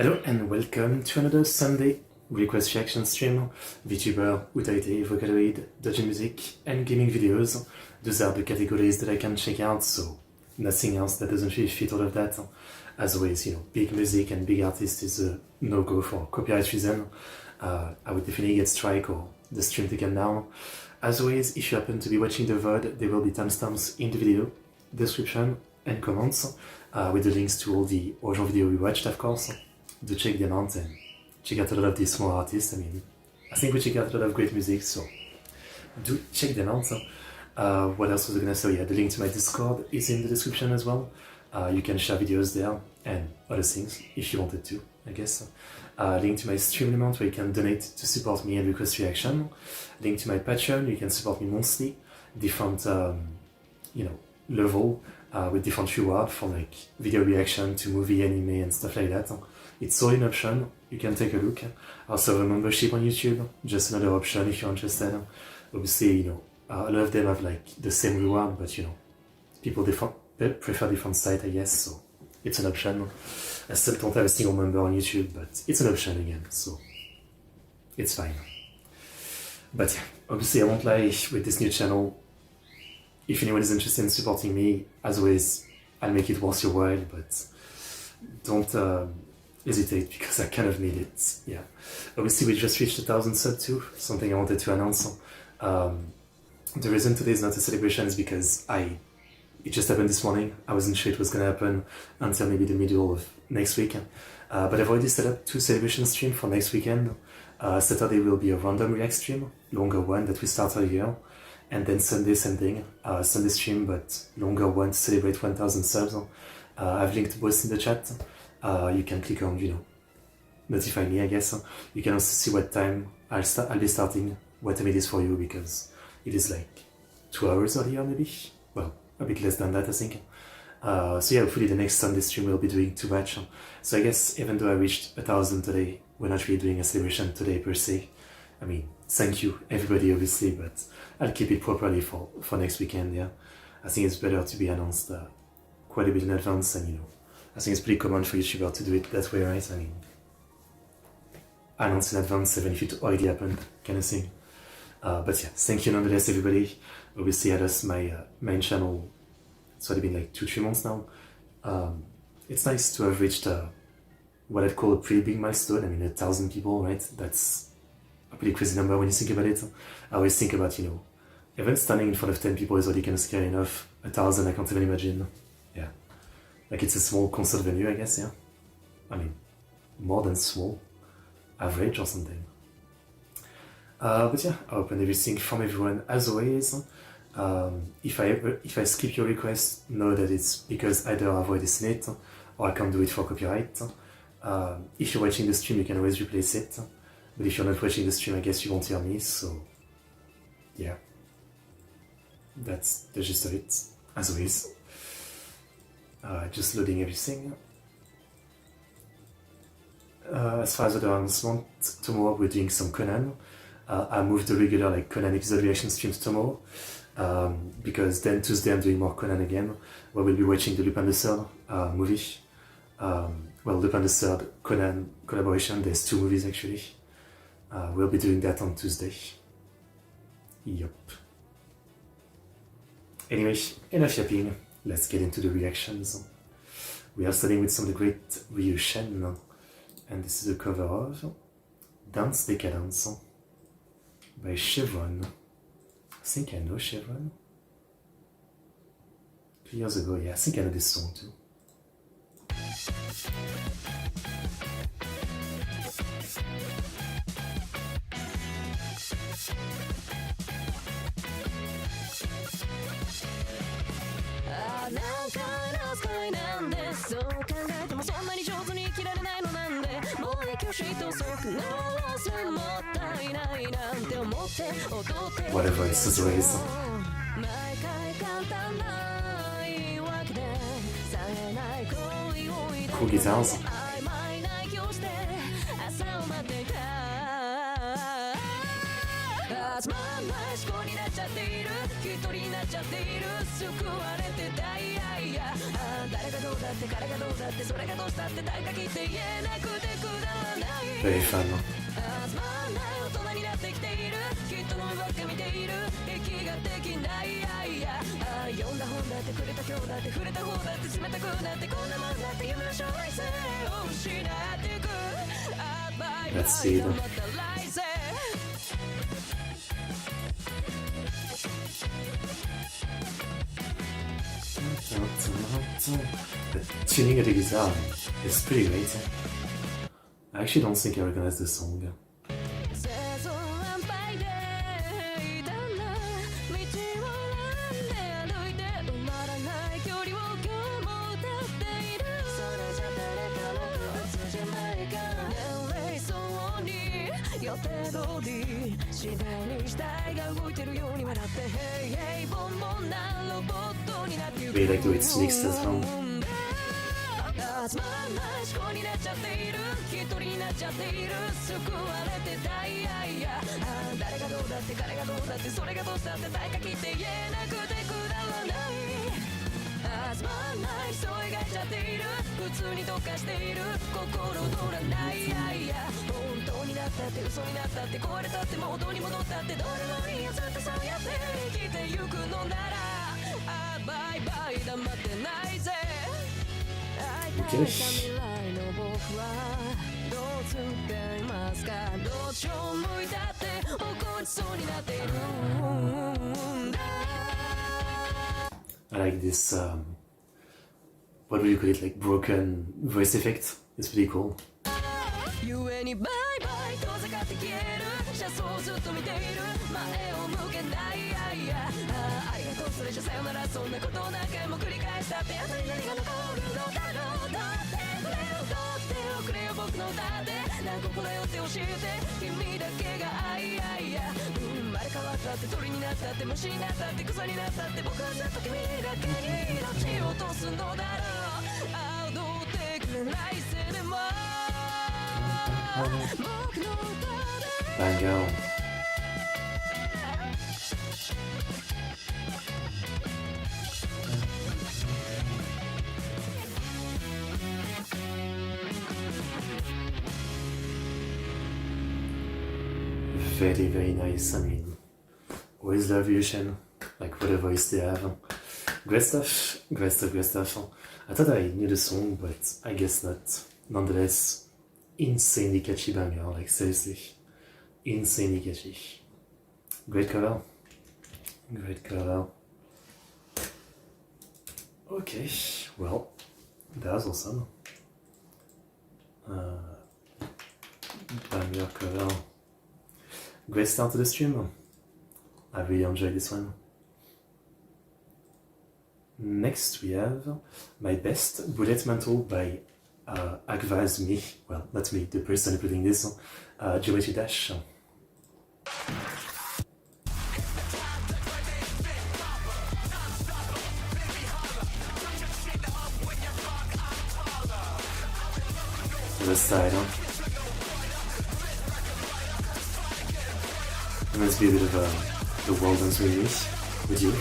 Hello and welcome to another Sunday request reaction stream. Vtuber, Utaite, Vocaloid, Doujin music, and gaming videos. Those are the categories that I can check out, so nothing else that doesn't really fit all of that. As always, big music and big artists is a no-go for copyright reason. I would definitely get strike or the stream taken down. As always, if you happen to be watching the VOD, there will be timestamps in the video, description, and comments, with the links to all the original video we watched, of course. Do check them out and check out a lot of these small artists. I think we check out a lot of great music, so do check them out. What else was I gonna say? Yeah, the link to my Discord is in the description as well. You can share videos there and other things if you wanted to, I guess. Link to my streamelement where you can donate to support me and request reaction. Link to my Patreon, you can support me monthly, different level with different rewards from like video reaction to movie, anime and stuff like that. It's all in option, you can take a look. Also have a membership on YouTube, just another option if you're interested. Obviously, a lot of them have like the same reward, but people prefer different sites, I guess, so it's an option. I still don't have a single member on YouTube, but it's an option again, so it's fine. But yeah, obviously I won't lie, with this new channel, if anyone is interested in supporting me, as always, I'll make it worth your while, but don't hesitate because I kind of need it. Yeah, obviously we just reached 1,000 subs too, something I wanted to announce. The reason today is not a celebration is because it just happened this morning. I wasn't sure it was gonna happen until maybe the middle of next week. But I've already set up 2 celebration streams for next weekend. Saturday will be a random react stream, longer one that we start earlier. And then Sunday, same thing, Sunday stream, but longer one to celebrate 1,000 subs. I've linked both in the chat. You can click on, notify me, I guess. You can also see what time I'll be starting, what time it is for you, because it is like 2 hours earlier, maybe? Well, a bit less than that, I think. So yeah, hopefully the next Sunday stream we'll be doing 2 batch. So I guess even though I reached 1,000 today, we're not really doing a celebration today per se. Thank you everybody obviously, but I'll keep it properly for next weekend, yeah. I think it's better to be announced quite a bit in advance, and I think it's pretty common for YouTubers to do it that way, right? Announce in advance even if it already happened, kind of thing. But yeah, thank you nonetheless everybody. Obviously I lost my main channel, it's already been like 2-3 months now. It's nice to have reached what I'd call a pretty big milestone. 1,000 people, right? That's a pretty crazy number when you think about it. I always think about, even standing in front of 10 people is already kind of scary enough. 1,000, I can't even imagine. Yeah. Like it's a small concert venue, I guess, yeah. More than small. Average or something. But yeah, I open everything from everyone as always. If I skip your request, know that it's because either I've already seen it or I can't do it for copyright. If you're watching the stream, you can always replace it. But if you're not watching the stream, I guess you won't hear me, so yeah. That's the gist of it, as always. Just loading everything. As far as other announcements, tomorrow we're doing some Conan. I moved the regular Conan episode reaction streams tomorrow, because then Tuesday I'm doing more Conan again, where we'll be watching the Lupin the Third movie. Lupin the Third Conan collaboration, there's 2 movies actually. We'll be doing that on Tuesday. Yup. Anyway, enough yapping, let's get into the reactions. We are starting with some of the great Ryu Shen, and this is a cover of Dance Decadence by Chevron. I think I know Chevron. 2 years ago, yeah, I think I know this song too. Whatever, it's just always. Cool guitars. ちゃっている救われてたいやいや誰がどうだって彼がどうだってそれがどうしたって大限って言えなくてくだらない Very fun. つまんない大人になってきているきっとのばっか見ている息ができないやいや読んだ本だってくれた今日だって触れた方だって冷たくなってこんなもんだって夢の将来性を失っていくバイバイ Let's see them. また来世The tuning of the guitar is pretty great. I actually don't think I recognize the song. 生存安牌でだな道を選んで歩いて埋まらない距離を今日も立っているそれじゃ誰かの靴じゃないか年齢相応に予定通り次第に死体が動いてるように笑って Hey Hey ボンボンなロボットになってゆく Really like the way it's mixed as well. つまんない思考になっちゃっている一人になっちゃっている救われてたいやいや誰がどうだって彼がどうだってそれがどうしたって大書きって言えなくてくだらないつまんない人を描いちゃっている普通に特化している心躍らないやいや本当になったって嘘になったって壊れたって元に戻ったってどれもいいやつってそうやって生きてゆくのならバイバイ黙ってないぜOkay. 未来の僕はどう使いますかどっちを向いたって怒りそうになっているんだ I like this, what would you call it, like broken voice effect. It's pretty cool. 故にバイバイ遠ざかって消える車窓をずっと見ている前を向けないやいやありがとうそれじゃさよならそんなことを何回も繰り返したってあとに何が残るのだろうだってくれよだっておくれよ僕の歌で何個こだよって教えて君だけが愛やいや生まれ変わったって鳥になったって虫になったって草になったって僕はずっと君だけに命を落とすのだろう踊ってくれ来世でもBanger. Very, very nice. I mean, always love Yushin, like what a voice they have. Great stuff, great stuff, great stuff. I thought I knew the song, but I guess not. Nonetheless, insanely catchy banger, like seriously, insanely catchy. Great cover, great cover. Okay, well, that was awesome. Banger cover. Great start to the stream. I really enjoyed this one. Next we have my best bullet mantle by advised me, well, not me, the person putting this, Geometry Dash. The side, huh? It must be a bit of the world dance movie with you.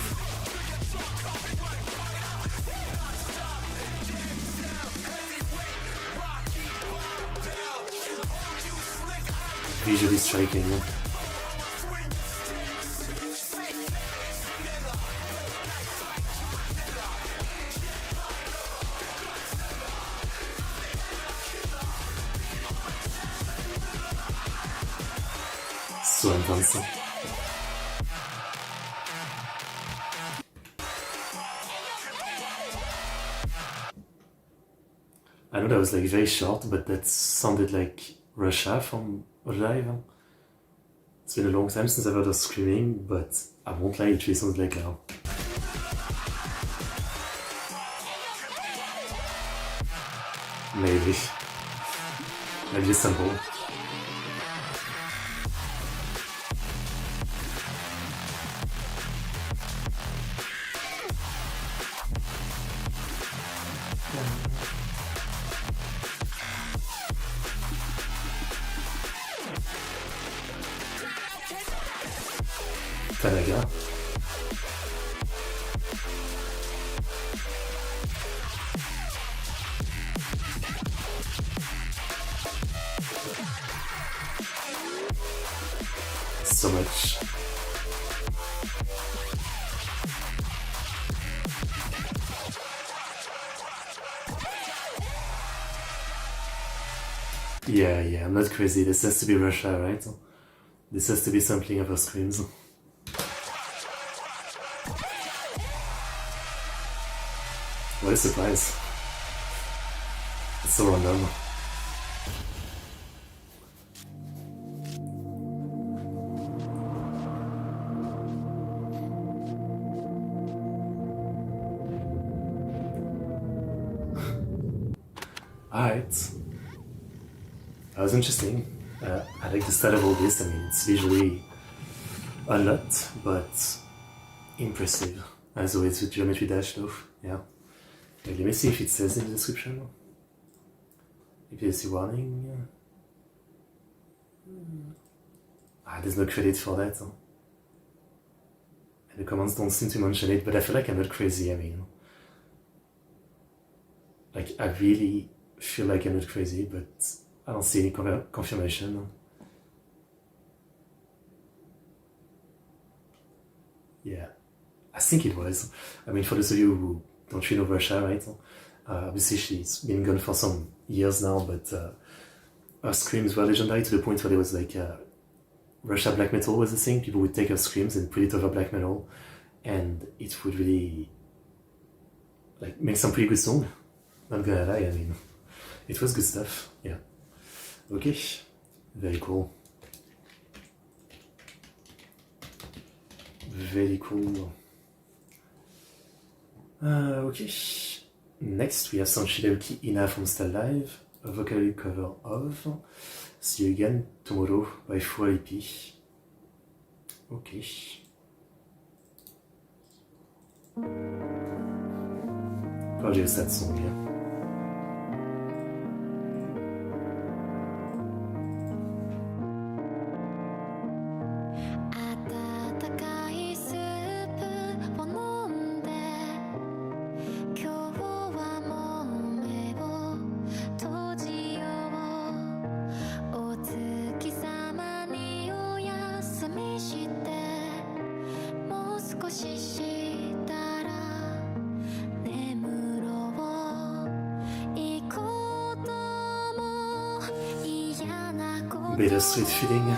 Visually striking. So intense. I know that was like very short, but that sounded like Russia from Live. It's been a long time since I've heard her screaming, but I won't lie, it really sounds like her. Maybe. Maybe just sample. Tanaga. so much. Yeah, I'm not crazy. This has to be Russia, right? This has to be sampling of her screams. What a surprise. It's so random. Alright. That was interesting. I like the style of all this. I mean, it's visually a lot, but impressive. As always with Geometry Dash though, yeah. Let me see if it says in the description. APS warning. There's no credit for that. Huh? And the comments don't seem to mention it, but I feel like I'm not crazy. I mean, like I really feel like I'm not crazy, but I don't see any confirmation. Yeah, I think it was. I mean, for those of you who don't really know Russia, right? Obviously she's been gone for some years now, but her screams were legendary to the point where there was like Russia black metal was the thing. People would take her screams and put it over black metal, and it would really like make some pretty good song. Not gonna lie, I mean, it was good stuff. Yeah. Okay, very cool. Very cool. Okay. Next we have some Shidaoki Ina from Style Live, a Vocaloid cover of See You Again Tomorrow by FullIP. Okay. Probably a sad song, yeah. Bittersweet feeling.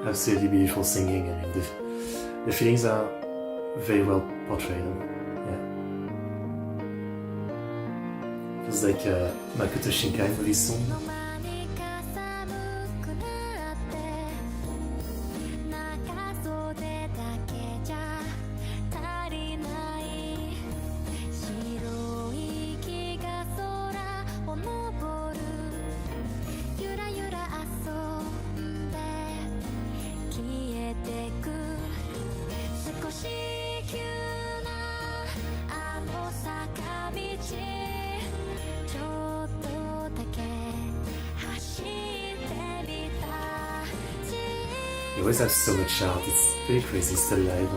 Absolutely beautiful singing. I mean, the feelings are very well portrayed. Yeah, feels like Makoto Shinkai movie song. You always have so much art, it's pretty crazy, still alive.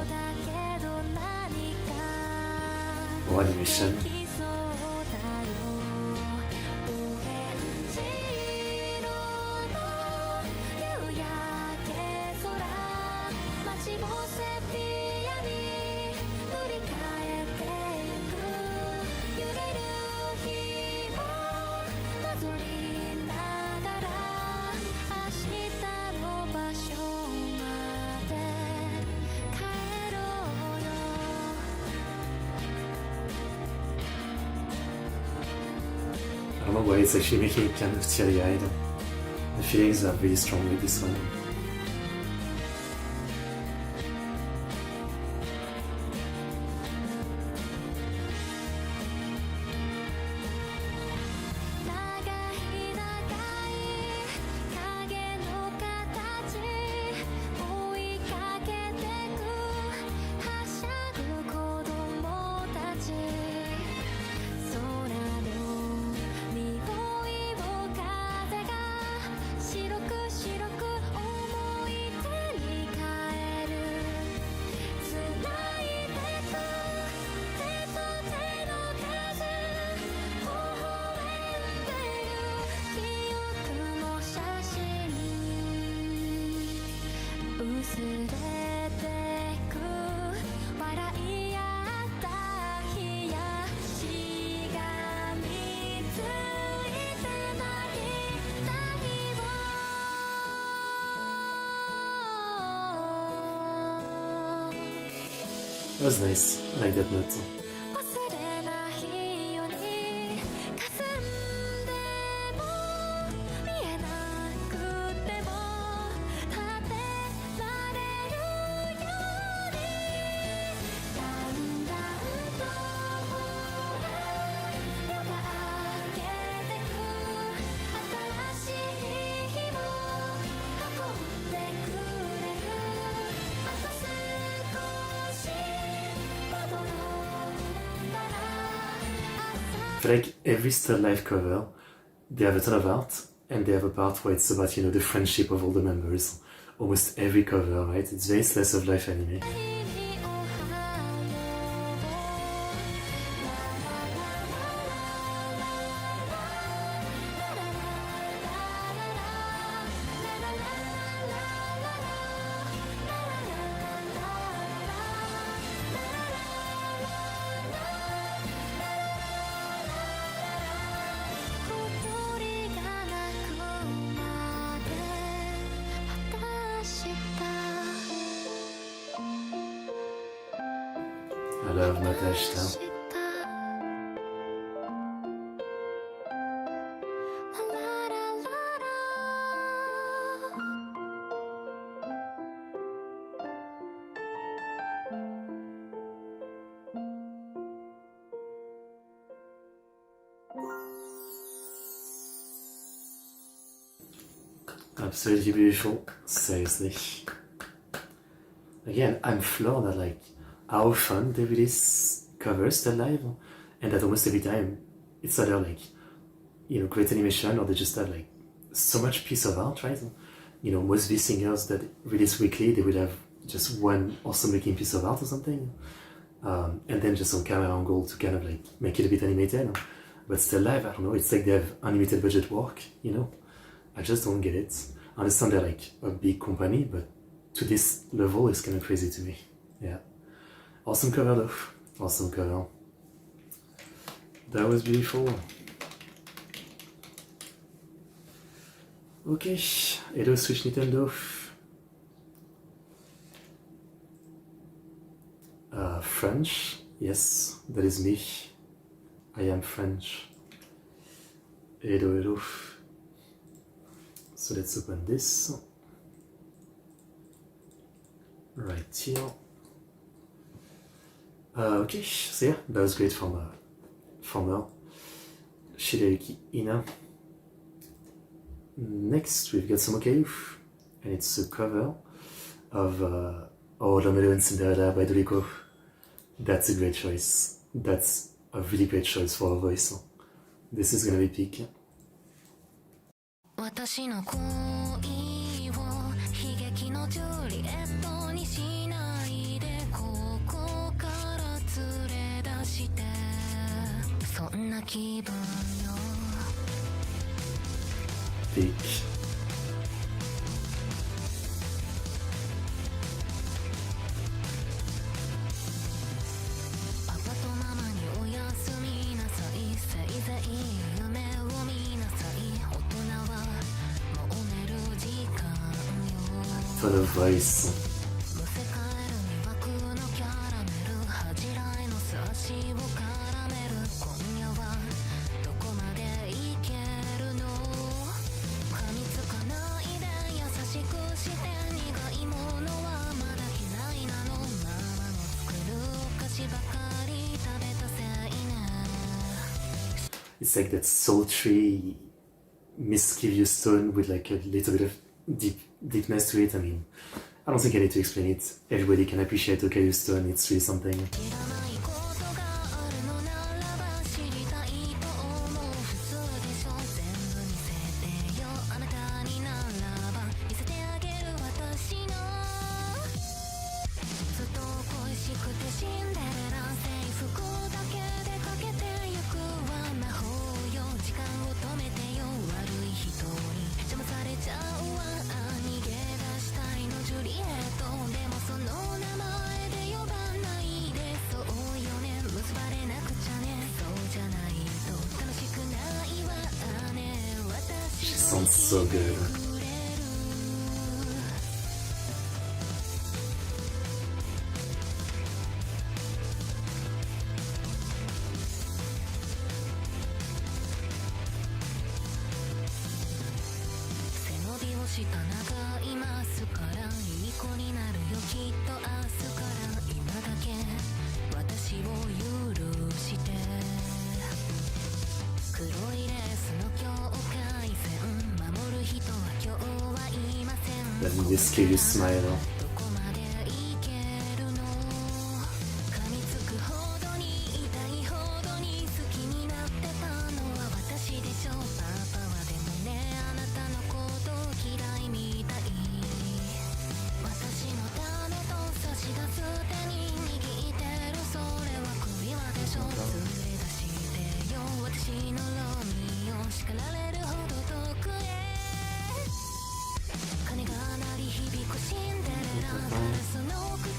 More animation. I don't know why it's actually making it kind of teary-eyed. The feelings are really strong with this one. That was nice. I like that note. 忘れないように霞んでも見えなくても立てられるようにだんだんと夜が明けてく新しい日も運んでくれるあと少し I feel like every Still Life cover, they have a ton of art, and they have a part where it's about, the friendship of all the members. Almost every cover, right? It's very slice of life anime. I love MECHATU-A. Absolutely beautiful, seriously. Again, I'm floored at how often they release covers Still Live, and that almost every time it's either great animation, or they just have so much piece of art, right? Most vsingers that release weekly, they would have just one awesome looking piece of art or something, and then just some camera angle to kind of make it a bit animated. But Still Live, I don't know, it's like they have unlimited budget work, I just don't get it. I understand they're a big company, but to this level, it's kind of crazy to me. Yeah. Awesome cover though. Awesome cover. That was beautiful. Okay. Hello Switch Nintendo. French. Yes, that is me. I am French. Hello, hello. So let's open this. Right here. Okay, so yeah, that was great from her. Shirayuki Ina. Next, we've got Sumokeyu, and it's a cover of Romeo and Cinderella by Doriko. That's a great choice. That's a really great choice for a voice. This is gonna be peak. 私の恋を悲劇のジュリエットにしないでここから連れ出してそんな気分よ Peak. パパとママにおやすみなさいせいぜい夢を見なさい大人はもう寝る時間よ Ton of voice. むせ返る魅惑のキャラメル恥じらいの素足を絡める今夜はどこまでいけるの噛みつかないで優しくして苦いものはまだ嫌いなのママの作るお菓子ばかり食べたせいね It's like that sultry mischievous tone with a little bit of deepness to it. I mean, I don't think I need to explain it. Everybody can appreciate Okayu's tone. It's really something. 知らないことがあるのならば知りたいと思う普通でしょ全部見せてよあなたにならば見せてあげる私のずっと恋しくてシンデレラ制服だけでかけてゆくは魔法よ時間を止めてよ悪い人に邪魔されちゃうわ逃げ出したいのジュリエットでもその名前で呼ばないでそうよね結ばれなくちゃねそうじゃないと楽しくないわね She 私 sounds so good. くれる I した長いますからいい子になるよきっと明日から今だけ私を許して黒いレースの境界線守る人は今日はいません La minuscule smile. どこまでいけるの噛みつくほどに痛いほどに好きになってたのは私でしょパパはでもねあなたのこと嫌いみたい私のためと差し出す手に握ってるそれは首輪でしょ連れ出してよ私のロミオ叱られるほど遠くへ鐘が鳴り響くシンデレラガラスの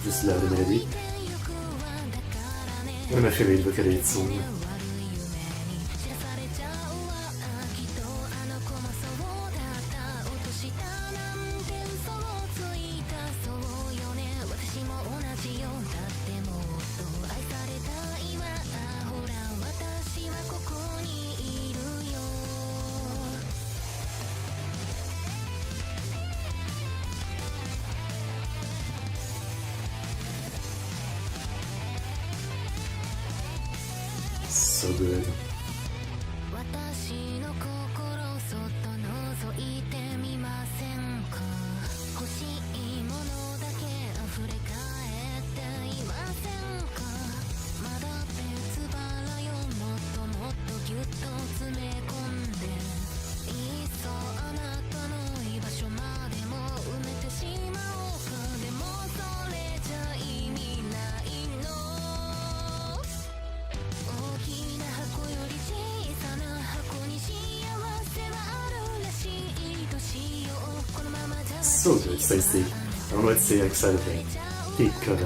Just love the melody. One of my favorite Vocaloid songs. So good. 私の心そっと覗いてみませんか欲しいものだけ溢れ返っていませんかまだ別腹よもっともっとぎゅっと詰め込んでいっそあなたの居場所までも埋めてしまおうかでもそれじゃ意味ないの大きな箱より小さな箱に幸せはあるらしいとしようこのままじゃ So good, so sick. I don't know what to say excited thing. Peak cover.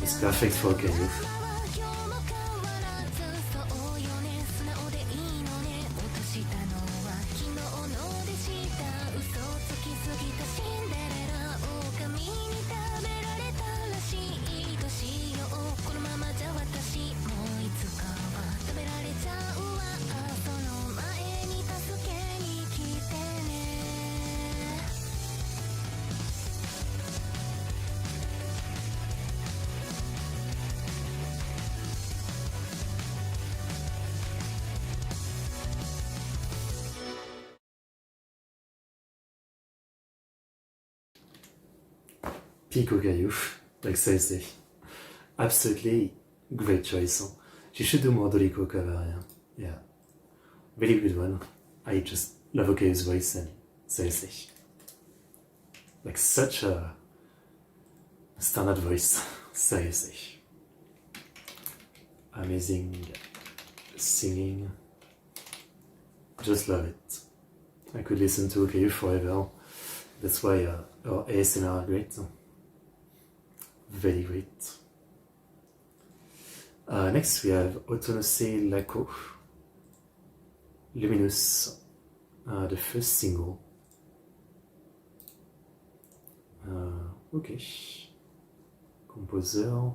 It's perfect for Vocaloid. 今日も変わらずそうよね素直でいいのね落としたのは昨日のでした嘘つきすぎたシンデレラ狼に食べられたらしいとしようこのままじゃ私もういつかは食べられちゃうわその前に助けに来てねPeak Vocaloid, like seriously. Absolutely great choice. You should do more Dolico cover, yeah. Really good one. I just love Vocaloid's voice and seriously. Like such a standard voice, seriously. Amazing singing. Just love it. I could listen to Vocaloid forever. That's why our ASMR are great. Very great. Next we have 요청해달라고, Luminous, the first single. Okay. Composer,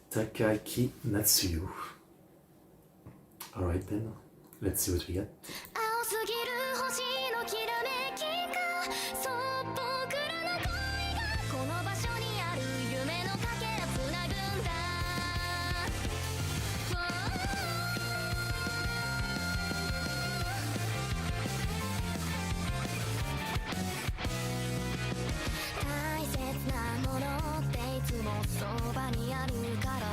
Takaki Natsuyo. Alright then, let's see what we get. 青すぎる星のきらめきがそっと僕らの恋がこの場所にある夢のかけらつなぐんだ大切なものっていつもそばにあるから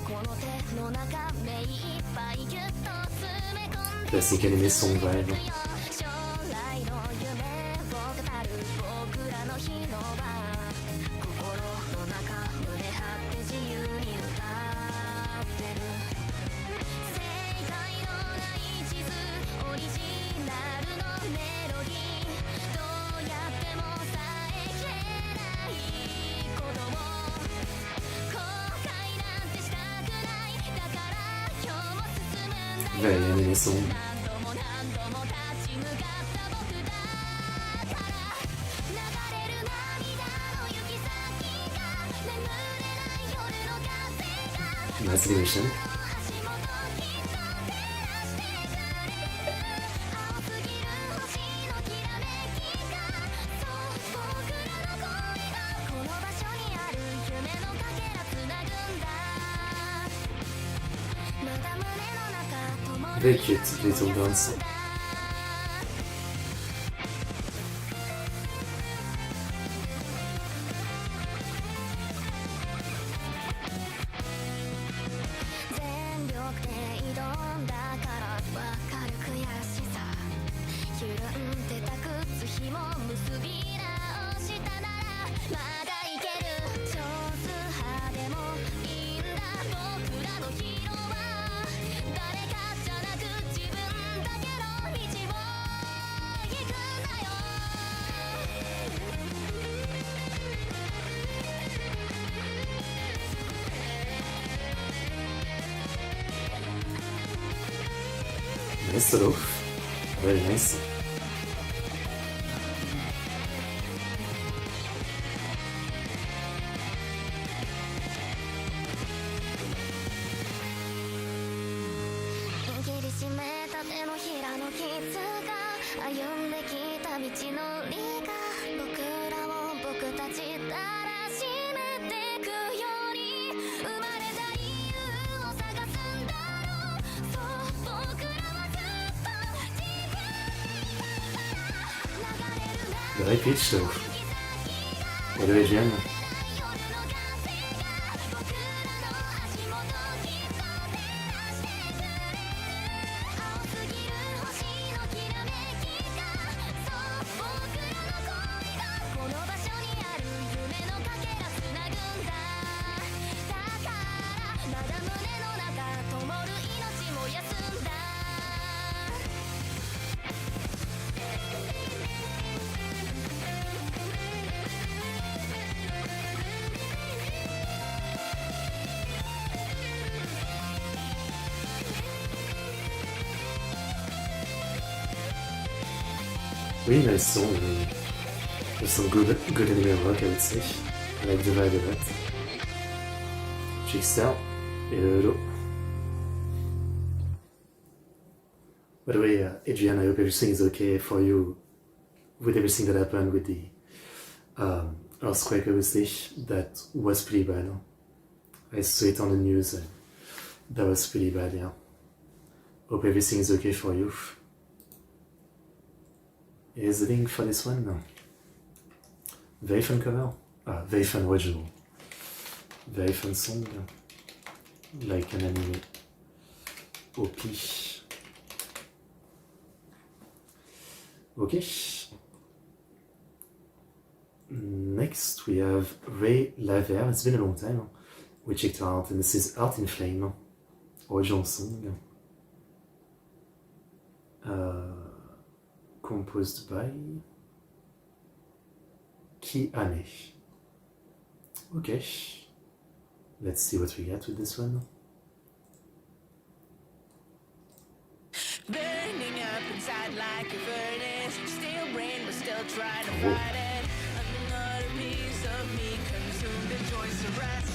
この手の中目いっぱいぎゅっと詰め込んで Classic anime song vibe. 将来の夢を語る僕らの広場心の中胸張って自由に歌ってる正解のない地図オリジナルのメロディーどうやっても遮れないことも後悔なんてしたくないだから今日も進むんだ Very anime song. 何度も立ち向かった僕だから流れる涙の行き先が眠れない夜の風が Nice animation. 足元きっと照 Very cute little dance. Nice solo. Very nice. Very pitch though. Hello Adrian. Really nice song, really. There's some good anime work, I would say. I like the vibe of that. Cheeks out. Hello. By the way, Adrian, I hope everything is okay for you with everything that happened with the earthquake, obviously. That was pretty bad. I saw it on the news. That was pretty bad, yeah. Hope everything is okay for you. Here's the link for this one. Very fun cover. Very fun original. Very fun song. Like an anime. OP. Okay. Next we have Ray Laver. It's been a long time. We checked her out, and this is Art in Flame. Original song. Composed by Kiane. Okay, let's see what we get with this one. Burning up inside like a furnace, still brain but still trying to fight it. Another piece of me consumed and joins the rest.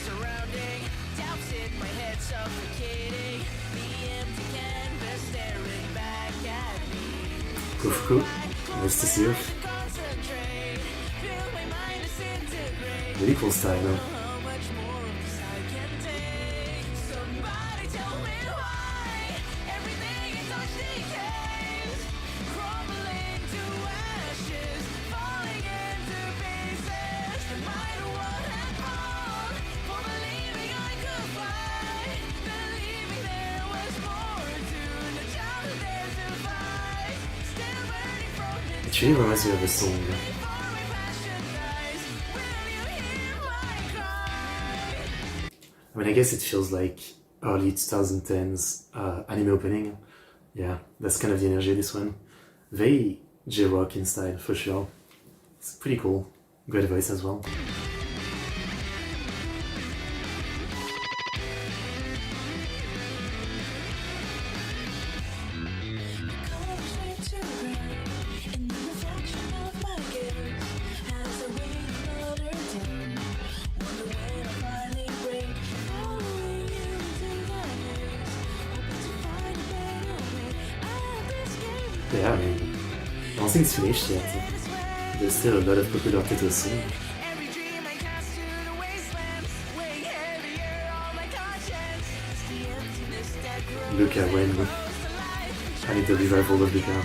Surrounding, doubts in my head suffocating, the empty canvas staring back at me. Coucou, nice to see you. Really cool style, huh? How much more of this I can take? Somebody tell me why everything I touch decays, crumbling to ashes, falling into pieces. Am I the one at fault for believing I could fly? Believing there was more to the childhood there to fight. Still burning from the It really reminds me of a song. before my passion dies. Will you hear my cry? I mean, I guess it feels like early 2010s anime opening. Yeah, that's kind of the energy of this one. Very J-rock in style, for sure. It's pretty cool. Great voice as well. Yeah, I mean, I don't think it's finished yet. There's still a lot of popular titles soon. Look at when I need the revival of the car.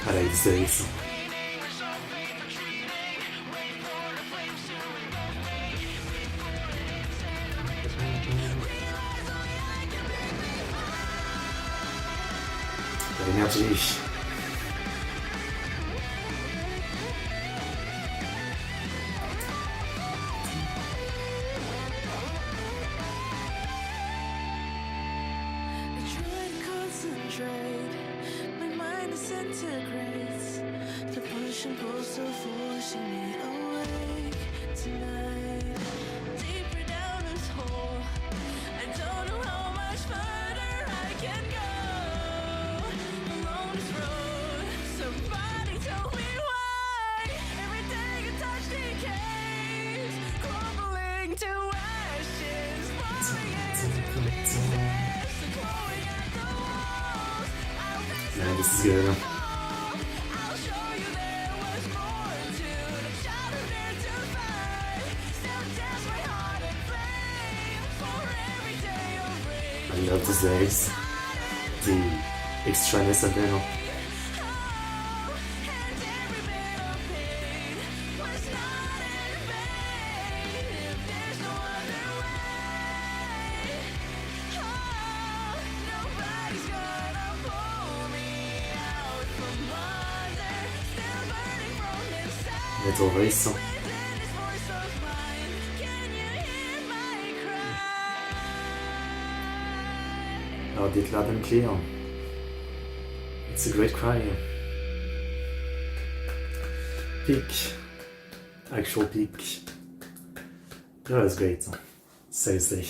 I like this. L'énergie. Man, this is good. I love these days. The extraness of them. Metal voice. Loud it loud and clear. It's a great cry. Peak. Actual peak. That was great. Seriously.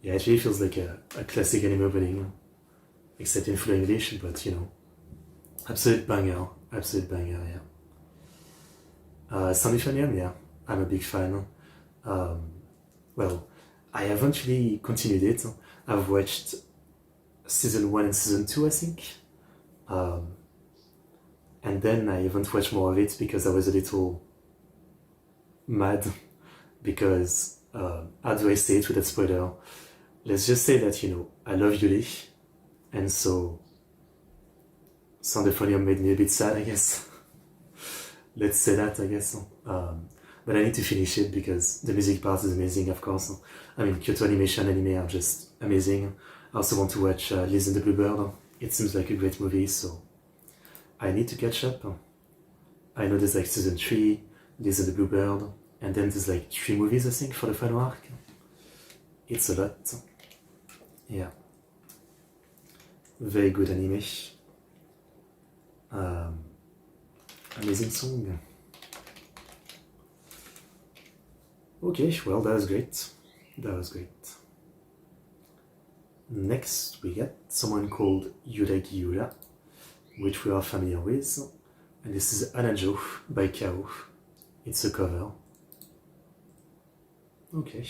Yeah, it really feels like a classic anime opening. Except in full English, but you know. Absolute banger. Absolute banger, yeah. Synthetv, yeah, I'm a big fan. Well, I haven't really continued it. I've watched season 1 and season 2, I think. And then I haven't watched more of it because I was a little mad. Because, how do I say it without spoiler? Let's just say that, you know, I love Yuri. And so, Synthetv made me a bit sad, I guess. Let's say that, I guess. But I need to finish it because the music part is amazing, of course. I mean, Kyoto Animation anime are just amazing. I also want to watch Liz and the Bluebird. It seems like a great movie, so I need to catch up. I know there's like season 3, Liz and the Bluebird, and then there's like 3 movies, I think, for the final arc. It's a lot. Yeah. Very good anime. Amazing song. Okay, well, that was great. That was great. Next, we get someone called Yuragi Yura, which we are familiar with. And this is Anajo by Kao. It's a cover. Okay.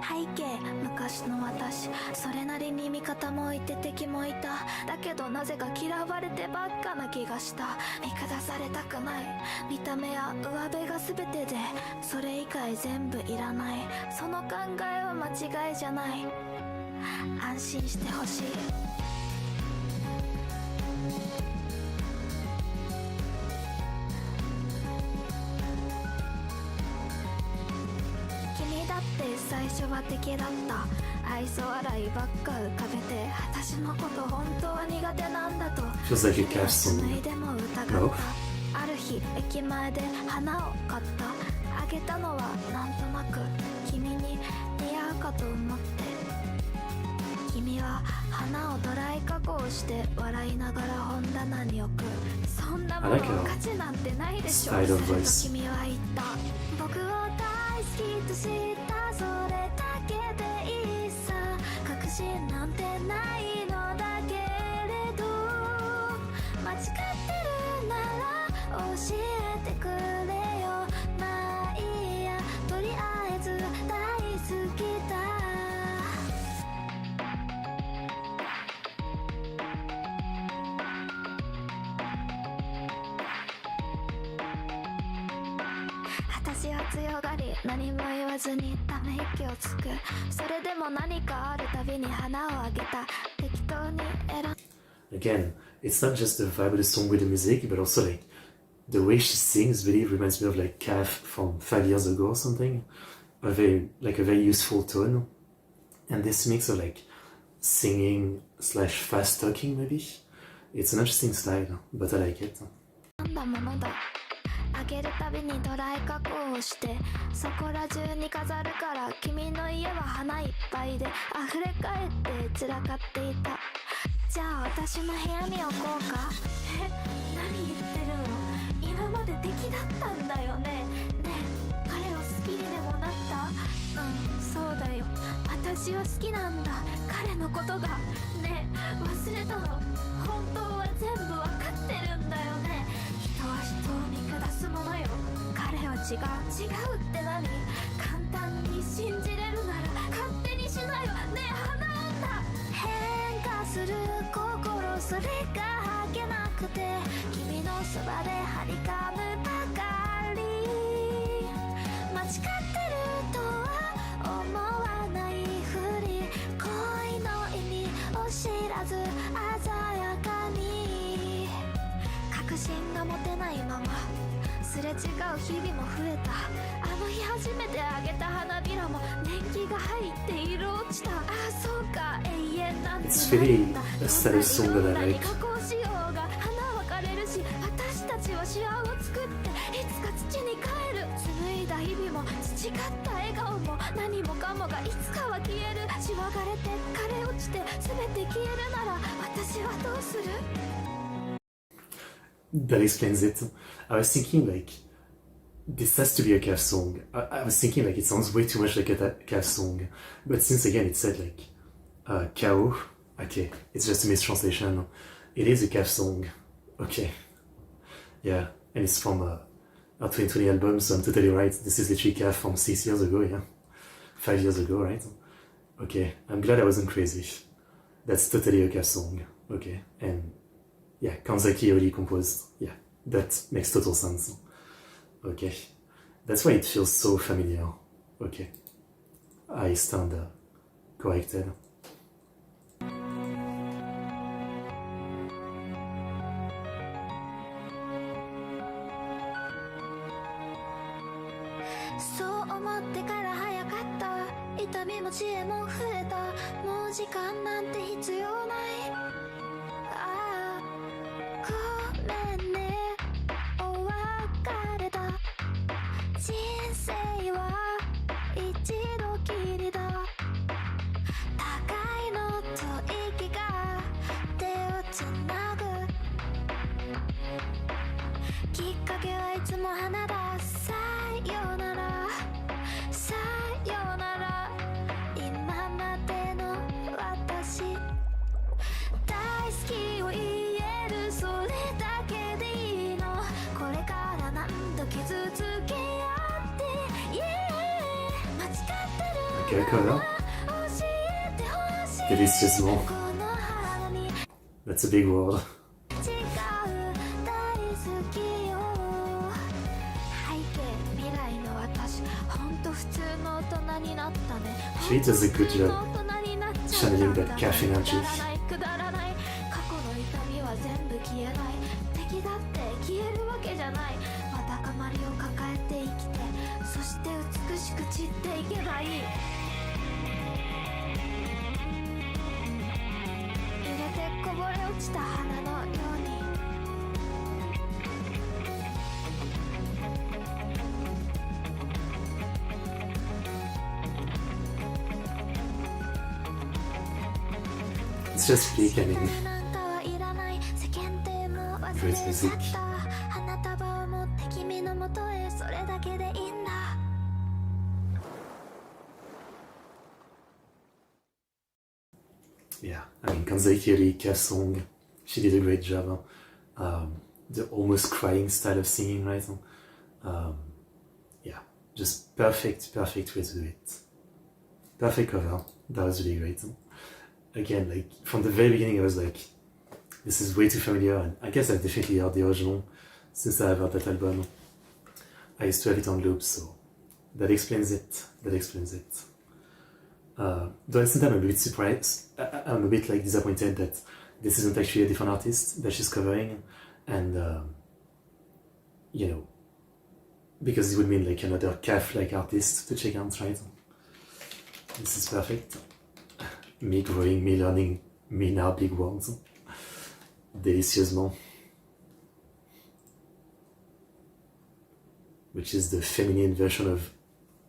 背景昔の私それなりに味方もいて敵もいただけどなぜか嫌われてばっかな気がした見下されたくない見た目や上辺が全てでそれ以外全部いらないその考えは間違いじゃない安心してほしい最初は敵だった愛想笑いばっか浮かべて私のこと本当は苦手なんだと Feels like a cast song. 脱いでも疑ったある日駅前で花を買ったあげたのはなんとなく君にかと思って。君は花をドライ加工して笑いながら本棚に置く。そんなもの価値なんてないでしょ。と君は言った。僕を大好きと知ったそれだけでいいさ。確信なんてないのだけれど、間違ってるなら教えてくれよ。まあいいや、とりあえず大好きだ。私は強がり、何も言わずにため息をつく。それでも何かあるたびに花をあげた。適当に選ん。 Again, it's not just the vibe of the song with the music, but also like the way she sings really reminds me of like Calf from 5 years ago or something. A very useful tone. And this mix of like singing slash fast talking maybe. It's an interesting style, but I like it. だものだ。あげるたびにドライ加工をしてそこら中に飾るから、君の家は花いっぱいで溢れ返って散らかっていた。じゃあ私の部屋に置こうか。何言ってるの。今まで敵だったんだよね。ねえ、彼を好きにでもなった？そうだよ。私は好きなんだ、彼のことが。ねえ、忘れたの。本当は全部わかってるんだよね。人は人を見下すものよ。彼は違う。違うって何？簡単に信じれるなら勝手にしなよ。ねえ、花女。変化する心、それがはけなくて君のそばで張り噛むばかり。間違ってるとは思わないふり、恋の意味を知らず鮮やかに。確信が持てないまますれ違う日々も増えた。あの日初めてあげた花びらも年季が入って色落ちた。ああそうか、永遠なんてないんだ。どんなに加工しようが花は枯れるし、私たちはシワを作っていつか土に帰る。紡いだ日々も培った笑顔も何もかもがいつかは消える。シワがれて枯れ落ちて全て消えるなら私はどうする。 That explains it. I was thinking like this has to be a calf song. I was thinking like it sounds way too much like a calf song, but since again it said like Kao, okay, it's just a mistranslation. It is a calf song, okay, yeah, and it's from our 2020 album, so I'm totally right. This is literally calf from 6 years ago, yeah, 5 years ago, right? Okay, I'm glad I wasn't crazy. That's totally a calf song, okay, and yeah, Kanzaki Oli composed. Yeah, that makes total sense. Okay, that's why it feels so familiar. Okay, I stand corrected. そう思ってから早かった。痛みも知恵も増えた。もう時間なんて必要ない。ああごめんね、お別れだ。人生は一度きりだ。互いの吐息が手をつなぐ。きっかけはいつも花だ。さよならさよなら、今までの私。大好きを言える、それだけでいいの。これから何度傷つけ合って、間違ってる Okay, cool. Delicieusement. That's a big word. She does a good job channeling that calf energy. 過去の痛みは全部消えない。敵だって消えるわけじゃない。わだかまりを抱えて生きて、そして美しく散っていけばいい。揺れてこぼれ落ちた花のように。It's just peak, I mean, great music. Yeah, I mean, Kanzai song, she did a great job. The almost crying style of singing, right? Yeah, just perfect way to do it. Perfect cover, that was really great. Again, like, from the very beginning I was like, this is way too familiar, and I guess I've definitely heard the original since I have heard that album. I used to have it on loop, so that explains it. Though at the same time I'm a bit surprised, I'm a bit like disappointed that this isn't actually a different artist that she's covering, and you know, because it would mean like another calf-like artist to check out, right? This is perfect. Me growing, me learning, me now big words. Délicieusement. Which is the feminine version of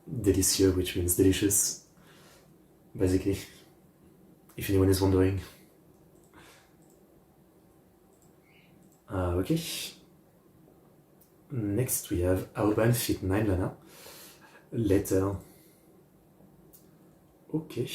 délicieux, which means delicious, basically, if anyone is wondering. Okay. Next we have Aoban feat. Lana. Letter. Okay.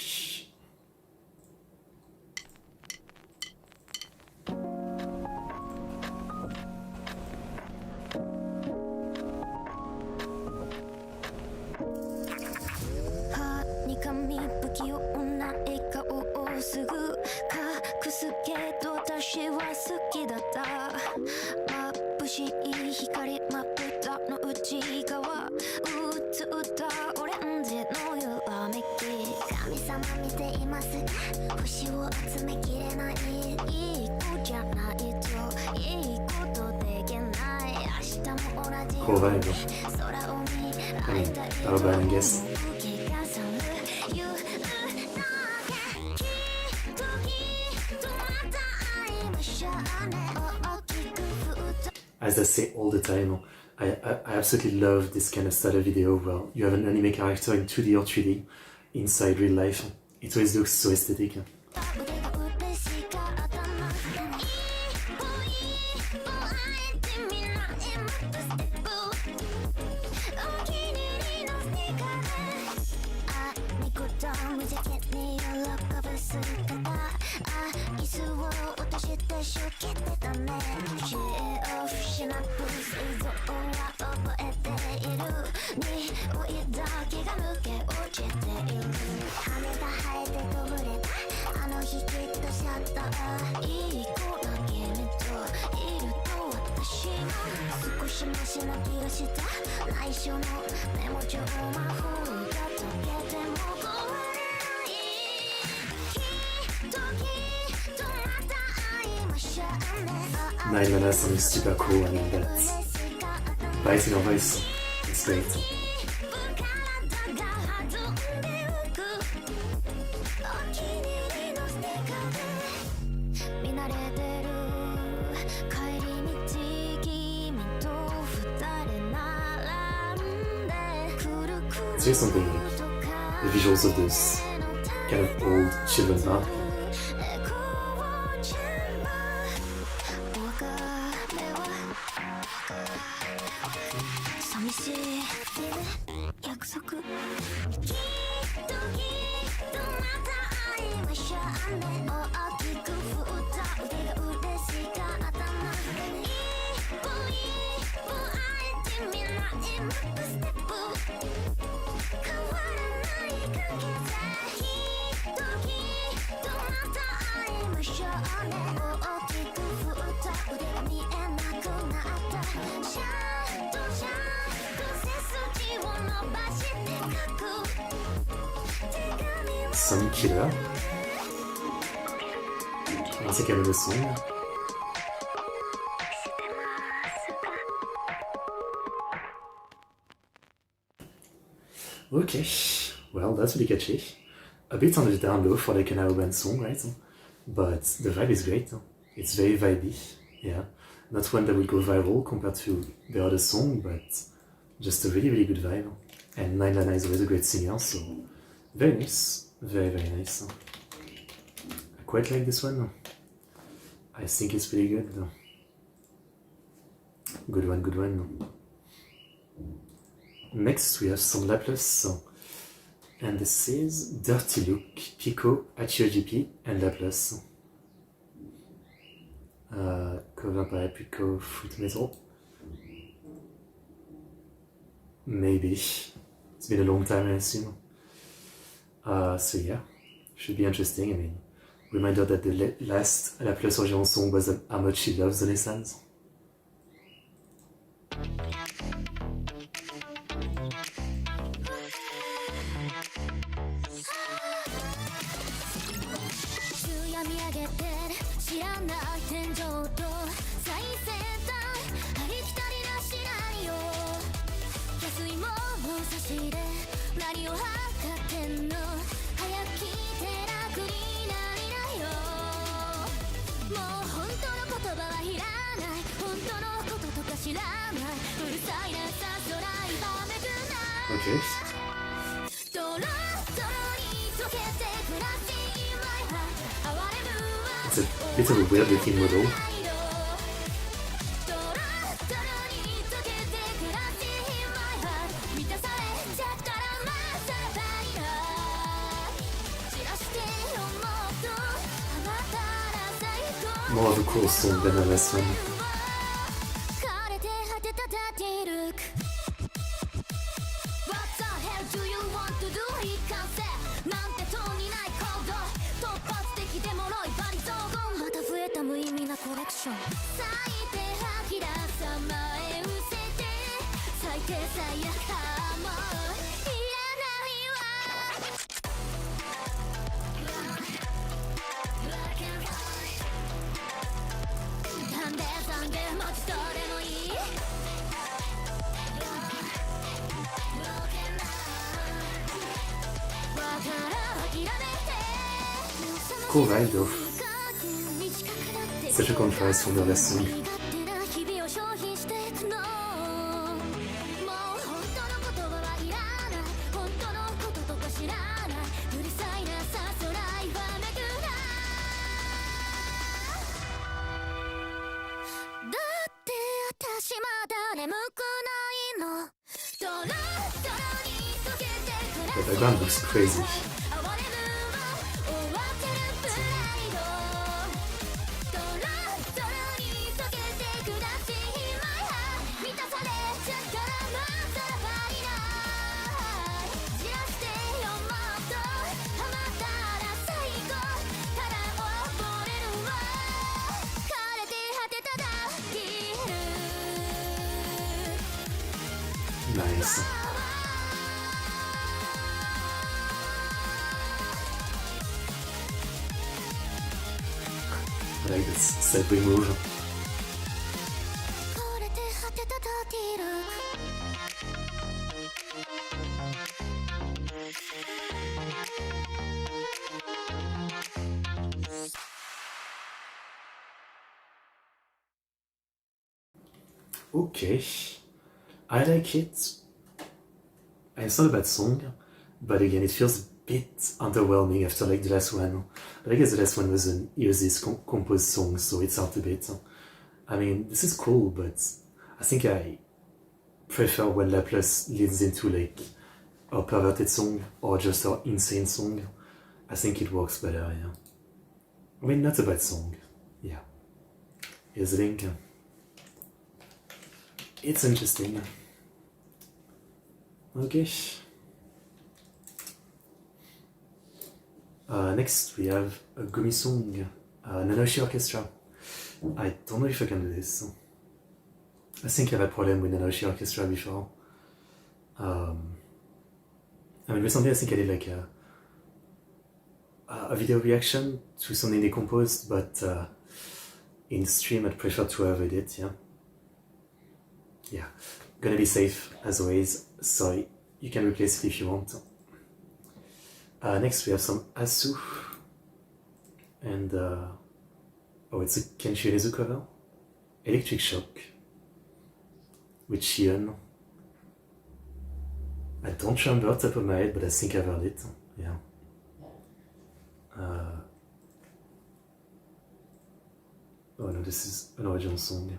Cool vibe. I mean, Aoban, I guess. As I say all the time, I absolutely love this kind of style of video where you have an anime character in 2D or 3D inside real life. It always looks so aesthetic. Lana sounds super cool, I mean, that's biting her voice, it's great. It's just something like the visuals of this kind of old children's art. Some killer. C'est quel est le son? Okay, well, that's really catchy. A bit on the down low for like an Aoban song, right? But the vibe is great. It's very vibey, yeah. Not one that will go viral compared to the other song, but just a really, really good vibe. And Lana is always a great singer, so very nice. Very, very nice. quite like this one. I think it's pretty good. Good one, good one. Next we have some Laplace, and this is Dirty Look, Pico, HOYO-GP, and Laplace. Cover by Pico Fruit Metal. Maybe. It's been a long time, I assume. So yeah, should be interesting. I mean, reminder that the last Laplace original song was how much she loves the lessons. Okay. It's a bit of a weird looking model. More of a cool song than the last one. Cool vibe though. Such a contrast from the last song. The background looks crazy. Nice. I like this segue move. Okay, I like it. It's not a bad song, but again, it feels a bit underwhelming after like the last one. But I guess the last one was an Iosis composed song, so it's out a bit. I mean, this is cool, but I think I prefer when Laplace leads into like a perverted song or just an insane song. I think it works better, yeah. I mean, not a bad song, yeah. Here's the link. It's interesting. Okay. Next we have a Gumi song, Nanoshi Orchestra. I don't know if I can do this. I think I've had a problem with Nanoshi Orchestra before. I mean, recently I think I did like a video reaction to something they composed, but in stream I'd prefer to have it, yeah. Yeah, gonna be safe as always, so you can replace it if you want. Next we have some Asu, and oh, it's a Kenshi Rezu cover, Electric Shock, with Shion. I don't remember off the top of my head, but I think I've heard it, yeah. Oh no, this is an original song.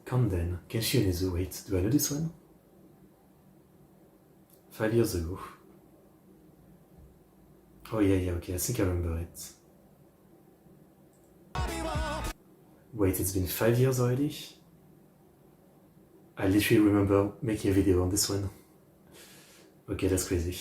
Kanden, Kenshinezu, wait, do I know this one? 5 years ago. Oh yeah, okay, I think I remember it. Wait, it's been 5 years already? I literally remember making a video on this one. Okay, that's crazy.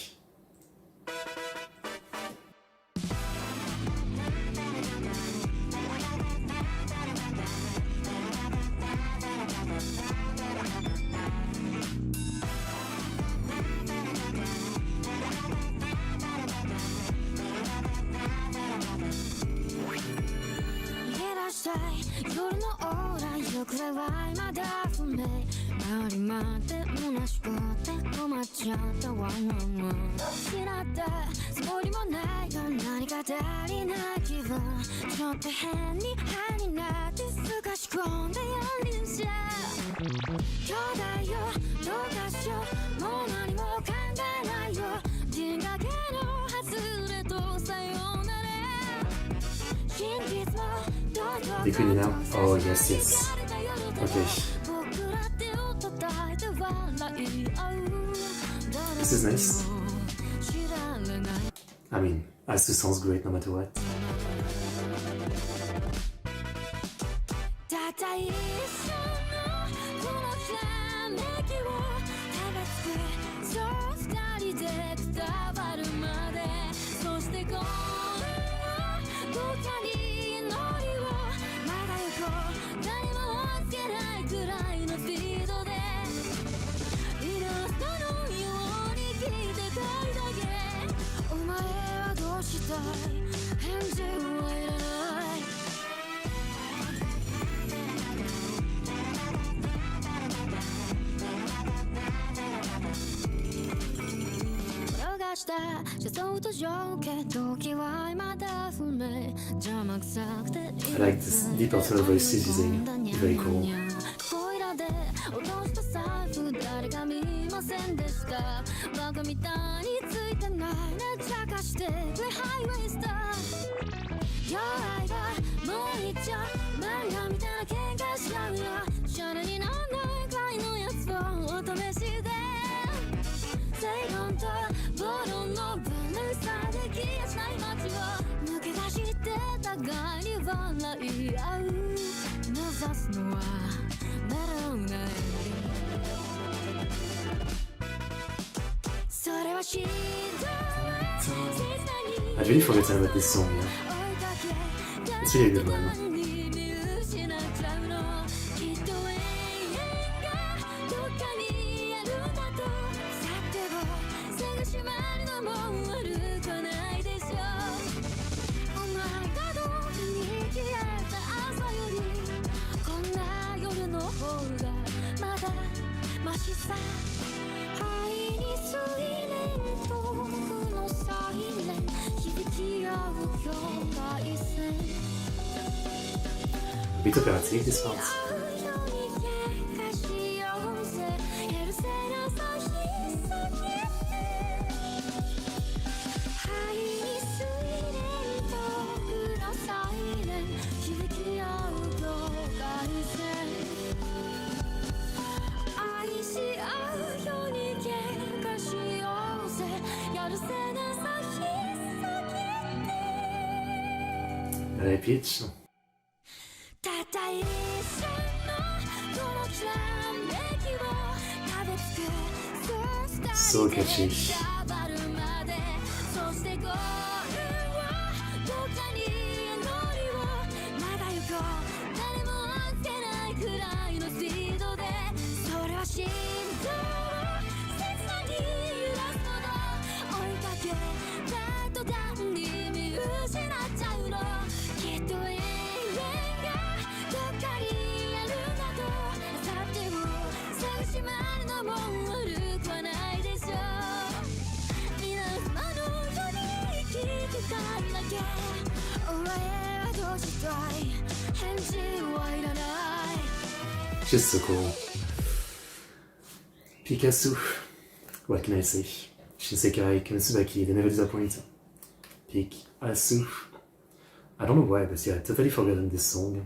Niconico now? Oh yes. Okay. This is nice. I mean, Asu sounds great no matter what. I like this deep alternate voice he's using. Very cool. I really forgot about this song, yeah. It's really a good one. A bit operatic, this part. La pitch. So catchy. Just so cool. Picasso. What can I say? Shinsekai Kamitsubaki, they never disappoint. Picasso. I don't know why, but yeah, I totally forgotten this song.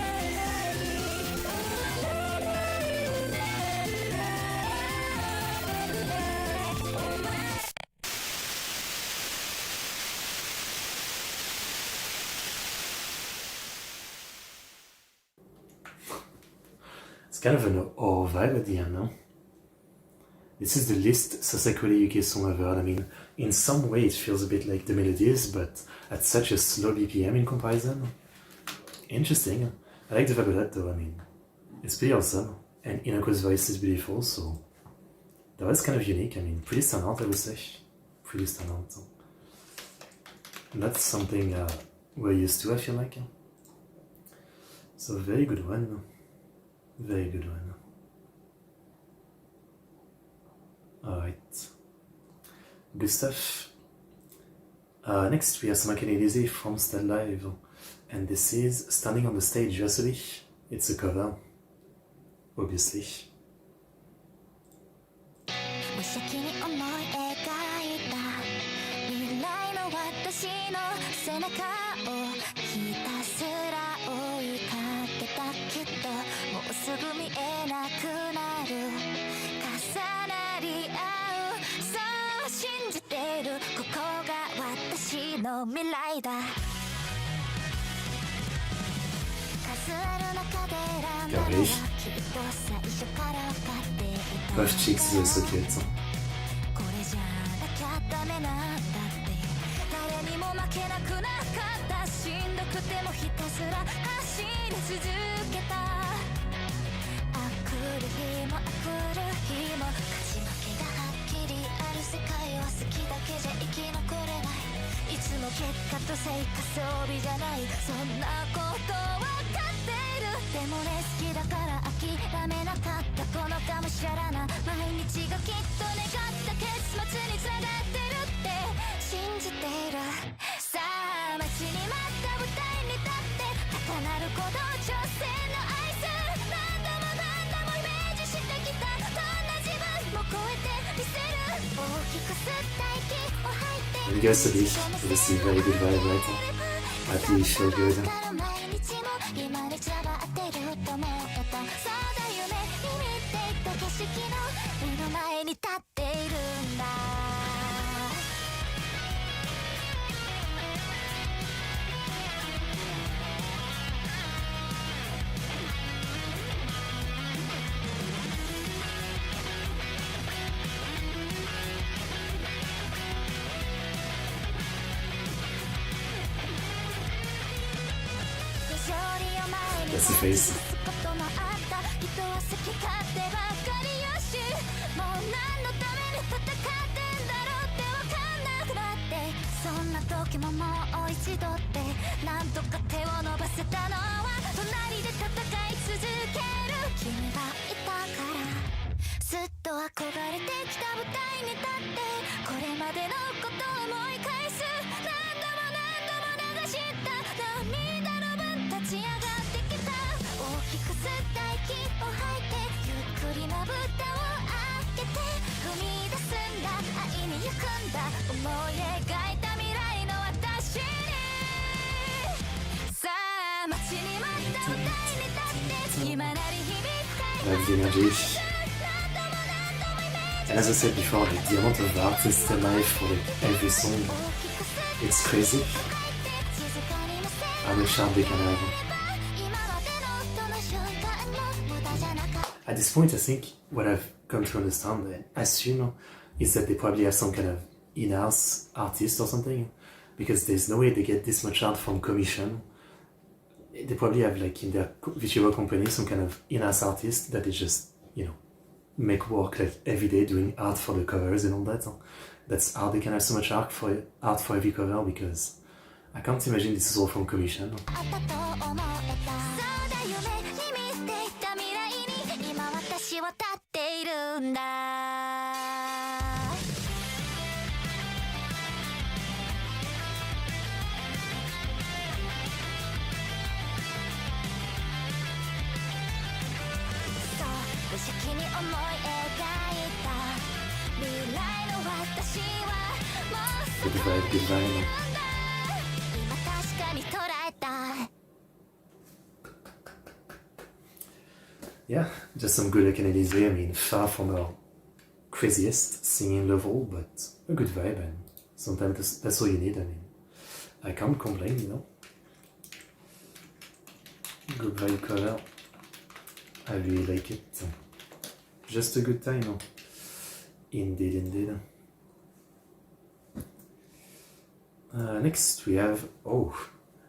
It's kind of an oh vibe at the end, no? This is the least Sasakuri Yuki song I've heard. I mean, in some way it feels a bit like the melodies, but at such a slow BPM in comparison. Interesting. I like the vibe of that though, I mean, it's pretty awesome. And Inako's voice is beautiful, so that was kind of unique. I mean, pretty standout, I would say. Pretty standout. And that's something we're used to, I feel like. So very good one. Very good one. Alright. Good stuff. Next we have some Elise from Stand Live. And this is Standing on the Stage Justly. It's a cover. Obviously. 無責に思い描私の背中をひたすら追いかけたきっともうすぐ見えなくなる重なり合うそう信じてるここが私の未来だ数ある中で選んだのはきっと最初から分かっていた Bref, Chicks, c'est ce qui est. これじゃなきゃダメなんだって誰にも負けなくなかったしんどくてもひたすら走り続けたあくる日もあくる日も勝ち負けがはっきりある世界は好きだけじゃ生き残れないいつも結果と成果装備じゃないそんなことわかっているでもね好きだから諦めなかったこのがむしゃらな毎日がきっと願った結末につながってるって信じているさあ待ちに待った舞台に立って高鳴る鼓動挑戦の合図何度もイメージしてきたどんな自分も超えてみせる大きく吸った息を吐いて And you guys said this is very good vibe, right? At least so good. 今でじゃばってると思ったそうだ夢に見ていた景色の目の前に立っているんだThat's the face. こともあった人は好き勝手ばっかりよしもう何のために戦ってんだろうってわかんなくなってそんな時ももう一度ってなんとか手を伸ばせたのは隣で戦い続ける君がいたからずっと憧れてきた舞台に立ってこれまでのことを思い返す何度も流した涙の分立ち上がってきた大きく吸った息を吐いてゆっくりまぶたを開けて踏み出すんだ愛に行くんだ思い描いた未来の私にさあ待ちに待った舞台に立って今なり響く Like the energy. And as I said before, like the amount of artists alive for like every song, it's crazy. How much art they can have. At this point, I think what I've come to understand, I assume, is that they probably have some kind of in-house artist or something, because there's no way they get this much art from commission. They probably have, like, in their Vtuber company, some kind of in-house artist that they just, you know, make work like every day doing art for the covers and all that. That's how they can have so much art for every cover, because I can't imagine this is all from commission. 私は立っているんだそう無邪気に思い描いた未来の私はもう Good vibe, good vibe. 今確かに捉えたYeah, just some good Canadian. I mean, far from our craziest singing level, but a good vibe, and sometimes that's all you need. I mean, I can't complain, you know. Good vibe color. I really like it. Just a good time, no? Indeed, indeed. Next we have,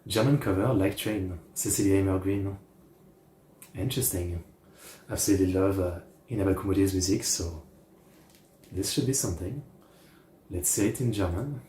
German cover, Like Train, Cecilia Green. Interesting. I absolutely love Inaba Kumude's music, so this should be something. Let's say it in German.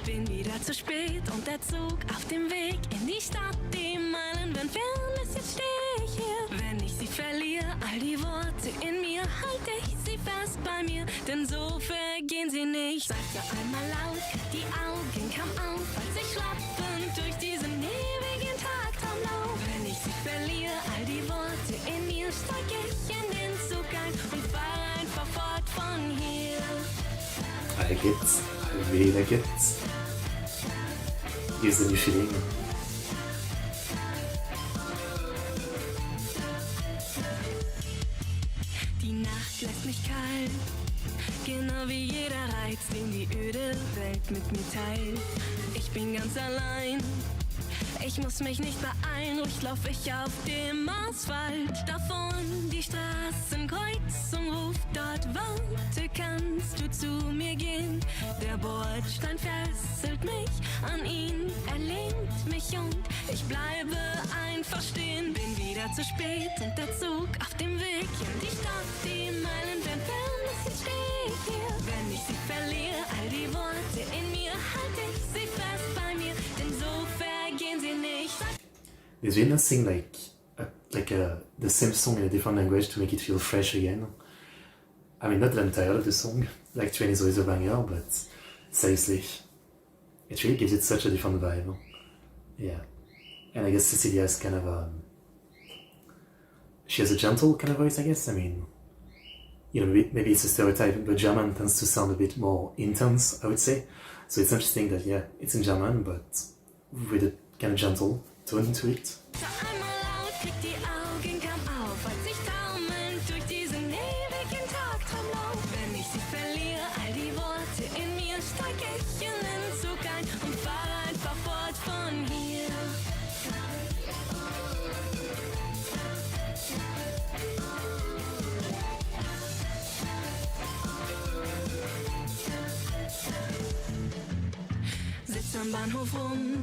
Bin wieder zu spät und der Zug auf dem Weg in die Stadt. Die Meilen werden fern, bis jetzt stehe ich hier. Wenn ich sie verliere, all die Worte in mir, halte ich sie fest bei mir, denn so vergehen sie nicht. Sagte einmal laut, die Augen kamen auf, als ich schlappend durch diesen ewigen Tag kam Lauf. Wenn ich sie verliere, all die Worte in mir, steig ich in den Zug ein und fahr einfach fort von hier. I like it. I really like it. Gives a new feeling. Die Nacht lässt mich kalt, genau wie jeder Reiz, den die öde Welt mit mir teilt. Ich bin ganz allein, ich muss mich nicht beeilen, ruhig lauf ich auf dem Asphalt. Davon die Straßenkreuzung ruft, dort warte, kannst du zu mir gehen. Der Bordstein fesselt mich an ihn, er lehnt mich und ich bleibe einfach stehen. Bin wieder zu spät und der Zug auf dem Weg in die Stadt, die Meilen entfernt, jetzt steh ich hier. Wenn ich sie verliere, all die Worte in mir, halte ich sie fest bei mir, denn so vergehen sie nicht. Did you not sing the same song in a different language to make it feel fresh again? I mean, not the entire of the song, like Train is always a banger, but seriously, it really gives it such a different vibe. Yeah. And I guess Cecilia is kind of she has a gentle kind of voice, I guess. I mean, you know, maybe it's a stereotype, but German tends to sound a bit more intense, I would say. So it's interesting that, yeah, it's in German, but with a kind of gentle tone to it. Einmal laut, krieg die Augen kaum auf, als ich taumelnd durch diesen ewigen Tagtraumlauf. Wenn ich sie verliere, all die Worte in mir, steig ich in den Zug ein und fahr einfach fort von hier. Sitz am Bahnhof rum,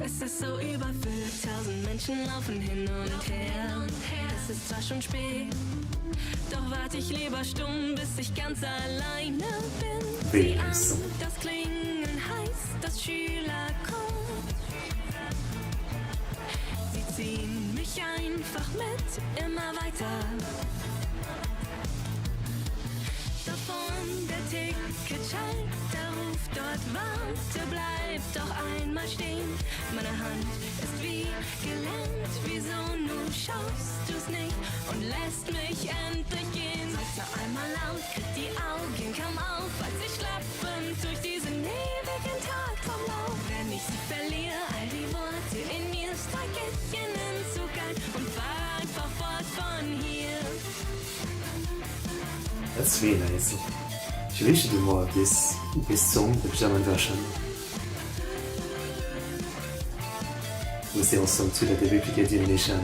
es ist so überfüllt, 1000 Menschen laufen hin und her. Es ist zwar schon spät, doch warte ich lieber stumm, bis ich ganz alleine bin. Sieh an, das Klingen heißt, dass Schüler kommen. Sie ziehen mich einfach mit, immer weiter. Davon der Ticketschalter ruft, dort warte, bleib doch einmal stehen. Meine Hand ist wie gelähmt, wieso nun schaust du's nicht und lässt mich endlich gehen. Sag's noch einmal laut, krieg die Augen kaum auf, als ich schleppend durch diesen ewigen Tagtraumlauf. Wenn ich sie verliere, all die Worte in mir, steig ich in den Zug ein und fahr einfach fort von hier. That's really nice. She really should do more of this song, the German version. We say also too that they replicate the animation.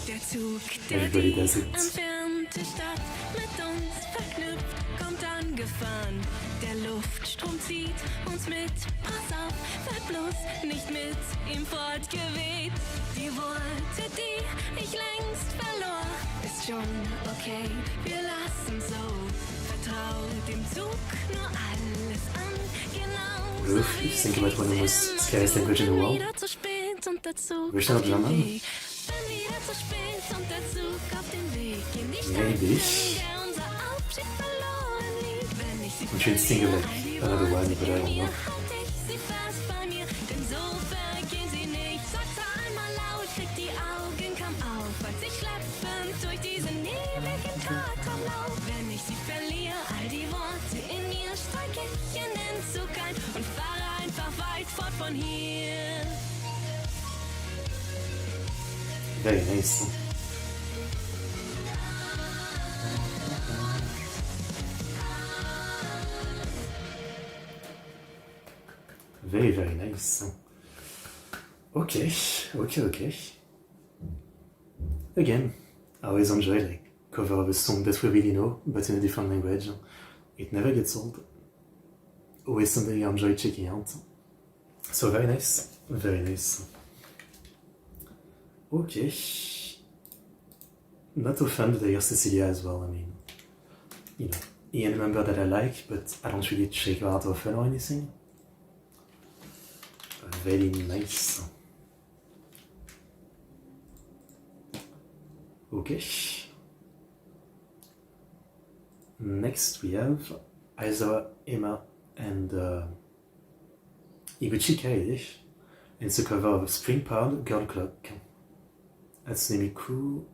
Der Zug, Everybody does it. entfernte Stadt mit uns verknüpft, kommt angefahren. Der Luftstrom zieht uns mit, pass auf, werd bloß nicht mit ihm fortgeweht. Die Worte, die ich längst verlor, ist schon okay, wir lassen so. Vertrau dem Zug nur alles an, genau. If you think about one of the most scariest language in the world, version of German, maybe. I'm trying to think of like another one, but I don't know. Wenn ich sie verliere, all die Worte in mir, steig ich in den Zug ein und fahre einfach weit fort von hier. Very nice. Very, very nice. Okay. Again, I always enjoy like cover of a song that we really know, but in a different language. It never gets old. Always something I enjoy checking out. So very nice, very nice. Okay. Not often that I hear Cecilia as well. I mean, you know, Ian member that I like, but I don't really check her out often or anything. Very nice. Okay. Next we have Aizawa, Emma, and Iguchi Kaede. It's a cover of Spring Pod, Girl Clock, Hatsune Miku,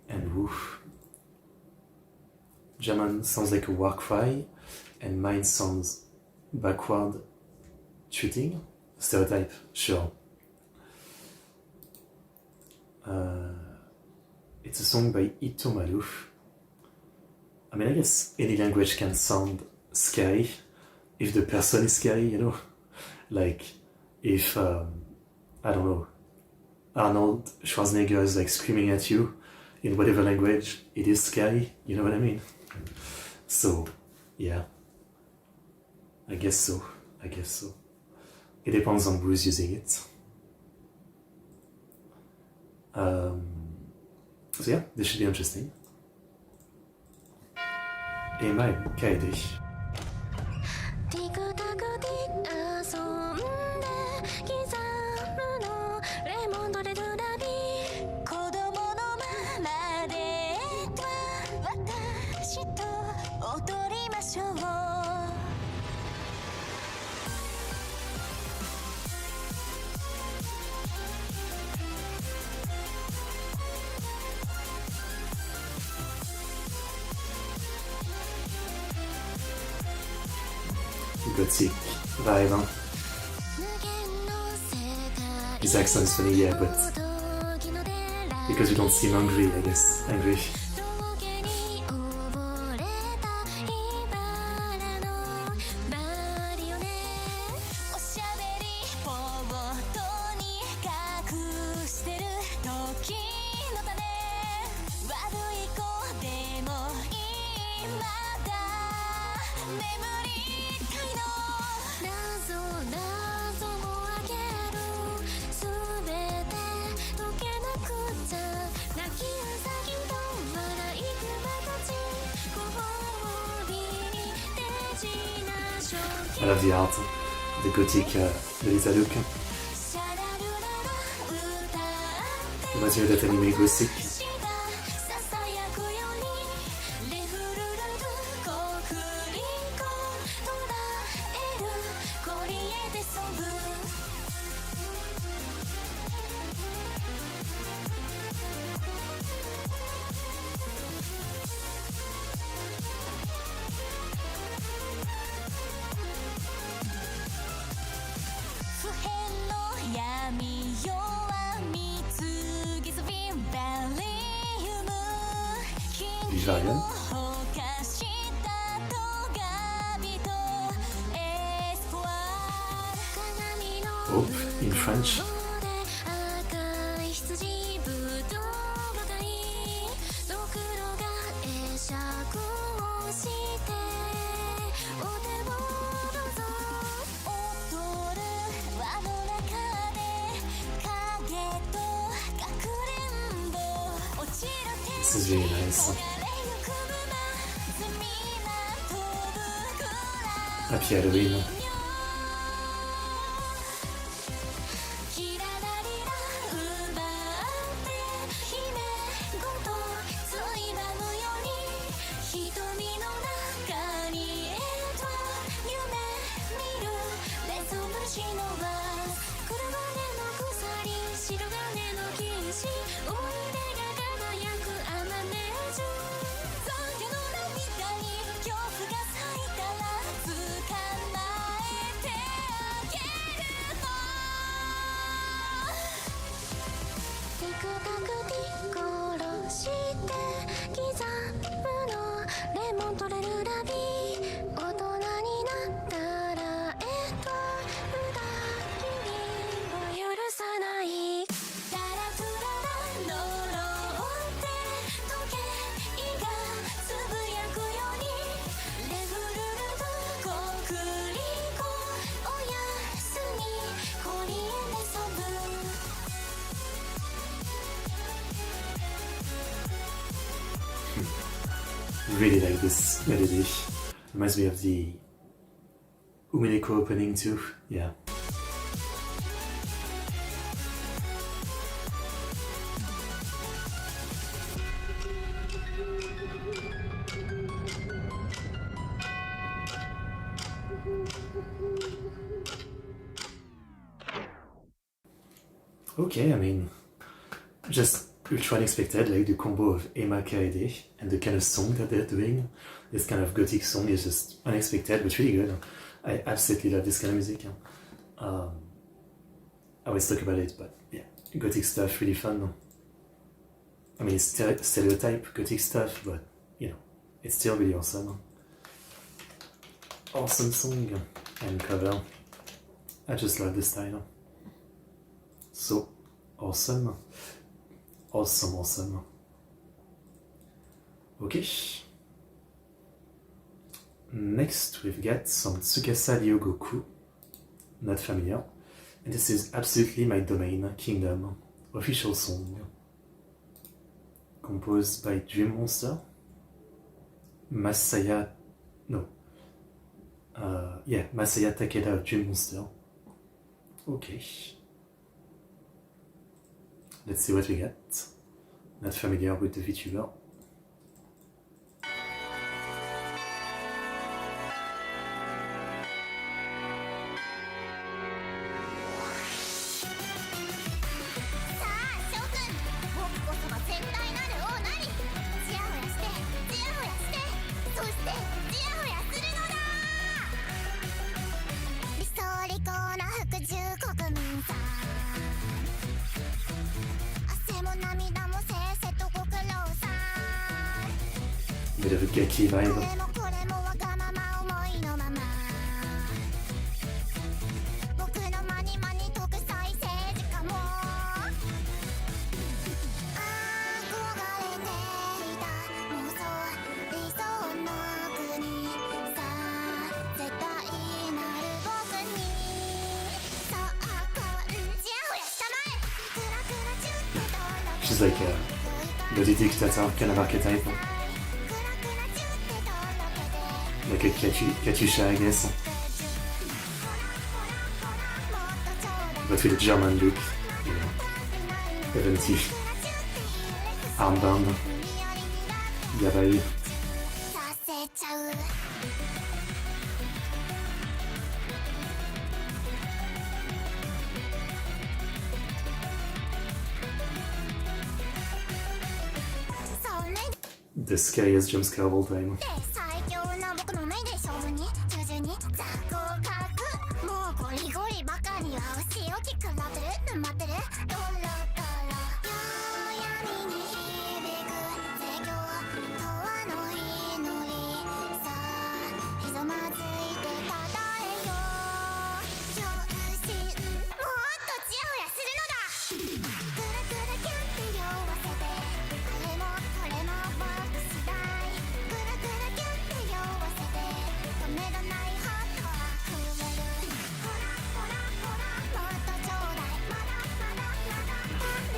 and Woof. German sounds like a war cry, and mine sounds backward shooting. Stereotype, sure. It's a song by Itomalu. I mean, I guess any language can sound scary if the person is scary, you know? Like, if, I don't know, Arnold Schwarzenegger is like screaming at you in whatever language, it is scary, you know what I mean? So, yeah. I guess so. It depends on who's using it. So yeah, this should be interesting. Amen, KD. ゴチバイバン His accent's funny, yeah, but because you don't seem angry, I guess. Angry. I love the art, the gothic de Lisa Luke. Reminds me of that anime Gothic. Vivarium. Hope in French. This is really nice. Happy Halloween. Really like this melody. Reminds me of the niconico opening too. Yeah. Okay, I mean, just ultra unexpected, like the combo of MECHATU-A and the kind of song that they're doing. This kind of gothic song is just unexpected, but really good. I absolutely love this kind of music. I always talk about it, but yeah, gothic stuff, really fun. I mean, it's stereotype gothic stuff, but you know, it's still really awesome. Awesome song and cover. I just love the style. So awesome. Awesome. Okay. Next we've got some Tsukasa Ryogoku, not familiar. And this is absolutely my domain, Kingdom, official song. Composed by Dream Monster. Masaya Takeda of Dream Monster. Okay. Let's see what we get. Not familiar with the Vtuber. Bit of a geeky vibe. She's like a body dictator kind of archetype. Like a Katusha, I guess. But with a German look, you know. 70s. Armband. Yabai. The scariest jump scare of all time.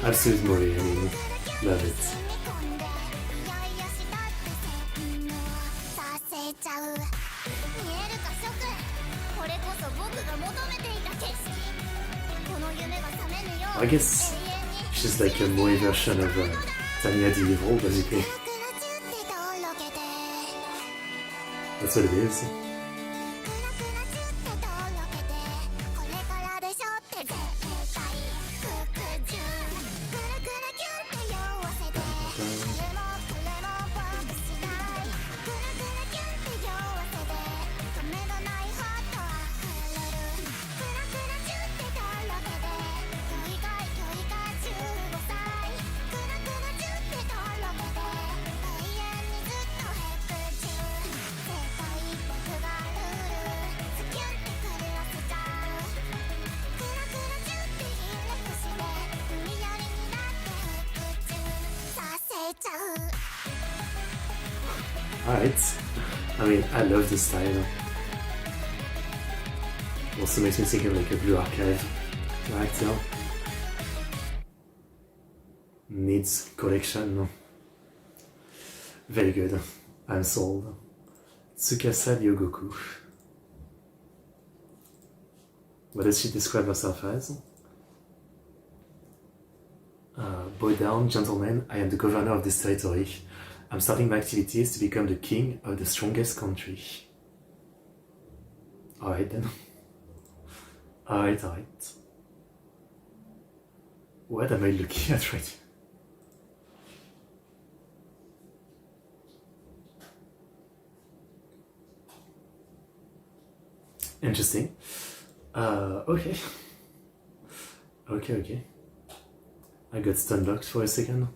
Absolute movie, I mean, love it. I guess she's like a moe version of Tanya the Evil, basically. That's what it is. Alright, I mean, I love this style. Also makes me think of like a Blue Archive character. Needs collection. Very good. I'm sold. Tsukasa Ryogoku. What does she describe herself as? Bow down, gentlemen, I am the governor of this territory. I'm starting my activities to become the king of the strongest country. Alright then. Alright. What am I looking at right here? Interesting. Okay. Okay. I got stun locked for a second.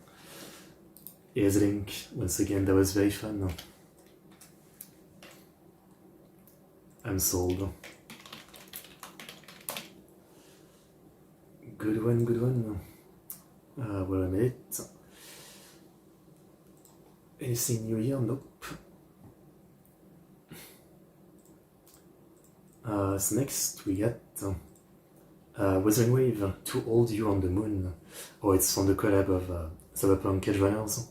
Here's Link. Once again, that was very fun. I'm sold. Good one. Wait a minute. Anything new here? Nope. So next we get Weathering Wave, To Hold You on the Moon. Oh, it's from the collab of Cyberpunk Edge Runners.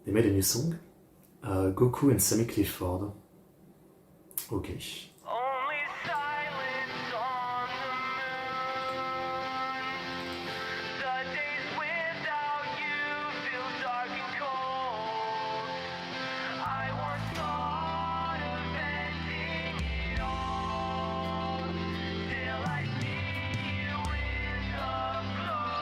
They made a new song. Goku and Sammy Clifford. Okay. Only silence on the moon. The days without you feel dark and cold. I once thought of ending it all till I see you in the glow.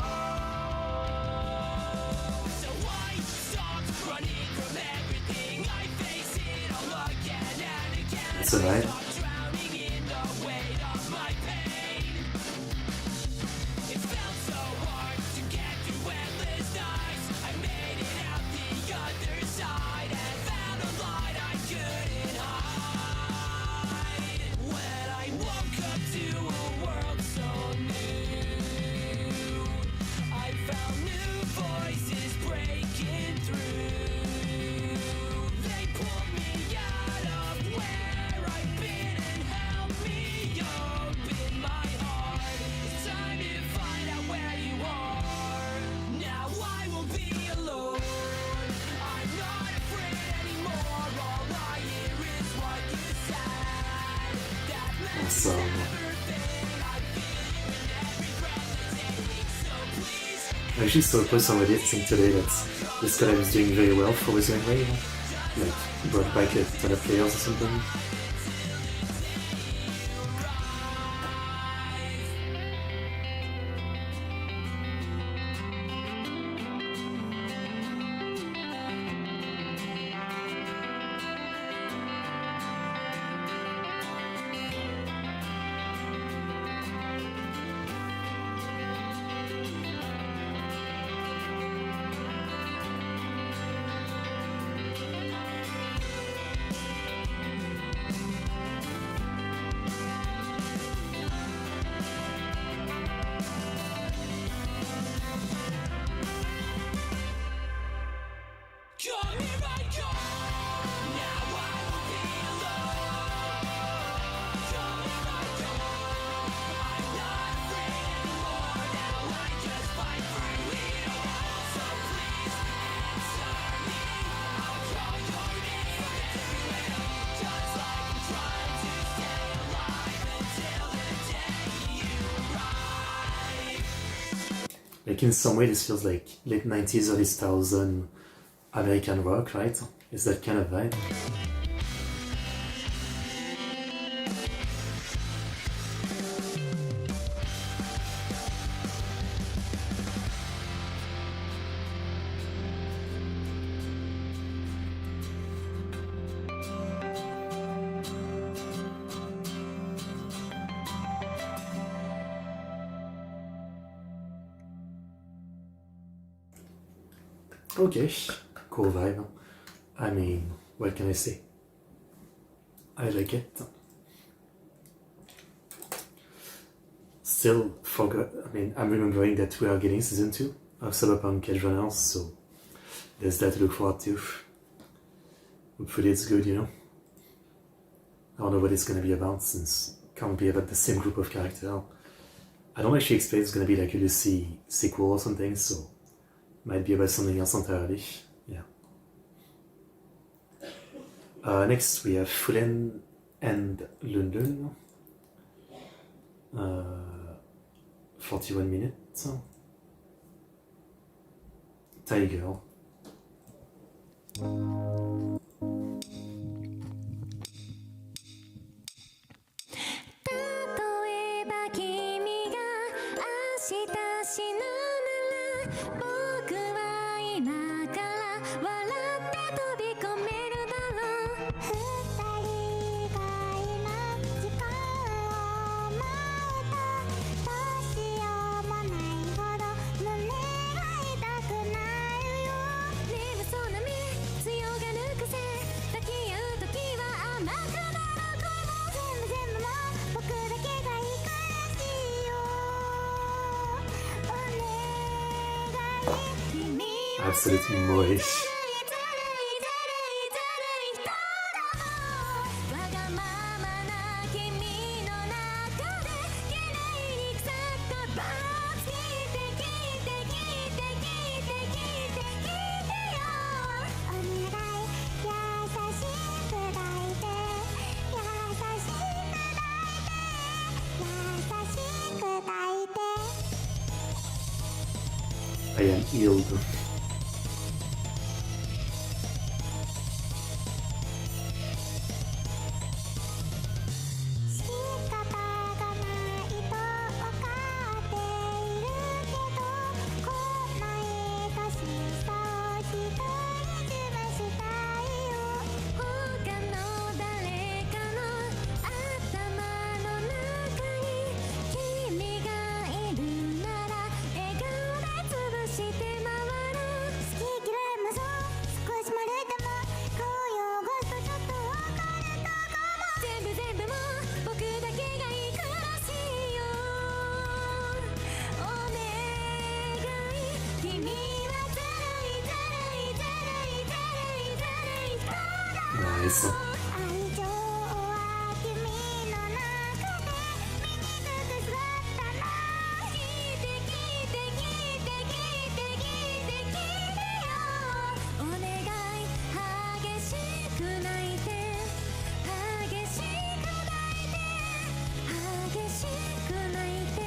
So I stopped running from everything. I face it all again and again. It's alright. Drowning in the weight of my pain. It felt so hard to get through endless nights. I made it out the other side and found a light I couldn't hide. When I woke up to a world so new, I found new voices breaking through. They pulled me out of where I've been and helped me open my heart. It's time to find out where you are. Now I won't be alone. I'm not afraid anymore. All I hear is what you said. That meant Awesome. everything I feel in every breath I take. So please. I actually saw a post on Reddit saying today that this collab is doing very well for Weathering Wave. Like, brought back a ton of players or something. Call me my call. Now I won't be alone. Call me my call. I'm not afraid anymore. Now I just fight through it all. So please answer me. I'll call your name through it all. Just like I'm trying to stay alive until the day you arrive. Like, in some way, this feels like late 90s, early 2000s American rock, right? It's that kind of vibe. Okay, cool vibe. I mean, what can I say? I like it. Still forgot, I'm remembering that we are getting season 2 of Cyberpunk Edge Runners, so there's that to look forward to. Hopefully it's good, you know? I don't know what it's gonna be about, since it can't be about the same group of characters. I don't actually expect it's gonna be like a Lucy sequel or something, so might be about something else entirely. Yeah. Next we have Fulen and Lundun. 41 minutes. Tiger. 例えば君が明日死ぬ Absolut moich. わがままな君の中で綺麗に腐ったバーツ聞いて聞いて聞いて聞いて聞いて聞いてよお願い優しく抱いて優しく抱いて優しく抱いて I am healed. 仕方がないと分かっているけどこんな愛しさ一人自慢したいよ他の誰かの頭の中に君がいるなら笑顔で潰して回る好き嫌いもそう少しまででもこう汚すとちょっと別れたかも全部もう僕だけがいくらしいよお願い君はずるいずるいずるいずるいずるい人だ Nice. 愛情は君の中で醜く座ったな聞いて聞いて聞いて聞いて聞いて聞いてよお願い激しく泣いて激しく泣いて激しく泣いて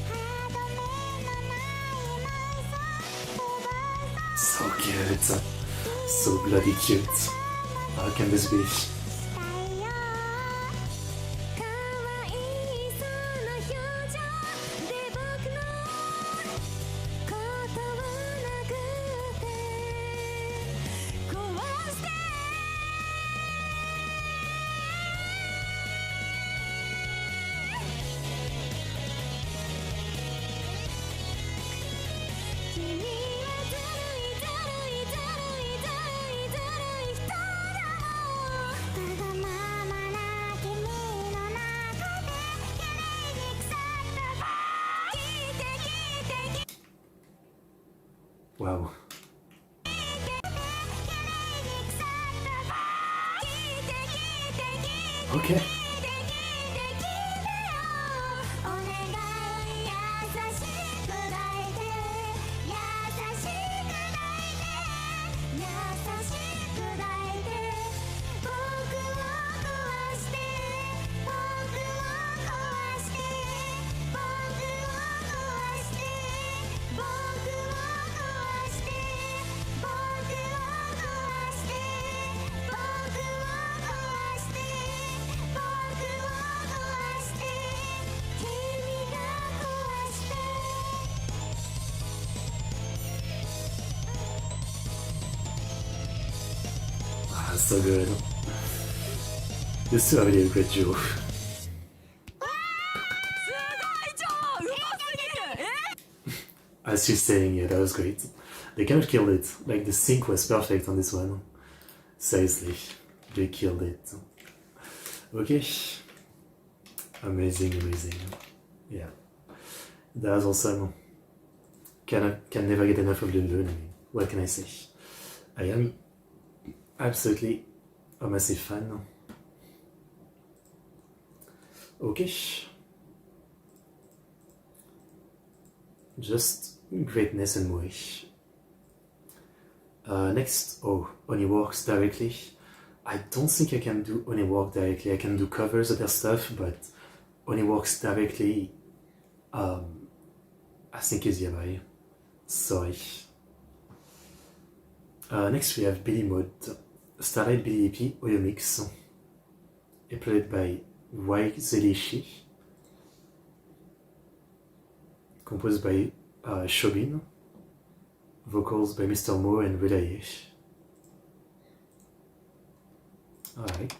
歯止めのない埋葬飛ば So cute. So bloody cute. How can this be? したいよかわいいその表情で僕のことを殴って壊して君はずるいずるいずるいずるいずるい人だわがままな君の中で綺麗に腐ったバー聞いて聞いて聞いて Wow. 綺麗に腐ったバー聞いて聞いて聞いて Okay. お願い優しく抱いて優しく抱いて優しく抱いて僕を壊して僕を壊して僕を壊して僕を壊して僕を壊して僕を壊して僕を壊して君が壊して Ah, so good. These two really did a great job. すごいじゃんうますぎる As she's saying, yeah, that was great. They kind of killed it. Like, the sync was perfect on this one. Seriously, they killed it. Okay. Amazing, amazing. Yeah. That was awesome. Can never get enough of Lulu. I mean, what can I say? I am absolutely a massive fan. Okay. Just greatness and more. Next, only works directly. I don't think I can do only work directly. I can do covers of their stuff, but only works directly. I think is yabai. Sorry. Next we have Billy Mode, started bilibili HOYO-MiX, played by Waizelishi, composed by Shobin, vocals by Mr. Mo and Utaite. Alright.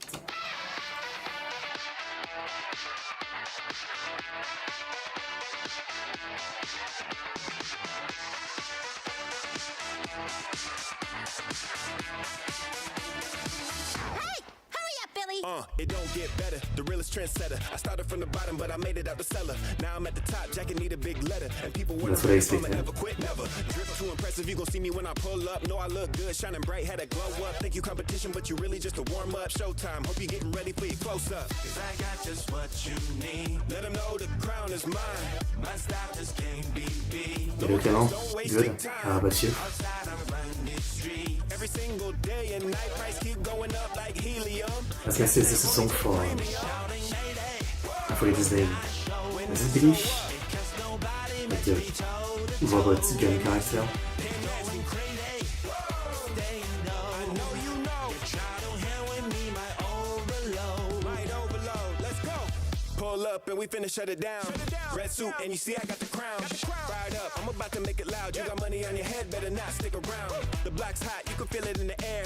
Hurry up, Billy! It don't get better, the realest trendsetter. I started from the bottom, but I made it out the cellar. Now I'm at the top, Jack need a big letter. And people wonder if I'ma ever quit, never. Drip too impressive, you gon' see me when I pull up. Know I look good, shining bright, had a glow up. Think you competition, but you really just a warm up. Showtime, hope you getting ready for your close up. Cause I got just what you need. Let them know the crown is mine. My style just can't be beat. Don't waste your time. Outside I'm running this street. Every single day and night, price keep going up like helium. Das Ganze ist a song for Disney. Das ist billig. Mit dem Robot Gun Charakter. Pull up and we finna shut it down. Red suit and you see I got the crown. Fired up, I'm about to make it loud. You got money on your head, better not stick around. The block's hot, you can feel it in the air.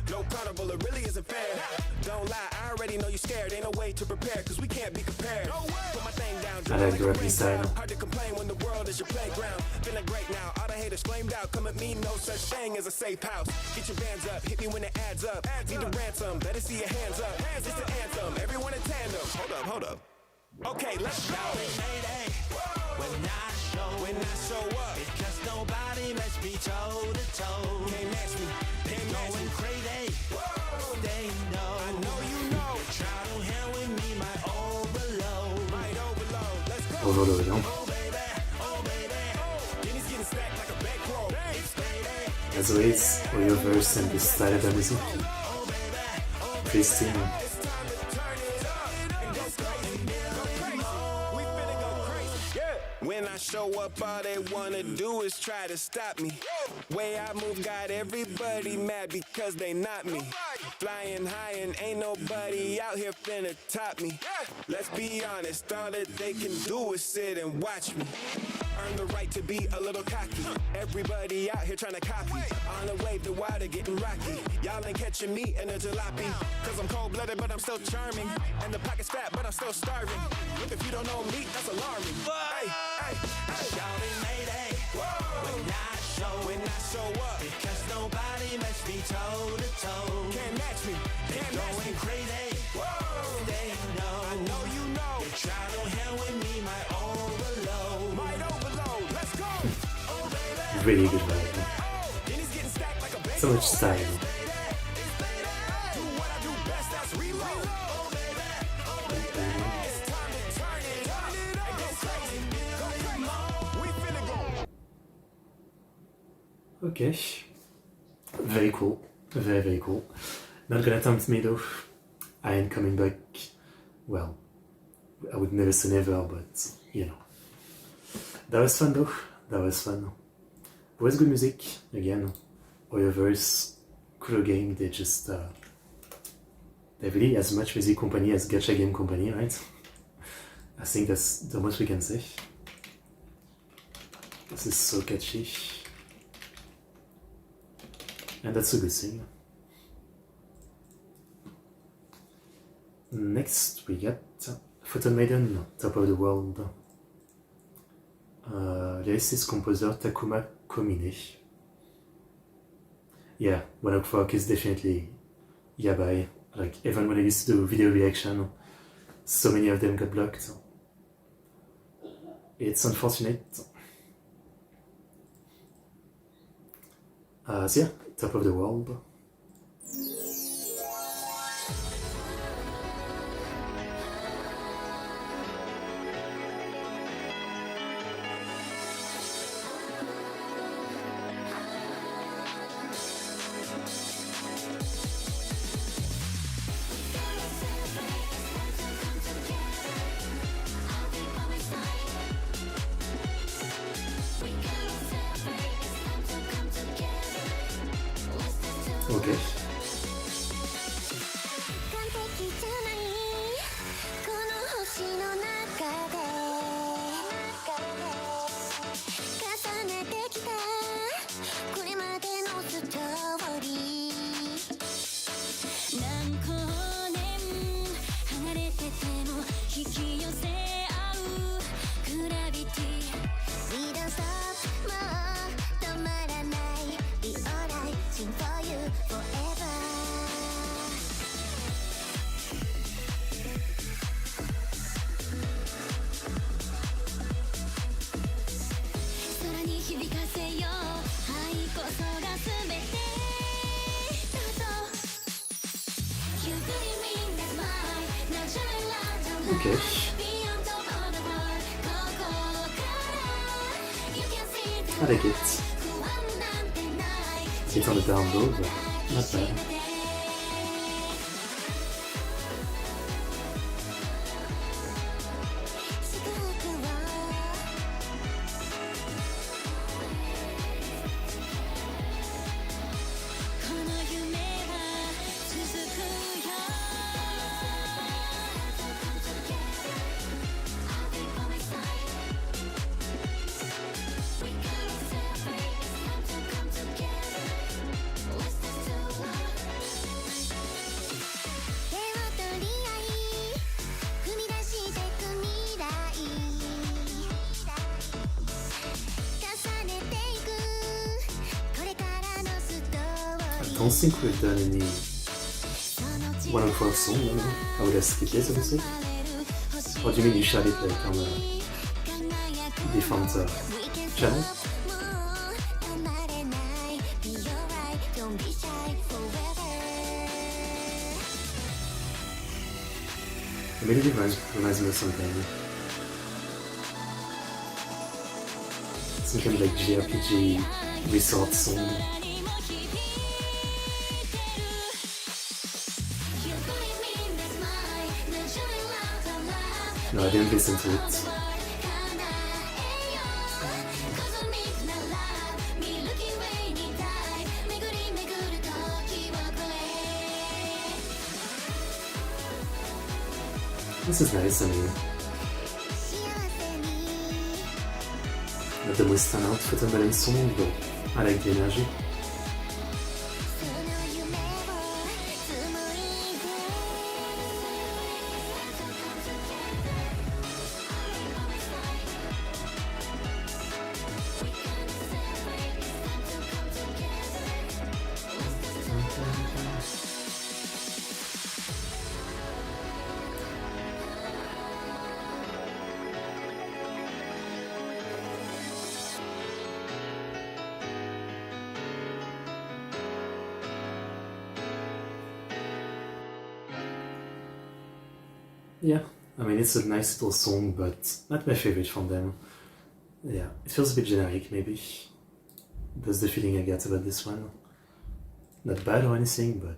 No carnival, it really isn't fair. Don't lie, I already know you scared. Ain't no way to prepare, cause we can't be compared. Put my thing down, I like the rapping style. hard to complain when the world is your playground. Feeling great now, all the haters flamed out. Come at me, no such thing as a safe house. Get your bands up, hit me when it adds up. Need a ransom, better see your hands up. It's the anthem, everyone in tandem. Hold up. Okay, let's go. Mayday. When I show up, because nobody match me toe to toe. Can't match me, going crazy. They know, I know you know. Try to hell with me, my overload. Let's go. Overload, hein. Oh baby. Then he's getting stacked like a bankroll. It's payday. Also jetzt HOYO-Verse und das Style der Musik. Christine. When I show up, all they wanna do is try to stop me. Way I move got everybody mad because they not me. Flying high and ain't nobody out here finna top me. Let's be honest, all that they can do is sit and watch me. Earn the right to be a little cocky. Everybody out here trying to copy. On the wave, the water getting rocky. Y'all ain't catching me in a jalopy. Cause I'm cold-blooded, but I'm still charming. And the pocket's fat, but I'm still starving. Look, if you don't know me, that's alarming. Hey. Shouting mayday. When I show up. Because nobody match me toe to toe. Can't match me. Going crazy. They know. I know you know. They try to hell with me, my overload. Let's go. Oh baby. Really good vibe. Then he's getting stacked like a bank. So much style. Do what I do best, that's reload. Oh baby. It's time to turn it up. And go crazy. We finna go. Okay. Very cool. Very cool. Not gonna tempt me though. I ain't coming back. Well, I would never say never, but you know. That was fun though. That was fun. It was good music. Again, HOYO-Verse, cooler game. They just they really as much music company as gacha game company, right? I think that's the most we can say. This is so catchy. And that's a good thing. Next we got Photon Maiden, Top of the World. Lyricist composer Takuma Komine. Yeah, One Ok Rock is definitely yabai. Like even when I used to do video reaction, so many of them got blocked. It's unfortunate. So yeah, Top of the World. Okay. 完璧じゃないこの星の中で重ねてきたこれまでのストーリー何光年離れてても引き寄せ合うグラビティ We don't stop もう止まらない Be alright sing for you forever Okay. I like it. It's on the down low, but not bad. I don't think we've done any one-on-one song, no? I would have skipped it, obviously. Or do you mean you shot it like on a different channel? The melody reminds me of something. Some kind of like JRPG resort song. No, I didn't listen to it. This is nice, I mean. Not the most standout Vtuber song, but I like the energy. Yeah, I mean, it's a nice little song, but not my favorite from them. Yeah, it feels a bit generic, maybe. That's the feeling I get about this one. Not bad or anything, but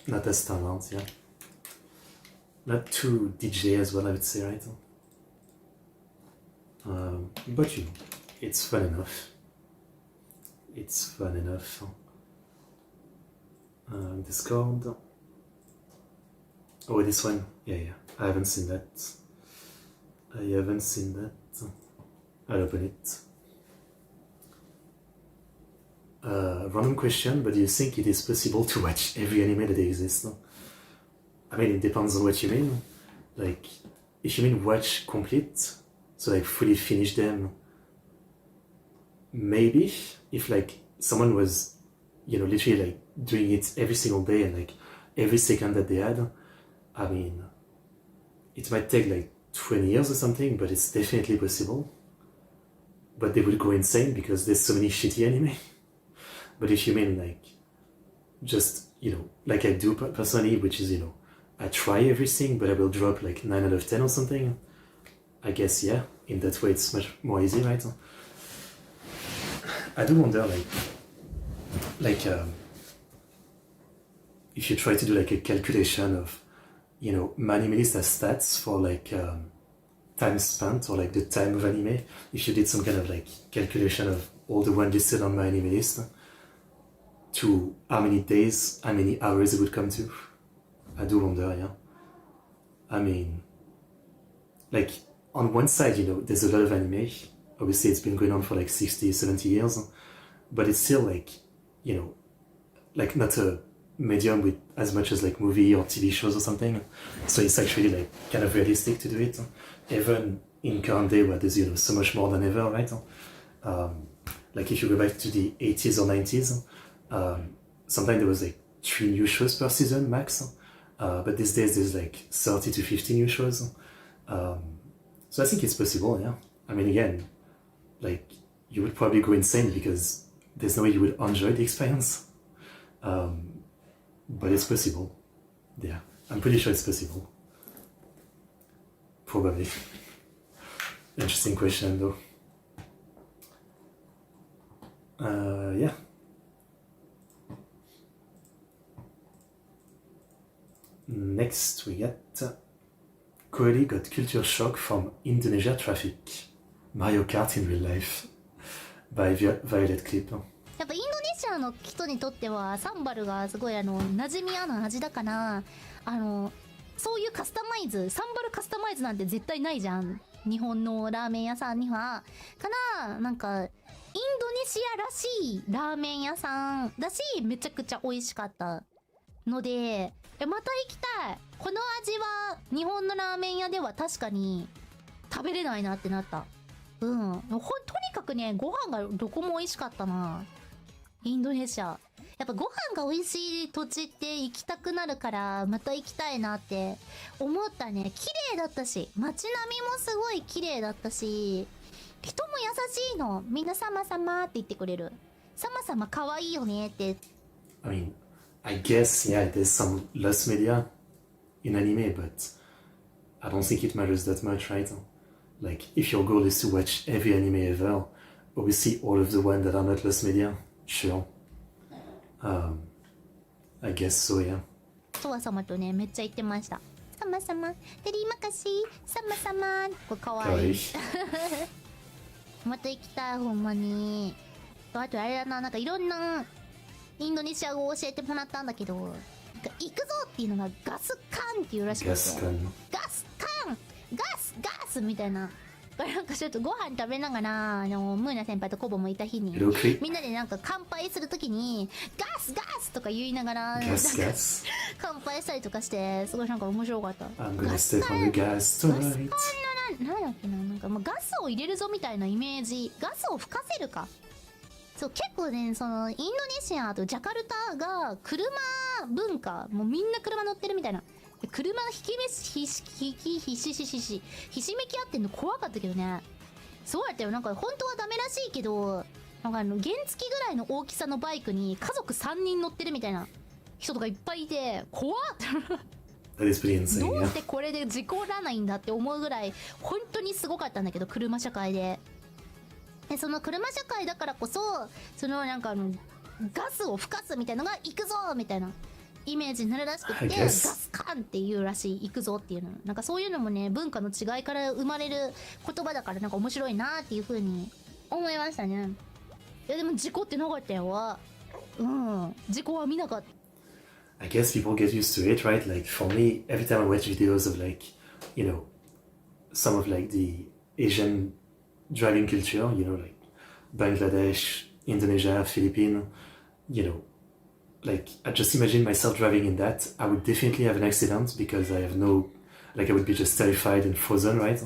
not as standout, yeah. Not too DJ as well, I would say, right? But you know, it's fun enough. It's fun enough. Discord. Oh, this one? Yeah. I haven't seen that. I'll open it. Random question, but do you think it is possible to watch every anime that exists? No? I mean, it depends on what you mean. Like, if you mean watch complete, so like fully finish them, maybe. If like someone was, you know, literally like doing it every single day and like every second that they had, I mean, it might take like 20 years or something, but it's definitely possible. But they would go insane because there's so many shitty anime. But if you mean like, just, you know, like I do personally, which is, you know, I try everything, but I will drop like 9 out of 10 or something, I guess, yeah, in that way it's much more easy, right? I do wonder, like if you try to do like a calculation of, you know, my anime list has stats for like time spent or like the time of anime. If you did some kind of like calculation of all the ones listed on my anime list to how many days, how many hours it would come to, I do wonder, yeah. I mean, like on one side, you know, there's a lot of anime. Obviously it's been going on for like 60, 70 years, but it's still like, you know, like not a medium with as much as like movie or TV shows or something. So it's actually like kind of realistic to do it, even in current day where there's, you know, so much more than ever, right? Like if you go back to the 80s or 90s, sometimes there was like 3 new shows per season max, but these days there's like 30 to 50 new shows. So I think it's possible, yeah. I mean, again, like you would probably go insane because there's no way you would enjoy the experience. But it's possible. Yeah, I'm pretty sure it's possible. Probably. Interesting question though. Yeah. Next we get Coeli got culture shock from Indonesia traffic. Mario Kart in real life by Violet Clip. やっぱインドネシアの人にとってはサンバルがすごい馴染みやな味だからそういうカスタマイズサンバルカスタマイズなんて絶対ないじゃん日本のラーメン屋さんにはからなんかインドネシアらしいラーメン屋さんだしめちゃくちゃ美味しかったのでまた行きたいこの味は日本のラーメン屋では確かに食べれないなってなったとにかくねご飯がどこも美味しかったなインドネシアやっぱご飯が美味しい土地って行きたくなるからまた行きたいなって思ったね綺麗だったし街並みもすごい綺麗だったし人も優しいのみんな様々って言ってくれる様々可愛いよねって I mean, I guess, yeah, there's some lost media in anime, but I don't think it matters that much, right? Like, if your goal is to watch every anime ever, obviously all of the ones that are not lost media, sure. I guess so, yeah. トワ様とねめっちゃ言ってました様々テリーマカシ様々これかわいいまた行きたいほんまにあとあれだななんかいろんなインドネシア語を教えてもらったんだけどなんか行くぞっていうのがガスカンっていうらしくてガスカンガスみたいななんかちょっとご飯食べながらムーナ先輩とコボもいた日にみんなでなんか乾杯するときにガスガスとか言いながら乾杯したりとかしてすごいなんか面白かった。ガスカンなんだっけななんかもうガスを入れるぞみたいなイメージガスを吹かせるかそう結構ねそのインドネシアとジャカルタが車文化もうみんな車乗ってるみたいな車のひしめき合ってんの怖かったけどねそうやったよなんか本当はダメらしいけどなんか原付ぐらいの大きさのバイクに家族3人乗ってるみたいな人とかいっぱいいて怖っどうしてこれで事故らないんだって思うぐらい本当にすごかったんだけど車社会でその車社会だからこそそのなんかガスを吹かすみたいなのが行くぞみたいなイメージになるらしくてガスカンっていうらしい行くぞっていうのなんかそういうのもね文化の違いから生まれる言葉だからなんか面白いなっていう風に思いましたねいやでも事故ってなかったよ事故は見なかった I guess people get used to it, right? Like for me, every time I watch videos of like, you know, some of like the Asian driving culture, you know, like Bangladesh, Indonesia, Philippines, you know, like I just imagine myself driving in that. I would definitely have an accident because I have no, like I would be just terrified and frozen, right?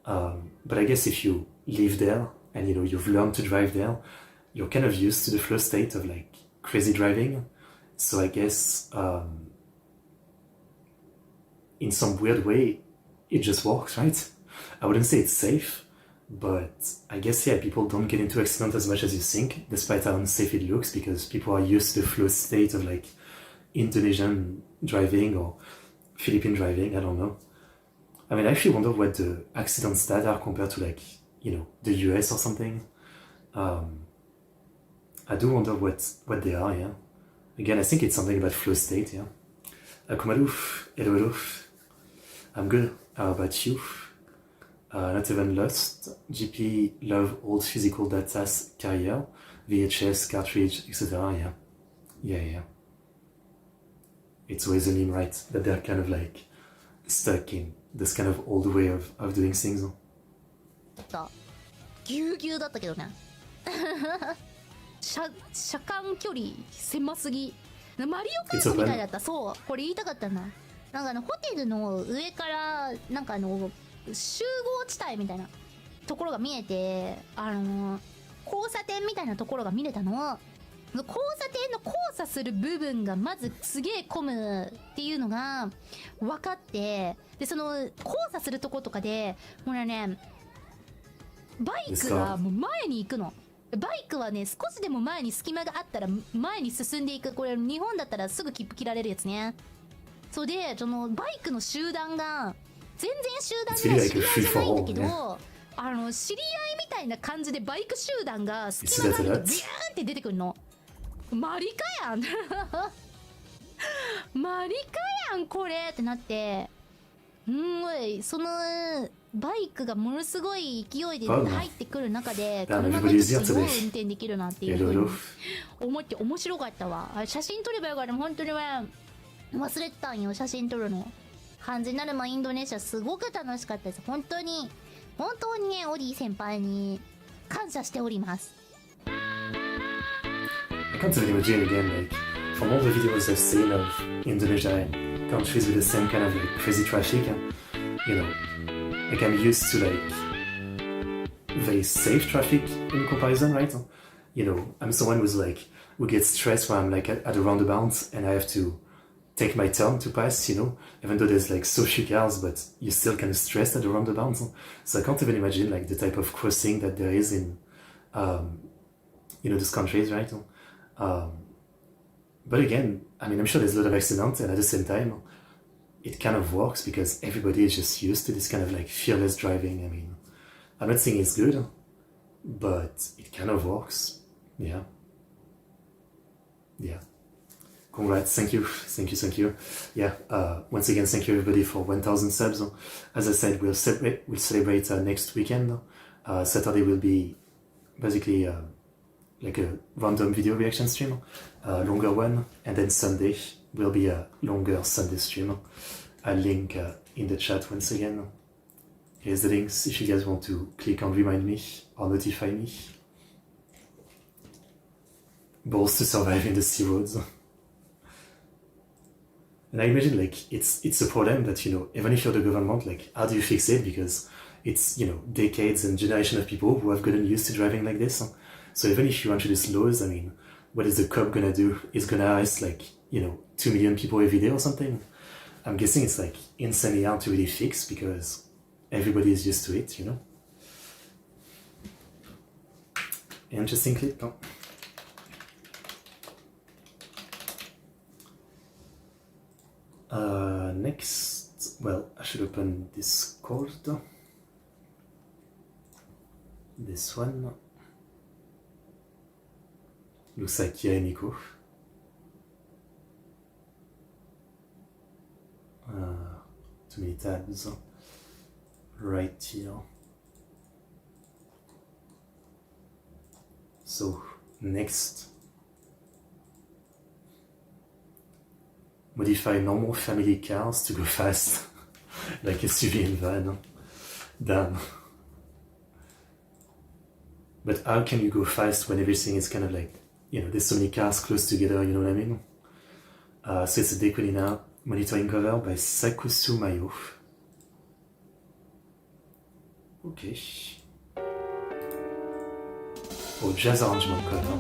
But I guess if you live there and you know you've learned to drive there, you're kind of used to the flow state of like crazy driving. So I guess in some weird way, it just works, right? I wouldn't say it's safe, but I guess, yeah, people don't get into accident as much as you think, despite how unsafe it looks, because people are used to the flow state of like Indonesian driving or Philippine driving, I don't know. I mean, I actually wonder what the accident stats are compared to like, you know, the US or something. I do wonder what they are, yeah. Again, I think it's something about flow state, yeah. Kumaru, hello. I'm good. How about you? Not even lost. GP love old physical data carrier, VHS, cartridge, etc. Yeah. It's always a meme, right? That they're kind of like stuck in this kind of old way of doing things. ぎゅうぎゅうだったけどね車間距離狭すぎマリオカートみたいだったそうこれ言いたかったんだなんかホテルの上からなんか集合地帯みたいなところが見えて交差点みたいなところが見れたの交差点の交差する部分がまずすげえ混むっていうのが分かってでその交差するとことかでもうねバイクがもう前に行くのバイクはね少しでも前に隙間があったら前に進んでいくこれ日本だったらすぐ切符切られるやつねそうでそのバイクの集団が全然集団 It's で really は like 知 a り合い free じゃ for ないんだ all. けど、 Yeah. 知り合いみたいな感じでバイク集団が隙 You 間 see があ that る a と lot? ビューンって出てくるの。マリカやんマリカやんこれってなって、ごいそのバイクがものすごい勢いで入ってくる中で車の位置すごい運転できるなっていうふうに思って面白かったわ。写真撮ればよかった。本当に忘れてたんよ、写真撮るの。漢字なるまインドネシアすごく楽しかったです。本当にね、オディ先輩に感謝しております。I can't really imagine again, like, from all the videos I've seen of Indonesia and countries with the same kind of like crazy traffic, you know, like I'm used to like very safe traffic in comparison, right? You know, I'm someone who gets stressed when I'm like at a roundabout and I have to take my turn to pass, you know, even though there's like so few cars, but you're still kind of stressed at the roundabout. So I can't even imagine like the type of crossing that there is in, you know, those countries, right? But again, I mean, I'm sure there's a lot of accidents, and at the same time, it kind of works because everybody is just used to this kind of like fearless driving. I mean, I'm not saying it's good, but it kind of works. Yeah. Congrats, thank you. Yeah, once again, thank you everybody for 1,000 subs. As I said, we'll celebrate next weekend. Saturday will be basically like a random video reaction stream, longer one, and then Sunday will be a longer Sunday stream. I'll link in the chat once again. Here's the links if you guys want to click on remind me or notify me. Balls to survive in the sea roads. And I imagine like it's a problem that, you know, even if you're the government, like how do you fix it? Because it's, you know, decades and generation of people who have gotten used to driving like this. So even if you introduce laws, I mean, what is the cop gonna do? Is gonna arrest like, you know, 2 million people every day or something? I'm guessing it's like insanely hard to really fix because everybody is used to it, you know? Interesting clip, huh? Next, well, I should open Discord. This one. Looks like niconico. Too many tabs. Right here. So, next. Modify normal family cars to go fast, like SUV and van. Damn. But how can you go fast when everything is kind of like, you know, there's so many cars close together, you know what I mean? So it's a Decolina monitoring cover by Sakusu Mayo. Okay. Oh, jazz arrangement cover.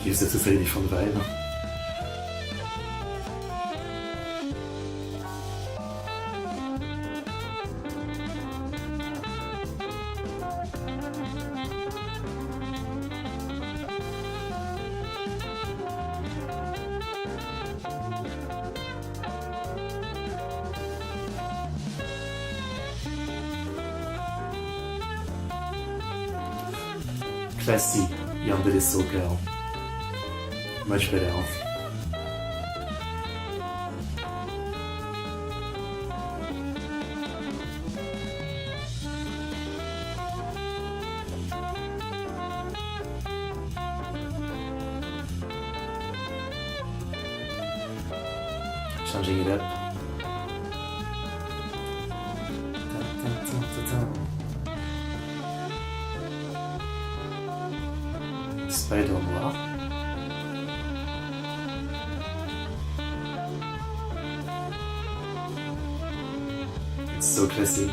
Gives it a very different vibe. Classy, Yandere Soul. Much better. Changing it up. Spider noir. It's so classy.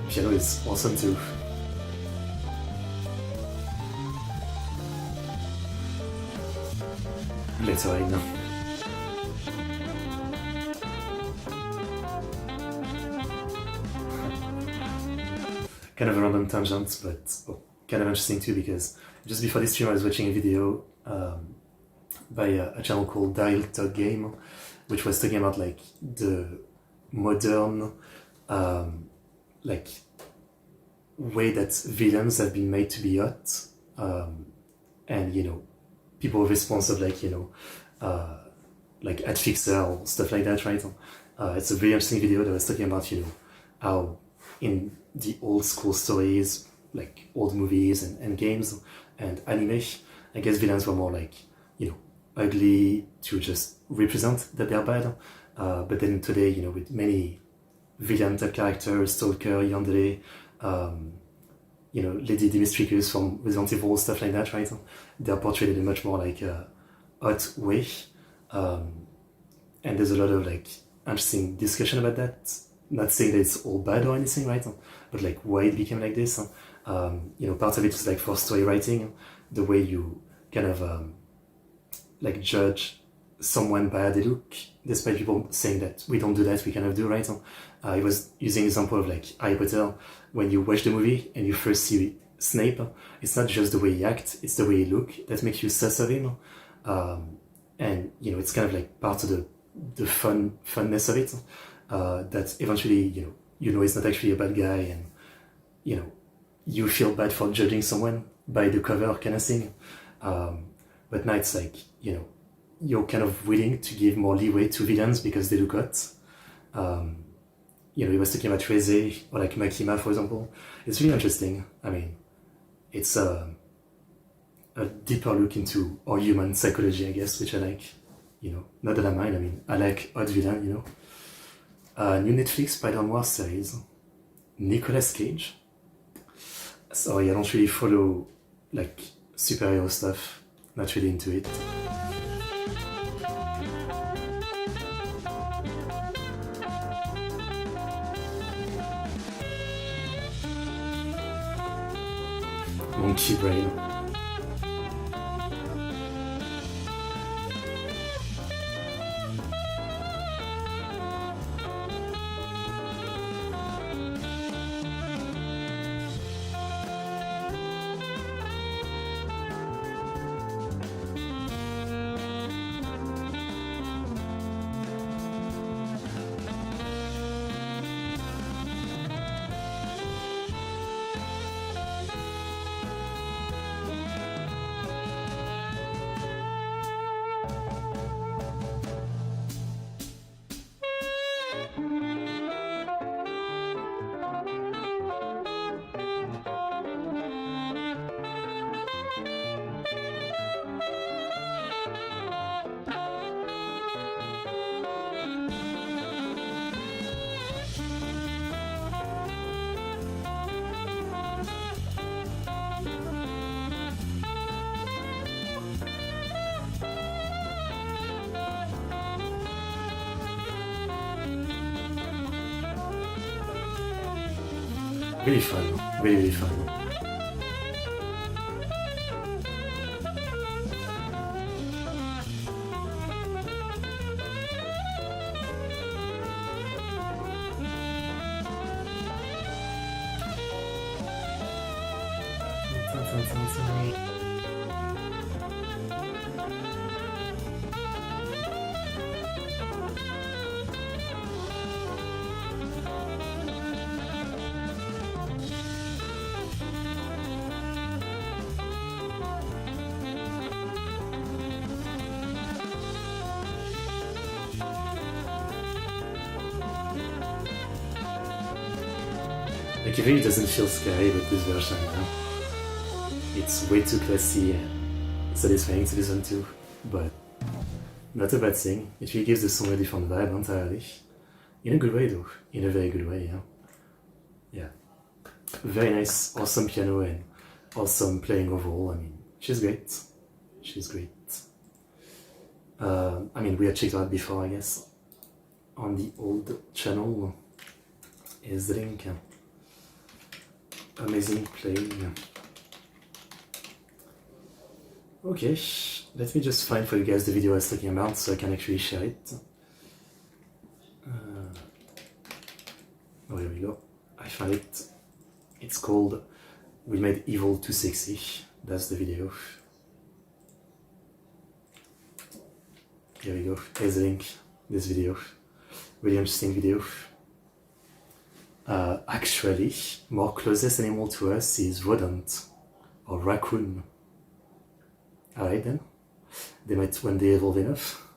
piano is awesome too. Let's ride now. Kind of a random tangent, but kind of interesting too, because just before this stream I was watching a video by a channel called Dial Talk Game, which was talking about like the modern like way that villains have been made to be hot, and you know, people response of like, you know, like at Fixer or stuff like that, right? It's a very interesting video that was talking about, you know, how in the old school stories, like old movies and games and anime, I guess villains were more like, you know, ugly to just represent that they're bad. But then today, you know, with many villain type characters, Stalker, Yandere, you know, Lady Dimitrescu from Resident Evil, stuff like that, right? They're portrayed in a much more like hot way. And there's a lot of like interesting discussion about that. Not saying that it's all bad or anything, right? But like why it became like this. You know, part of it is like for story writing, the way you kind of like judge someone by how they look, despite people saying that we don't do that, we kind of do, right? I was using example of like Harry Potter. When you watch the movie and you first see Snape, it's not just the way he acts, it's the way he look that makes you sus of him. And you know, it's kind of like part of the funness of it, that eventually, you know he's not actually a bad guy, and you know, you feel bad for judging someone by the cover kind of thing. But now it's like, you know, you're kind of willing to give more leeway to villains because they look hot. You know, he was talking about Reze or like Makima, for example. It's really interesting. I mean, it's a deeper look into our human psychology, I guess, which I like. You know, not that I mind. I mean, I like hot villain. You know, new Netflix Spider-Man series, Nicolas Cage. Sorry, I don't really follow like superhero stuff. Not really into it. Monkey brain. Really fun, really fun. Like, it really doesn't feel scary with this version, you know? It's way too classy and satisfying to listen to, but not a bad thing. It really gives the song a different vibe entirely. In a good way though, in a very good way, yeah. Yeah. Very nice, awesome piano and awesome playing overall. I mean, she's great. She's great. I mean, we had checked her out before, I guess. On the old channel. Here's the link. amazing playing. Okay, let me just find for you guys the video I was talking about so I can actually share it. Oh, here we go. I found it. It's called We Made Evil Too Sexy. That's the video. Here we go. Here's the link. This video. Really interesting video. Actually, more closest animal to us is rodent or raccoon. Alright then. They might when they evolve enough.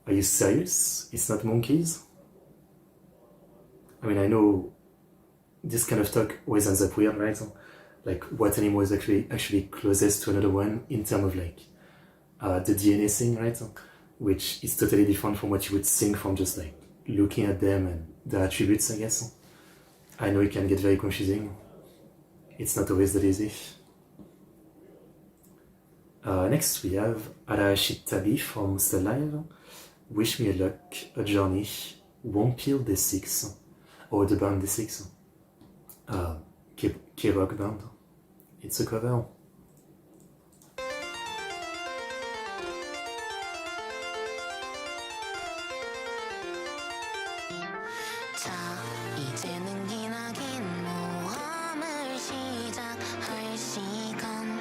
Are you serious? It's not monkeys? I mean, I know this kind of talk always ends up weird, right? Like, what animal is actually closest to another one in terms of like the DNA thing, right? Which is totally different from what you would think from just like looking at them and their attributes, I guess. I know it can get very confusing. It's not always that easy. Next we have Arashitabi from Still Live. Wish me a luck, a journey, Wompil D6, or the band D6. K-rock band. It's a cover. 자, 이제는 기나긴 모험을 시작할 시간.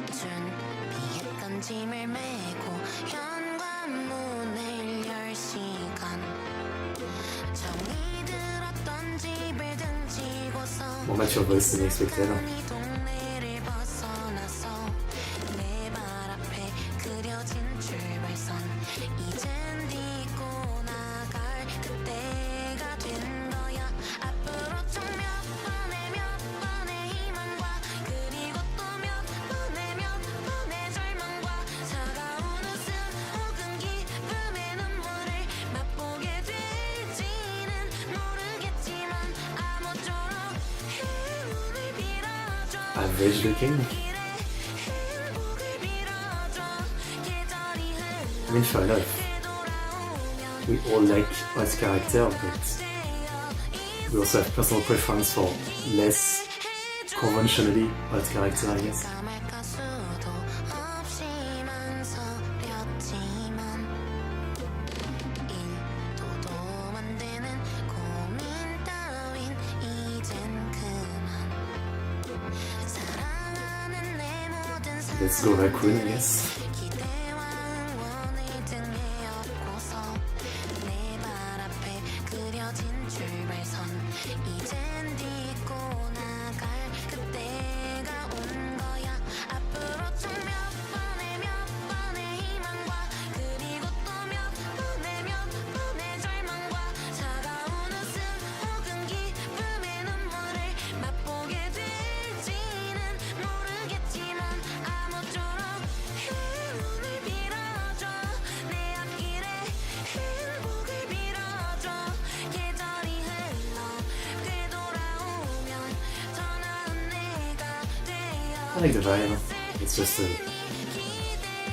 준비했던 짐을 메고 현관문을 열 시간. 정이 들었던 집을 등지고서 More mature voice than expected. 이 동네를 벗어나서 내 발 앞에 그려진 출발선. 이젠 딛고 나갈 그때가 된 거야. 앞으로 총 몇 번의 희망과 그리고 또 몇 번의 절망과 차가운 웃음 혹은 기쁨의 눈물을 맛보게 될지는 모르겠지만 아무쪼록 행운을 빌어줘. Average looking. 행복을 빌어줘. 계절이 I mean, fair enough. We all like Odd's character, but we also have personal preference for less conventionally Odd character, I guess. 까말까 수도 없이만 서렸지만 일도도 만드는 고민 따윈 이젠 그만. 사랑하는 내 모든 Let's go raccoon, I guess. 기대와 응원을 등에 업고서 내 발 앞에 그려진 출발선. 이젠 딛고 나갈 그때가 온 거야. 앞으로 총 몇 번의 희망과 그리고 또 몇 번의 절망과 차가운 웃음 혹은 기쁨의 눈물을 맛보게 될지는 모르겠지만 아무쪼록 행운을 빌어줘. 내 앞길에 행복을 빌어줘. 계절이 흘러 되돌아오면 더 나은 내가 되어 I like the vibe. It's just a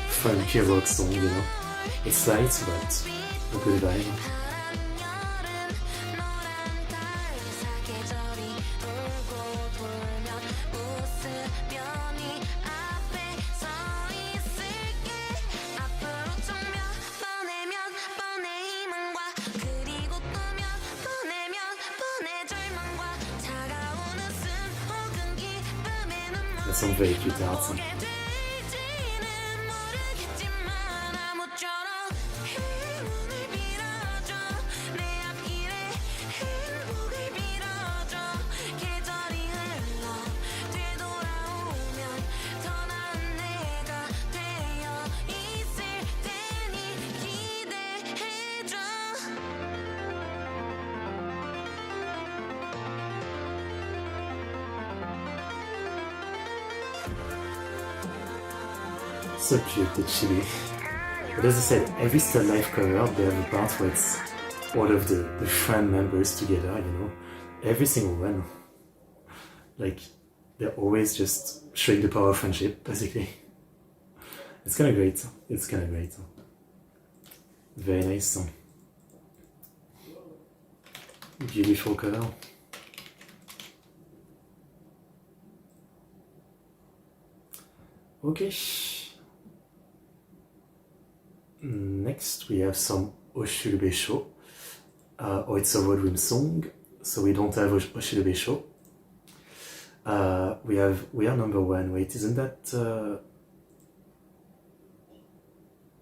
fun K-rock song, you know. It's light, but a good vibe. 여름 노란 달 사계절이 돌고 돌면 웃으면이 앞에 서 있을게. 앞으로 총 몇 번의 희망과 그리고 또 몇 번의 절망과 차가운 웃음 혹은 기쁨의 눈물 That song very cute out. 될지는 모르겠지만 아무쪼록 행운을 빌어줘. 내 앞길에 행복을 빌어줘. 계절이 흘러 되돌아오면 더 나은 내가 되어 있을 테니 기대해줘. So cute, the chibi. But as I said, every Still Life cover, they have a part where it's all of the friend members together, you know. Every single one. Like, they're always just showing the power of friendship, basically. It's kind of great. It's kind of great. Very nice. Beautiful cover. Okay. Next we have some Oshirubesho. Oh, it's a road rhyme song, so we don't have Oshirubesho. We are number one. Wait, isn't that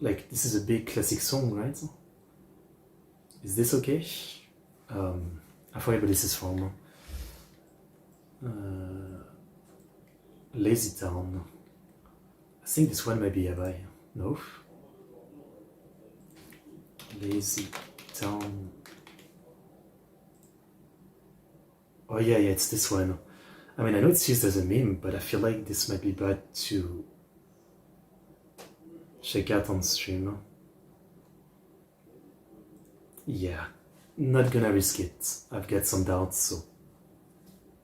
like this is a big classic song, right? Is this okay? I forget what this is from. Lazy Town. I think this one might be Yabai. No? Lazy Town. Oh yeah, it's this one. I mean, I know it's used as a meme, but I feel like this might be bad to check out on stream. Yeah, not gonna risk it. I've got some doubts, so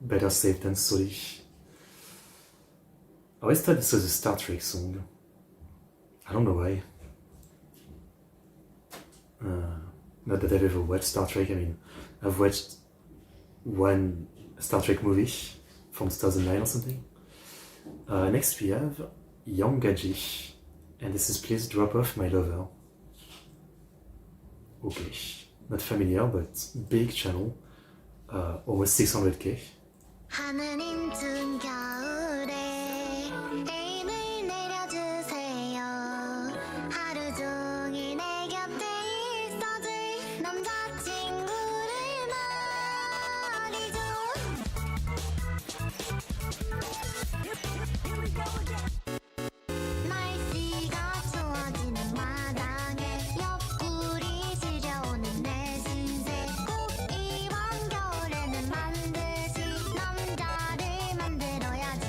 better safe than sorry. I always thought this was a Star Trek song. I don't know why. Not that I've ever watched Star Trek. I mean, I've watched one Star Trek movie from 2009 or something. Next we have Yangaji, and this is Please Drop Off My Lover. Okay, not familiar, but big channel, almost 600k. 하느님 준 겨울에 애인을 내려주세요. 하루 종일 내 곁에 있어줄 남자친구를 말이죠. 날씨가 추워지는 마당에 옆구리 시려오는 내 신세. 꼭 이번 겨울에는 반드시 남자를 만들어야지.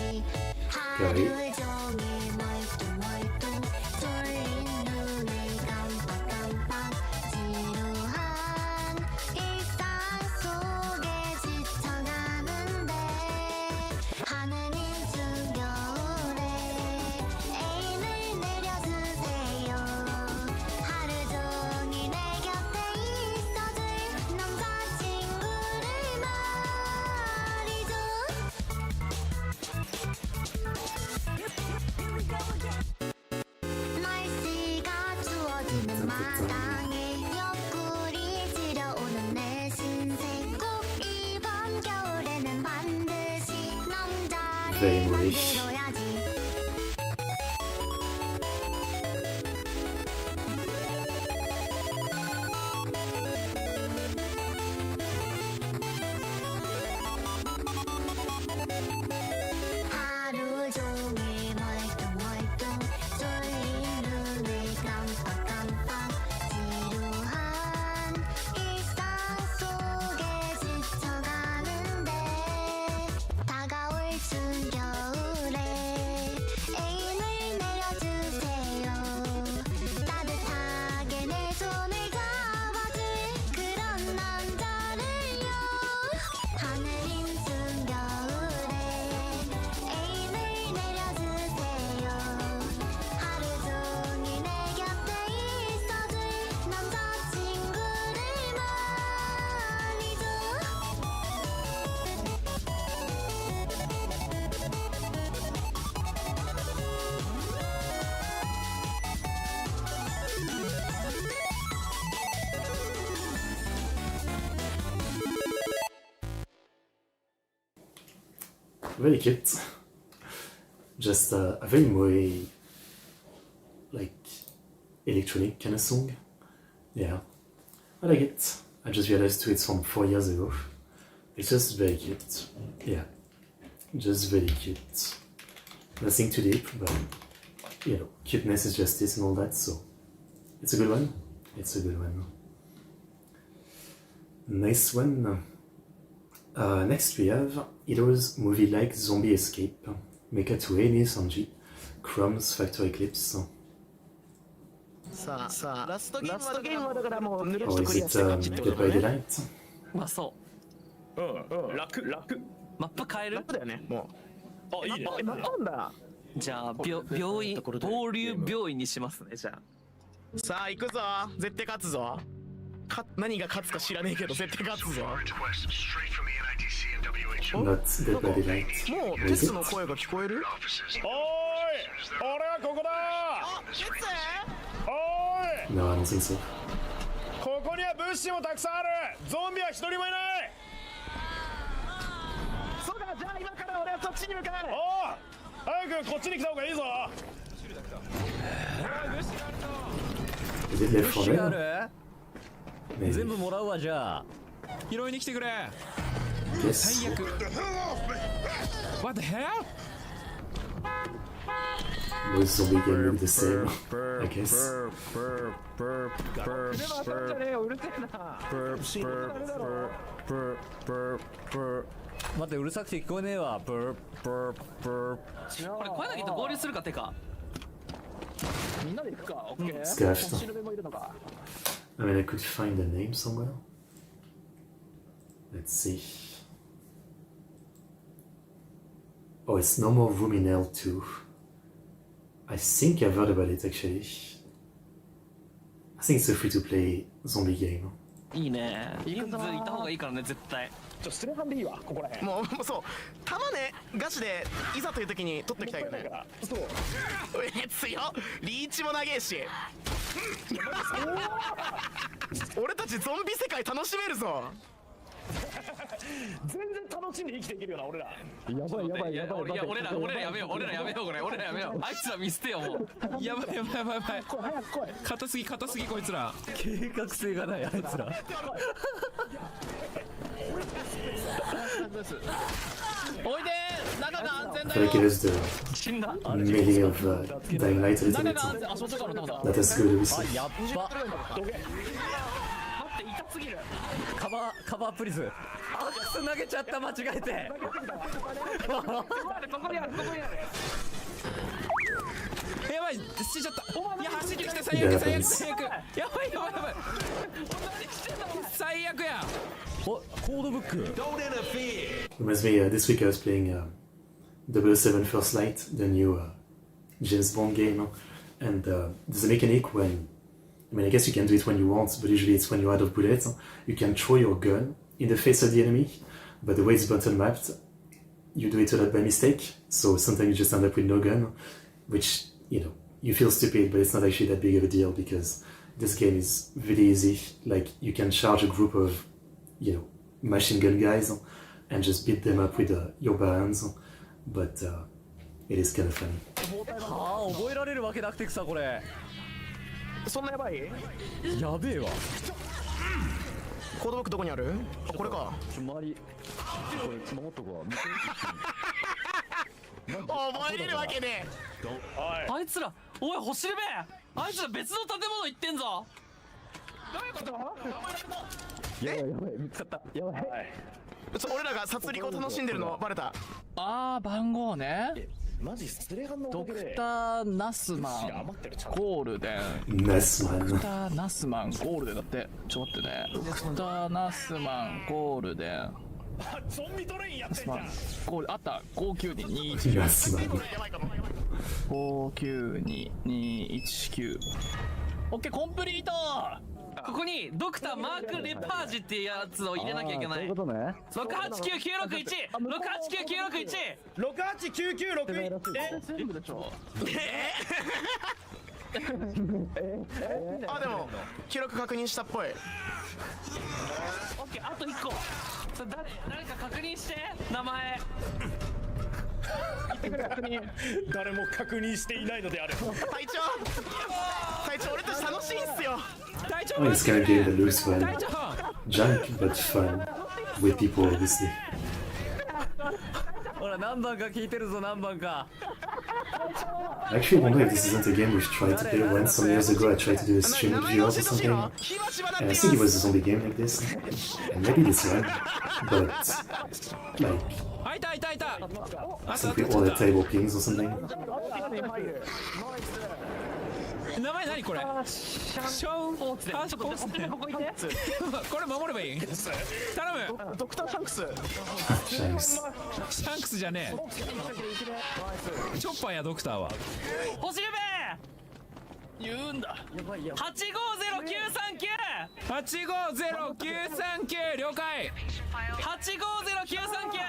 하루 종일 멀뚱멀뚱 졸린 눈을 깜빡깜빡 지루한 일상 속에 지쳐가는데 하느님 준 겨울에 애인을 내려주세요. 하루 종일 내 곁에 있어줄 남자친구를 말이죠. 날씨가 추워지는 마당에 옆구리 시려오는 내 신세. 꼭 이번 겨울에는 반드시 남자를 Very 만들어야지. 하루 종일 멀뚱멀뚱 졸린 눈을 깜빡깜빡 지루한 일상 속에 지쳐가는데 다가올 춘 겨울에 애인을 내려주세요. 따뜻하게 내 손을 잡아줄 그런 남자를요. 하느님 준 겨울에 애인을 내려주세요. 하루 종일 내 곁에 있어줄 남자친구를 말이죠. Very cute. Just a very more like electronic kind of song. Yeah, I like it. I just realized too it's from 4 years ago. It's just very cute. Yeah, just very cute. Nothing too deep, but you know, cuteness is justice and all that. So it's a good one. It's a good one. Nice one. Next we have Ido's movie like Zombie Escape, MECHATU-A, ni san ji, Crumb's Factor Eclipse. さあラストゲームはだからもうぬるっ Or とク is リア it して勝ちってこ Dead と by だね。 Daylight? まあそう楽マップ変える楽だよねもう。あいいねなんだ。じゃあ病院合流病院にしますねじゃあさあ行くぞ絶対勝つぞ。何が勝つか知らねえけど絶対勝つぞ。 Not Dead by Daylight. もうテスの声が聞こえる。おーい俺はここだ。おい No, I don't think so. ここには物資もたくさんある。ゾンビは一人もいない。そうだ、じゃあ今から俺はそっちに向かう。おう、早くこっちに来た方がいいぞ。 Is it left for 虫があ them? る Maybe. 全部もらうわじゃあ。拾いに来てくれ。 Yes. 最悪。What the hell? Most zombie game look the same, I guess. 待ってうるさくて聞こえねえわ。ブーブーブー。これ小柳と合流するかてか。みんなで行くか。オッケー。 Scarf. 星の目もいるのか。 I mean, I could find the name somewhere. Let's see. Oh, it's no more room in L2. I think I've heard about it actually. I think it's a free-to-play zombie game. いいね。人数いた方がいいからね絶対。スレハンでいいわ、ここらへん。もうそう、弾ね、ガチでいざという時に取っておきたいよね。そう。強っ。リーチも長えし。俺たちゾンビ世界楽しめるぞ。全然楽しんで生きていけるよな、俺ら。やばいやばいやばい。いや俺らやめよう、俺らやめようこれ、俺らやめよう。あいつら見捨てよもう。やばいやばいやばいやばい。来い早く来い。硬すぎこいつら。計画性がないあいつら。おいでー、中が安全 I だ feel よ。 like it is the 死んだ。 meaning of Dying Light a little 中 bit. が安全。あ、そっちからの弾だ。 Not as good, obviously. やっば。待って痛すぎる。カバープリズ。あつなげちゃった間違えて。ここにある。やばい死んじゃった。いや走ってきて最悪。やばい。最悪や。おコードブック。 Reminds me, this week I was playing 007 First Light, the new James Bond game, and there's a mechanic when, I mean, I guess you can do it when you want, but usually it's when you're out of bullets. You can throw your gun in the face of the enemy, but the way it's button mapped, you do it a lot by mistake, so sometimes you just end up with no gun, which, you know, you feel stupid, but it's not actually that big of a deal because this game is really easy. Like, you can charge a group of, you know, machine gun guys and just beat them up with your barons, but it is kind of funny. はあ覚えられるわけなくてくさこれ。そんなやばい？やべえわ。コードブックどこにある？あ、これか。周りこれ守っとこう。覚えれるわけねえ。あいつら、おい星レベ、あいつら別の建物行ってんぞ。どういうこと？やばい見つかった。やばい。俺らが殺戮を楽しんでるのバレた。あー番号ね。マジスレハンのドクターナスマンゴールデン。 Nice ドク man. ターナスマンゴールデンだって。ちょっと待ってね。ドクターナスマンゴールデン。ゾンビトレインやってんじゃん。ゴールあった59221 Nice man. 59221 オッケーコンプリート。ここにドクターマーク・レパージっていうやつを入れなきゃいけない。そういうことね。 689961 689961。全部でしょ。あ、でも記録確認したっぽい。オッケー、あと1個。それ誰か確認して名前。誰も確認していないのである。隊長俺たち楽しいんすよ。隊長 Oh, it's kind of game that looks fun. Junk, but fun. With people, obviously. ほら何番か聞いてるぞ何番か。 I actually wonder if this isn't a game we've tried to play once. Some years ago, I tried to do a stream with viewers or something. And I think it was a zombie game like this. And maybe this one. But, like, あいたいたいた。 simply all the table pings or something. 名前何これ？ショーポーツで。あ、ちょっとここいて。これ守ればいい？頼む。ドクターシャンクス。Thanks. シャンクスじゃねえ。チョッパーやドクターは。星レベ言うんだ。850939。850939了解。850939。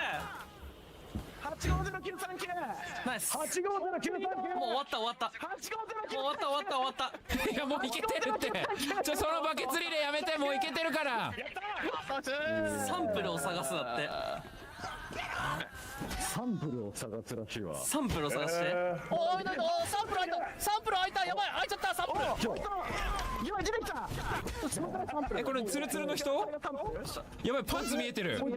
ナイス。もう終わった終わった。もう終わった終わった終わった。いやもういけてるって。そのバケツリレーやめて、もういけてるから。サンプルを探すだって。サンプルを探すらしいわ。サンプルを探して。おいなんかサンプル開いた。サンプル開いた。やばい開いちゃったサンプル。今出てきた。これツルツルの人？やばいパンツ見えてる。めっ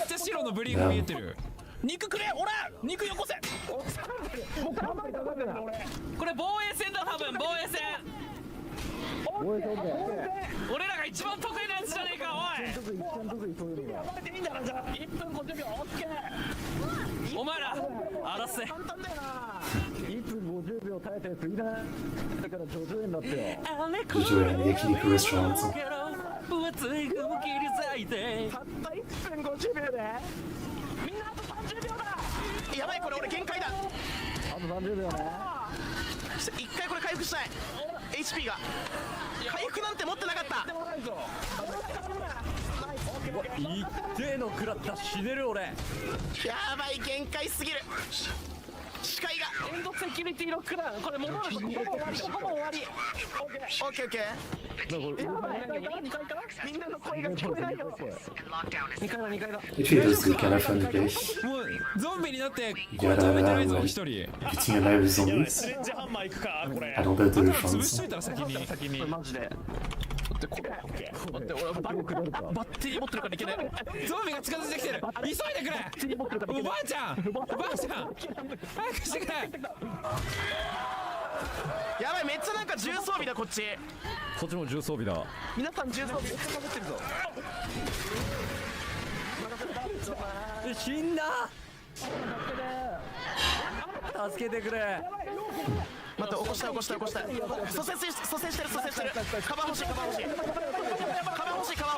ちゃ白のブリーフ見えてる。肉くれ俺肉よこせ。これ防衛戦だ多分防衛戦。俺らが一番得意なやつじゃねえかおい。1分50秒オッケー。お前ら荒らせ。1分50秒耐えたやついない。だから叙々苑だってよ。叙々苑焼肉レストラン。たった1分50秒でみんなあと30秒だ。やばいこれ俺限界だ。あと30秒ね。一回これ回復したい。 HP が回復なんて持ってなかった。一定の食らった死ねる俺。やばい限界すぎる。視界がエンドセキュリティロックダウン。これ戻る。ほぼ終わり。オッケーオッケー。みんなの声が聞こえないよ。2階だ2階だ。Vtubers die kennen van de geest. もうゾンビになっていや食べてないぞ一人。Vtubers blijven zombies. En dan de 潰しとい doorfans. たら先に。マジで。待って俺バッテリー持ってるからいけない。ゾンビが近づいてきてる。急いでくれ。おばあちゃん早くしてくれ。やばいめっちゃなんか重装備だこっち。こっちも重装備だ。皆さん重装備めっちゃかぶってるぞ。死んだ。助けてくれ。待って起こした蘇生してるカバン欲しいよ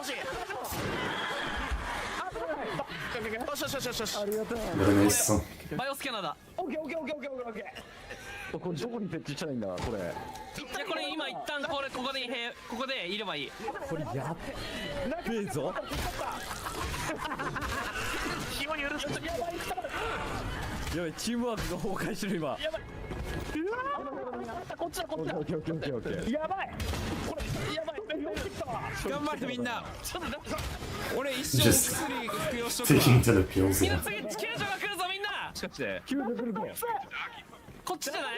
し。Wat een meester. バイオスキャナーだ。オッケーこれどこに設置したらいいんだこれ。いやこれ今一旦ここでいればいい。これやべえぞ。紐に許す。やばいチームワークが崩壊してる今。こっちだオッケー。やばいこれやばい。頑張れみんな。俺一生薬服用しとく Taking to the pills. みんな Ja. 次救助が来るぞみんな。しかしてこっちじゃない。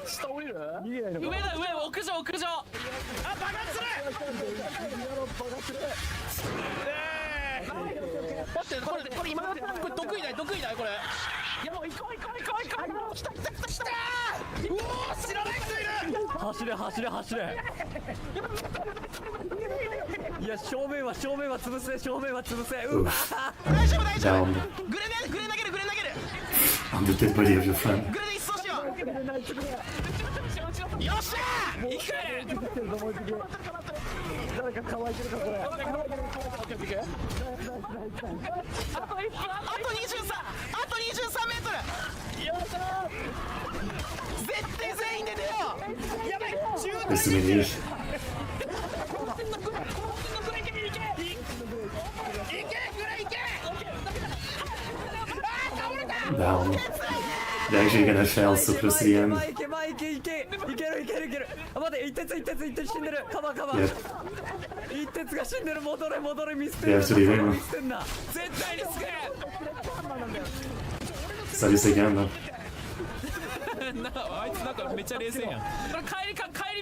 下降りる。上だ上屋上。あ爆発する。待ってこれ今これ得意だこれ。いやもう行こう。来た。うお知らない人いる。走れ。いや正面は潰せ。うわ大丈夫。 Down. グレ投げる。 On the dead body of your friend. グレで一掃しよう。よっしゃー。生き返れ。誰か乾いてるかこれ。あと23メートル。よっしゃー。絶対全員で出よう。やばい Beste manier. Down. They're actually gonna fail so close to the end. いける。あ待って一徹死んでる。カバー。 Yep. 一徹が死んでる。戻れミスって They ん have to leave him. 絶対に救え。 Salut ces gars, man. あいつなんかめっちゃ冷静やん。これ帰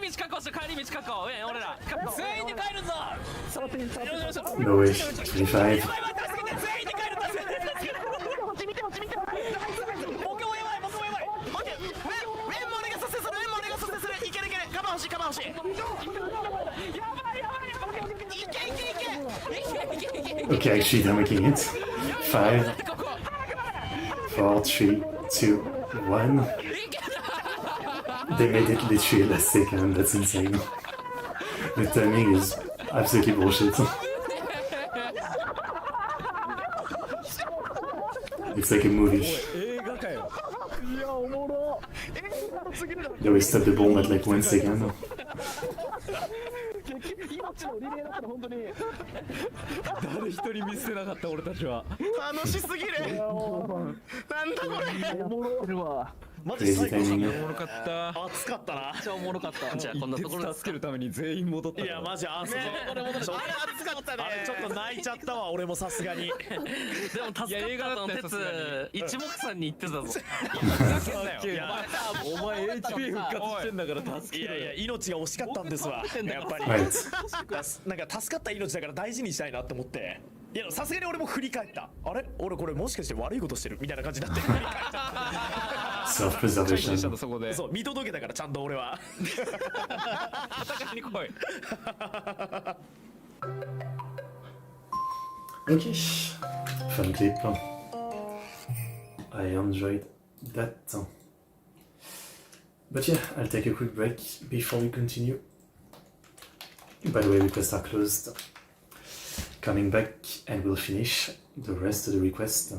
り道確保して俺ら全員で帰るぞ。 No way. 25. 全員で帰る。僕もやばい。ウェンも俺が蘇生する。いける。カバン欲しい。やばい。いけ。 Okay, actually, they're making it. 5, 4, 3, 2, 1. They made it literally last second. That's insane. The timing is absolutely bullshit. It's like a movie. 映画かよ。 They always stop the bomb at like 1 second. 誰一人見捨てなかった俺たちは。楽しすぎる。なんだこれ。おもろいわ。マジ最高だね。おもろかった。熱かったな。めっちゃおもろかった。じゃあこんなところで助けるために全員戻った。いやマジあそここれ戻って。あれ熱かったね。あれちょっと泣いちゃったわ俺もさすがに。でも助かったの鉄一目散に言ってたぞ。お前 HP 復活してんだから助けろよ。いやいや命が惜しかったんですわ。やっぱり。なんか助かった命だから大事にしたいなって思って。いやさすがに俺も振り返った。あれ俺これもしかして悪いことしてるみたいな感じになって振り返っちゃった。Self-preservation. そこで。そう見届けたからちゃんと俺は。戦いに来い。Okay, fun clip. I enjoyed that. But yeah, I'll take a quick break before we continue. By the way, requests are closed. Coming back and we'll finish the rest of the request.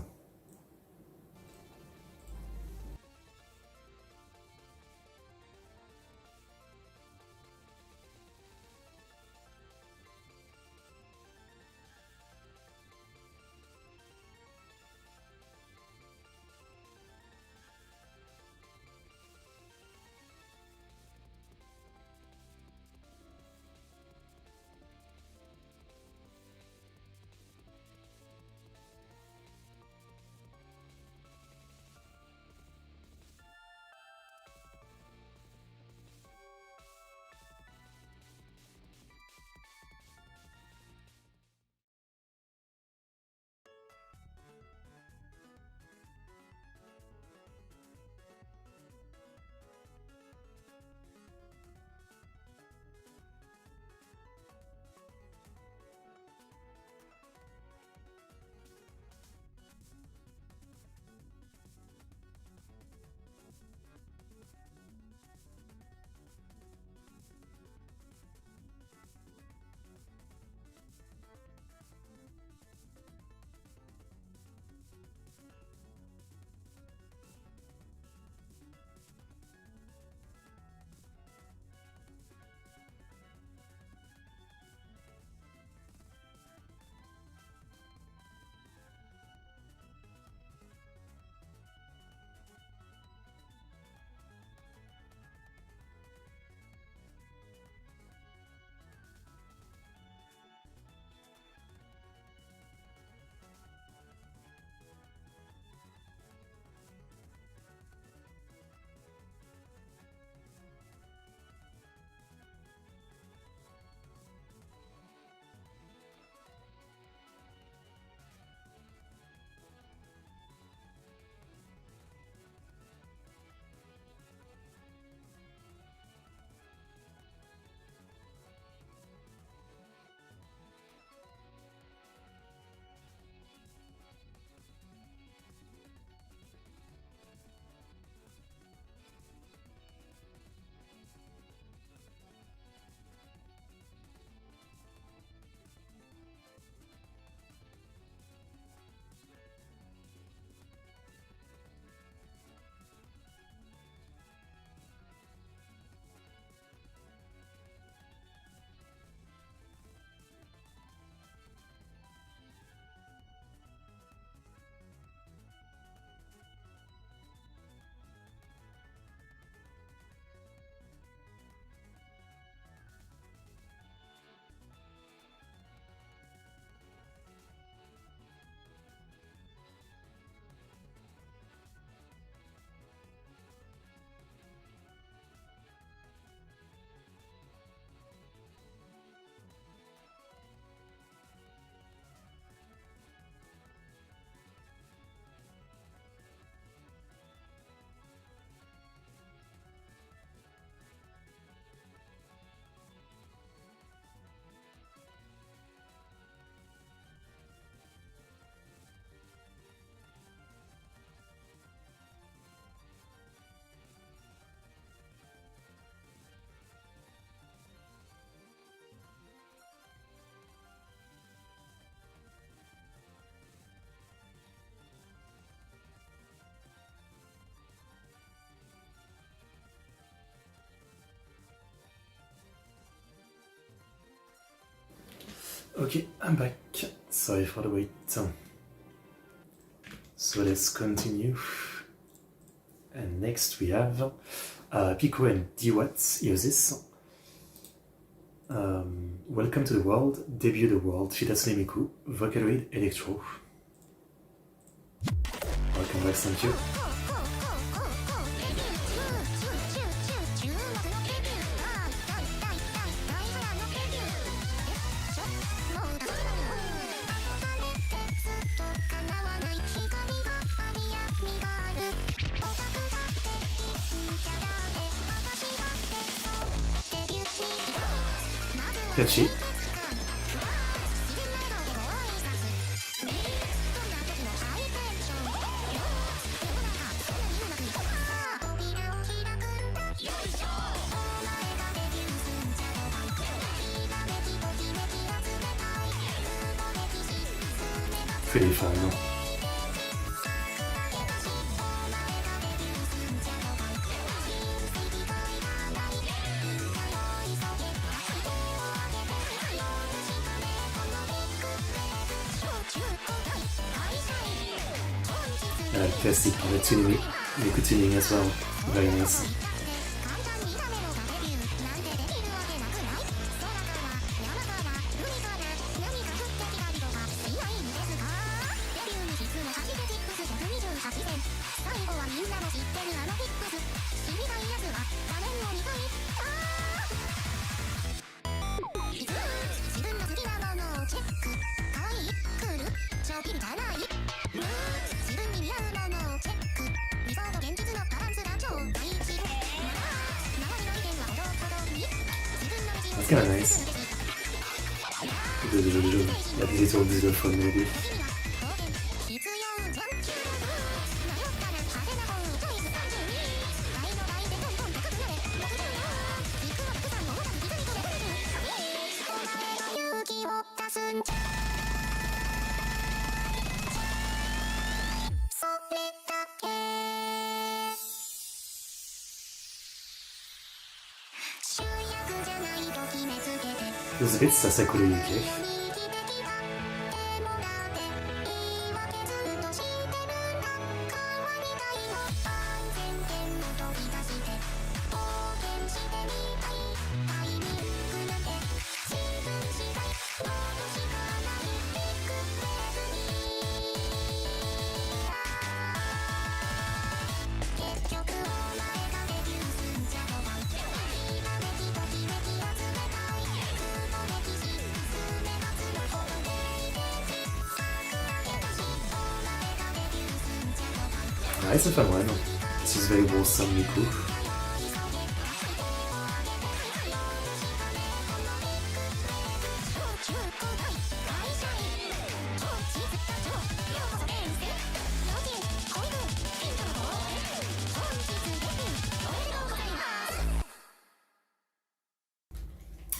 Okay, I'm back. Sorry for the wait. So let's continue. And next we have Pico and D.watt uses. Welcome to the world, debut the world, feat.初音ミク, Vocaloid Electro. Welcome back, thank you. Catchy. Pretty fun, no? Classic tuning, tuning as well, very nice. That's kind of nice. That little xylophone maybe. Feels a bit Sasakuri-yuki. Nice if I'm right. This is very wholesome, Miku.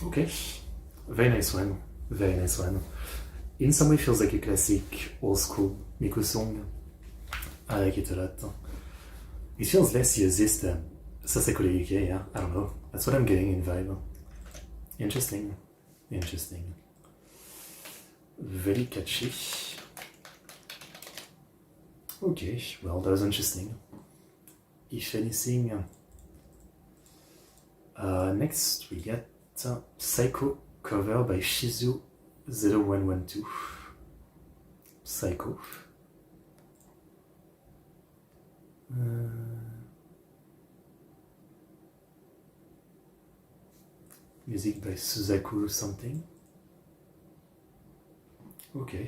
Okay, very nice one, very nice one. In some way feels like a classic old school Miku song. I like it a lot. It feels less yazzist than Sasakuri-yuki, yeah, I don't know. That's what I'm getting in vibe. Interesting, interesting. Very catchy. Okay, well, that was interesting. If anything, next we get Psycho cover by Shizu0112. Psycho. Music by Suzaku something. Okay.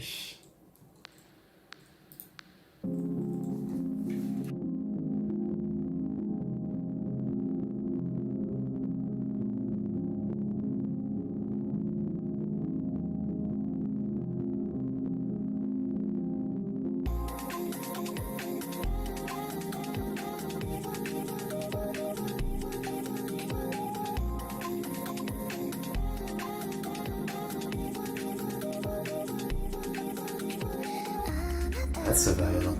That's a violin.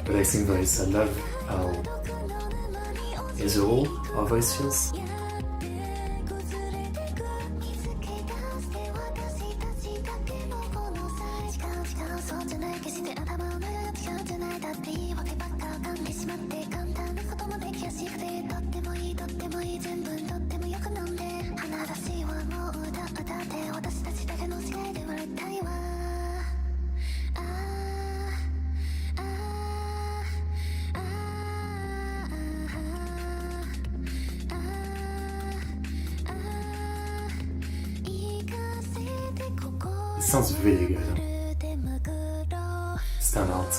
Relaxing voice. I love how casual our voice feels. It sounds really good. Stand out.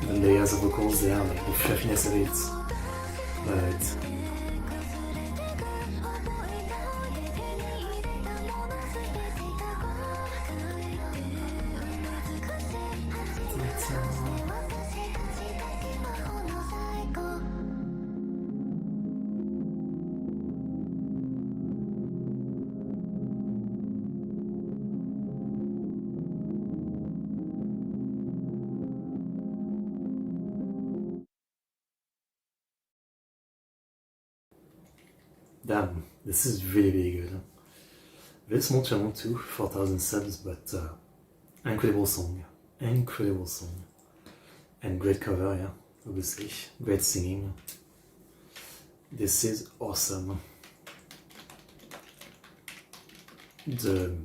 The layers of vocals there, like the fluffiness of it. But damn, this is really good. Very small channel too, 4,000 subs, but incredible song. Incredible song. And great cover, yeah, obviously. Great singing. This is awesome. The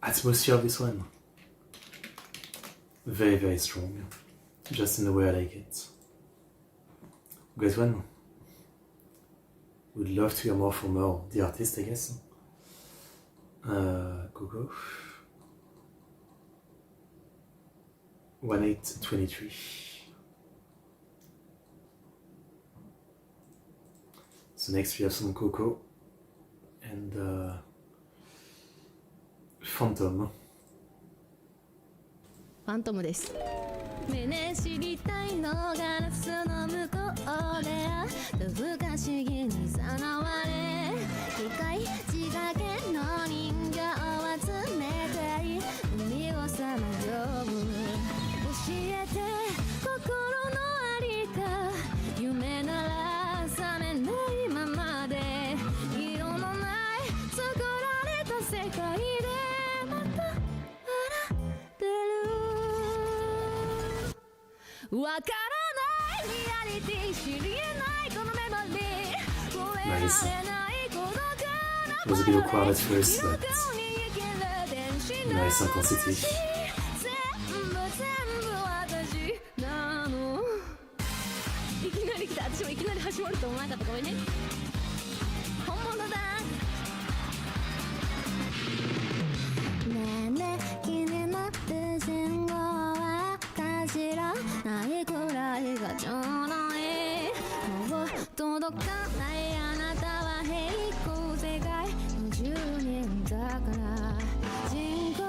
atmosphere of this one, very, very strong. Just in the way I like it. Great one. Would love to hear more from her, the artist, I guess. Coco. 1823. So next we have some Coco and Phantom. ファントムです。ねえねえ知りたいのガラスの向こうで不可思議にさらわれ機械仕掛けの人形を集めて海をさまよう教えて心のありか夢なら覚めないままで色のない作られた世界でまた笑ってるわからないリアリティ知り得ないこのメモリー Nice. It was a bit quiet at first, but nice intensity. いきなり来た。私もいきなり始まると思わなかった。ごめんね。本物だ。ねえねえ気になって信号は知らないくらいがちょうどいい。もう届かないあなたは平行世界の住人だから人工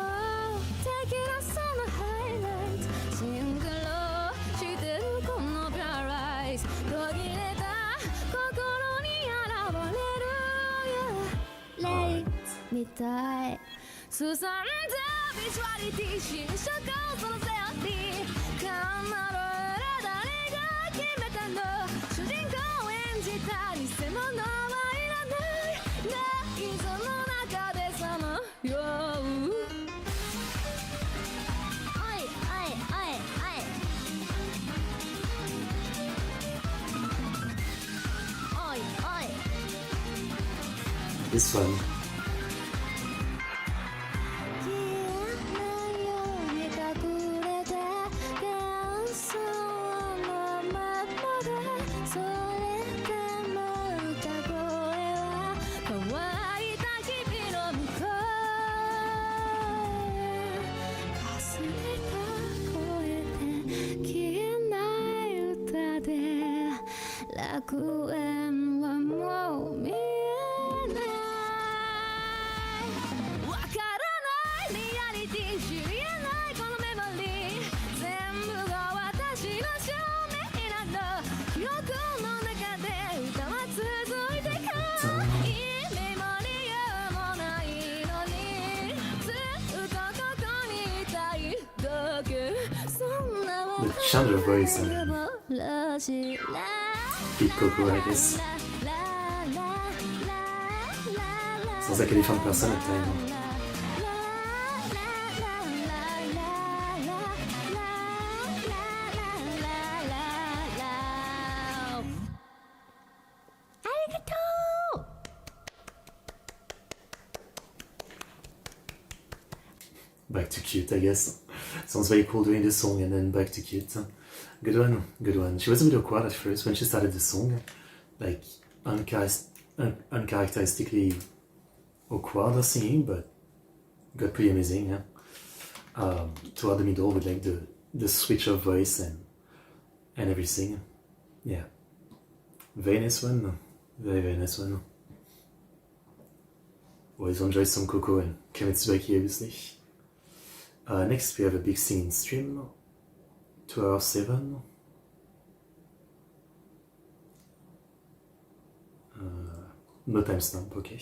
的なそのハイライトシンクロしてるこのパラライズ途切れた心に現れる、yeah、レイみたいすさんだビジュアリティ新社会そのセオリーカンナローラ誰が決めたの主人公演じた偽物はいらないないその中でそのようおいおいおいおい this one. The change of voice and deep coco like this. Sans à qualifier une personne à time. Back to cute, I guess. Sounds very cool doing the song and then back to cute. Good one, good one. She was a bit awkward at first when she started the song. Like, uncharacteristically awkward singing, but got pretty amazing, yeah. Toward the middle with like the switch of voice and everything. Yeah. Very nice one. Very, very nice one. Always enjoy some Coco and Kimetsuba obviously. Next we have a big singing stream, 2:07. No timestamp, okay.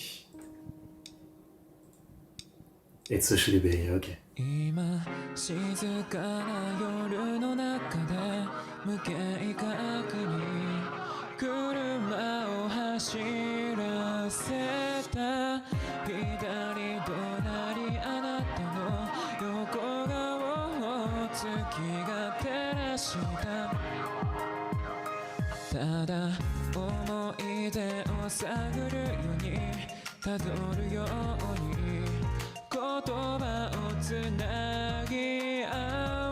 It's a shitty okay. 今静かな夜の中で無計画に車を走らせた左隣あなたの横顔を月が照らしたただ思い出を探るようにたどるように言葉をつなぎ合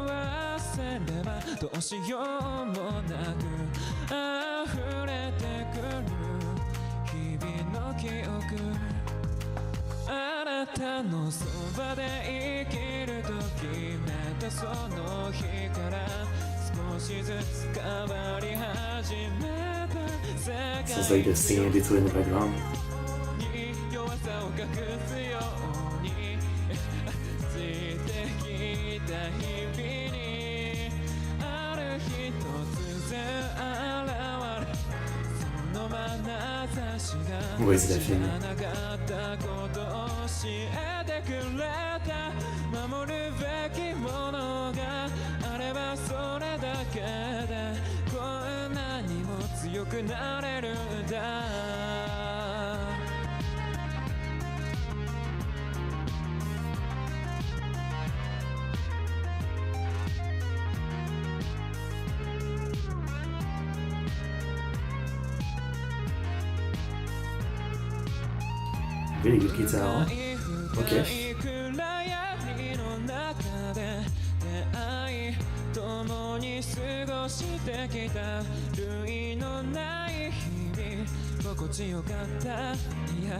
わせればどうしようもなく溢れてくる日々の記憶あなたのそばで生きると決めたその日から少しずつ変わり始めた世界 Sounds like they're singing a little in the background. 弱さを隠すようについてきた日々にある日突然現れその眼差しが Where's that 知 film? らなかったことを教えてくれた守るべきものがあればそれだけでこんなにも強くなれるんだReally good guitar. Okay. 共に過ごしてきた類のない日々心地よかったいや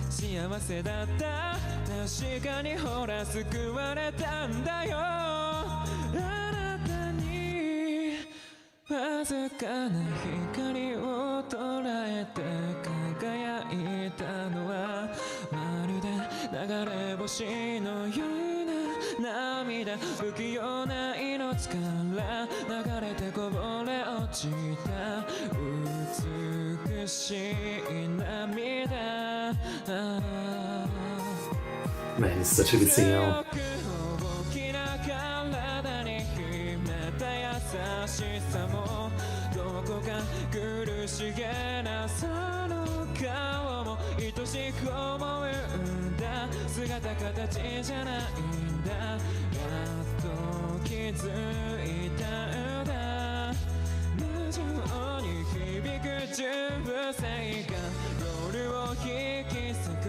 幸せだった確かにほら救われたんだよあなたにわずかな光を捉えて輝いたのはまるで流れ星のような涙不器用な命から流れてこぼれ落ちた美しい涙 Man, it's such a good singer. 大きな体に秘めた優しさもどこか苦しげなその顔も愛しく思うんだ姿形じゃないんだやっと気づいたんだ無情に響く重性がロールを引き裂く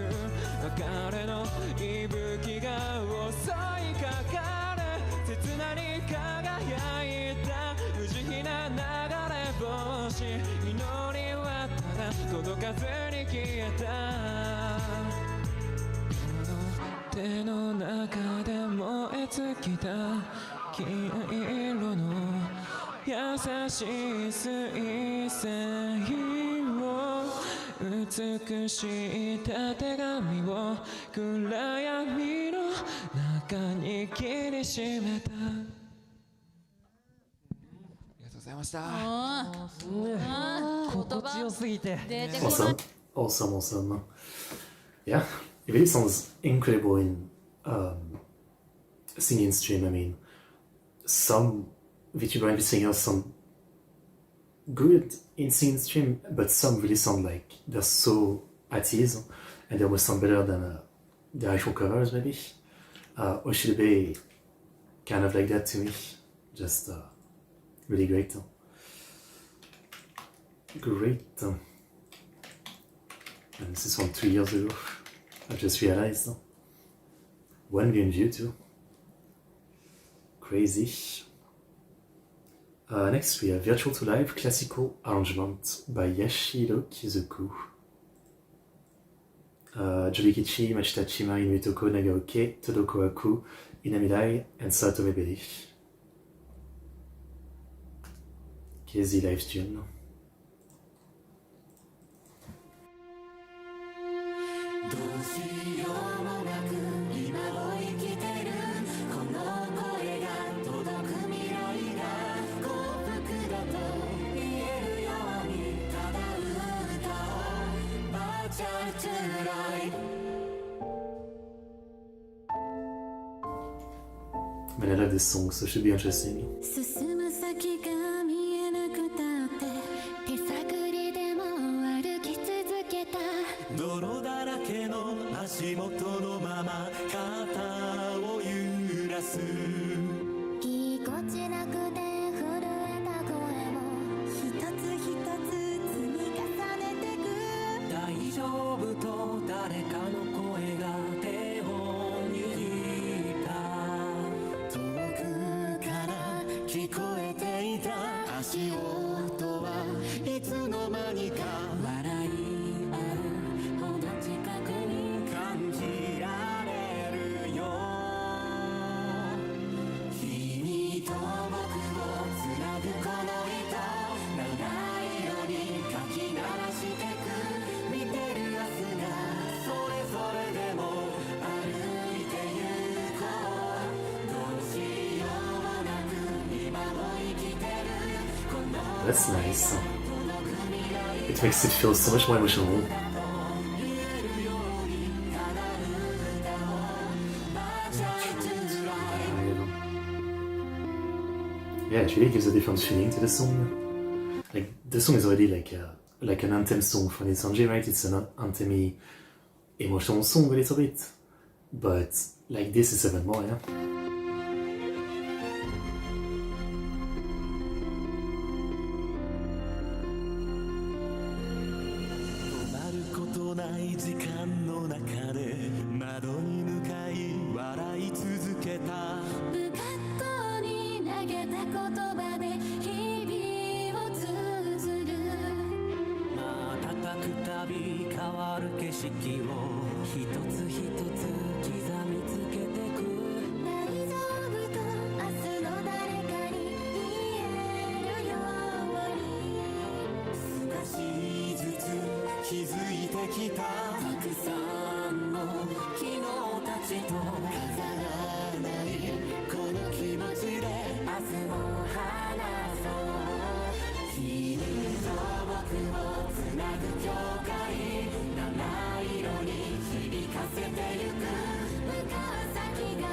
届かずに消えた手の中で燃え尽きた金色の優しい水彩を美しいたてがみを暗闇の中に切りしめた。ありがとうございました。心地よすぎて出てこない。 Awesome. Yeah, it really sounds incredible in singing stream. I mean, some VTuber and vsingers sound good in singing stream, but some really sound like they're so at ease and they almost sound better than the actual covers, maybe. Oshibe kind of like that to me. Just really great. And this is from 2 years ago. I just realized. 1 million views too. Crazy. Next we have Virtual to Live Classical Arrangement by Yashiro Kizuku. Jolikichi, Machitachima, Inuyotoko, Nagaoke, Todoko Aku, Inamidai, and Satome Beli. KZ live tune. Man, I love this song, so it should be interesting. 進む先が見えなくたって手探りでも歩き続けた泥だらけの足元のまま肩を揺らすぎこちなくて震えた声も一つ一つ積み重ねてく大丈夫と誰かの声が手を握った遠くから聞こえていた足音はいつの間にか笑い合うほど近くに感じられるよ君と僕をつなぐこの糸長い色にかき鳴らしてく見てる明日がそれぞれでも歩いてゆこうどうしようもなく今を生きてるこの That's nice. It makes it feel so much more emotional. Yeah, it really gives a different feeling to the song. Like the song is already like an anthem song for Nisanji, right? It's an anthem-y emotional song a little bit, but like this is even more, yeah. 止まることない時間の中で窓に向かい笑い続けた不格好に投げた言葉で日々を綴る瞬くたび変わる景色を一つ一つ刻みつけてく大丈夫と明日の誰かに言えるように少しずつ気づいてきたたくさんの昨日たちと飾らないこの気持ちで明日も話そう君と僕をつなぐ境界七色に響かせてゆく向かう先が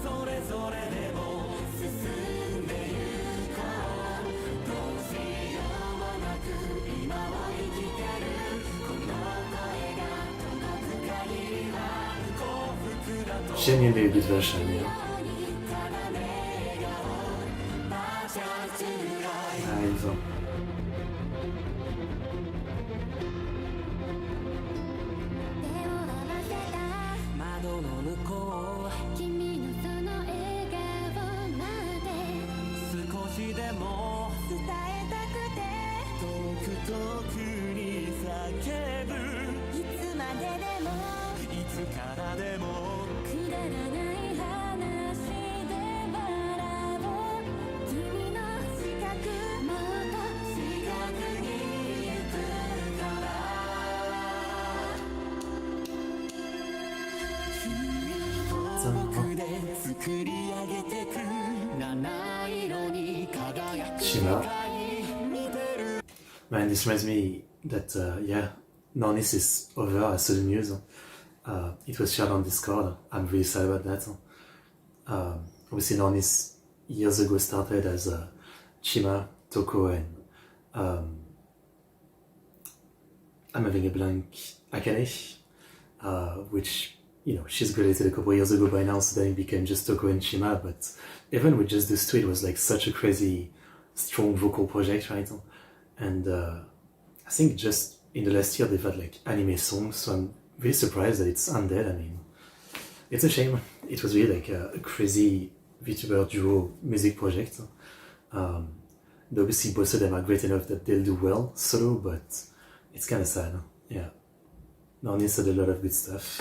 それぞれでも進んでゆこうどうしようもなく今を生きてるこの声が届く限りは幸福だと J'aime bien les beat version, yeah. ただ願おうバーチャルトゥーライフ Ah, ils ont. 手を合わせた窓の向こう君のその笑顔まで少しでも伝えたくて遠く遠くに叫 Shima. Man, this reminds me that, yeah, Nornis is over. I saw the news. It was shared on Discord. I'm really sorry about that. Obviously, Nornis years ago started as Chima, Toko, and I'm having a blank, Akane, which, you know, she's graduated a couple years ago by now, so then it became just Toko and Chima, but even with just those two, it was like such a crazy, strong vocal project, right? And I think just in the last year they've had like anime songs, so I'm really surprised that it's undead. I mean, it's a shame. It was really like a crazy VTuber duo music project. Obviously both of them are great enough that they'll do well solo, but it's kind of sad. Yeah. Nornis had a lot of good stuff.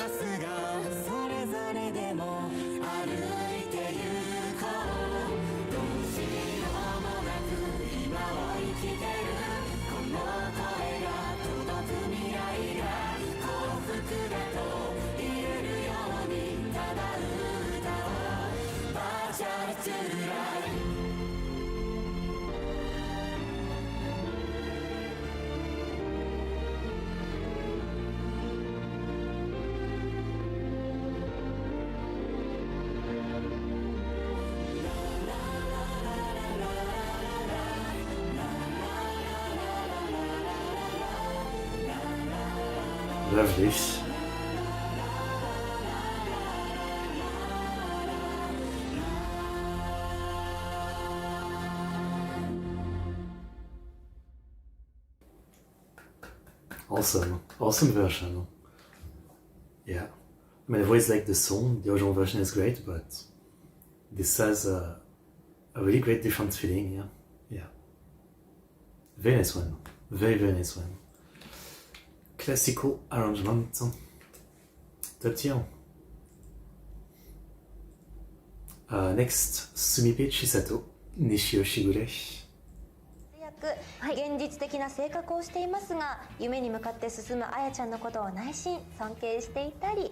Lovely. Awesome version. Yeah, I mean, I've always liked the song. The original version is great, but this has a really great different feeling. Yeah. Very nice one. Very nice one. Classical arrangement. Top tier. Next, Sumipe Chisato, Nishio Shigure. 現実的な性格をしていますが、夢に向かって進むあやちゃんのことを内心尊敬していたり、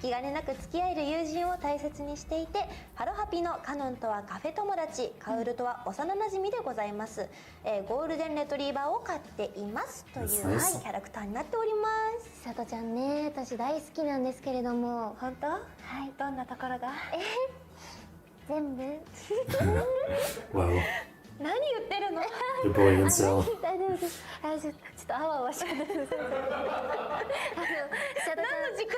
気兼ねなく付き合える友人を大切にしていて、ハロハピのカノンとはカフェ友達、カウルとは幼なじみでございます。ゴールデンレトリーバーを飼っていますという、キャラクターになっております。さとちゃんね、私大好きなんですけれども。本当？はい。どんなところが？全部。Wow. 何言ってるの？ The boy himself. 大丈夫です。ちょっとあわあわしちゃってる。何の時間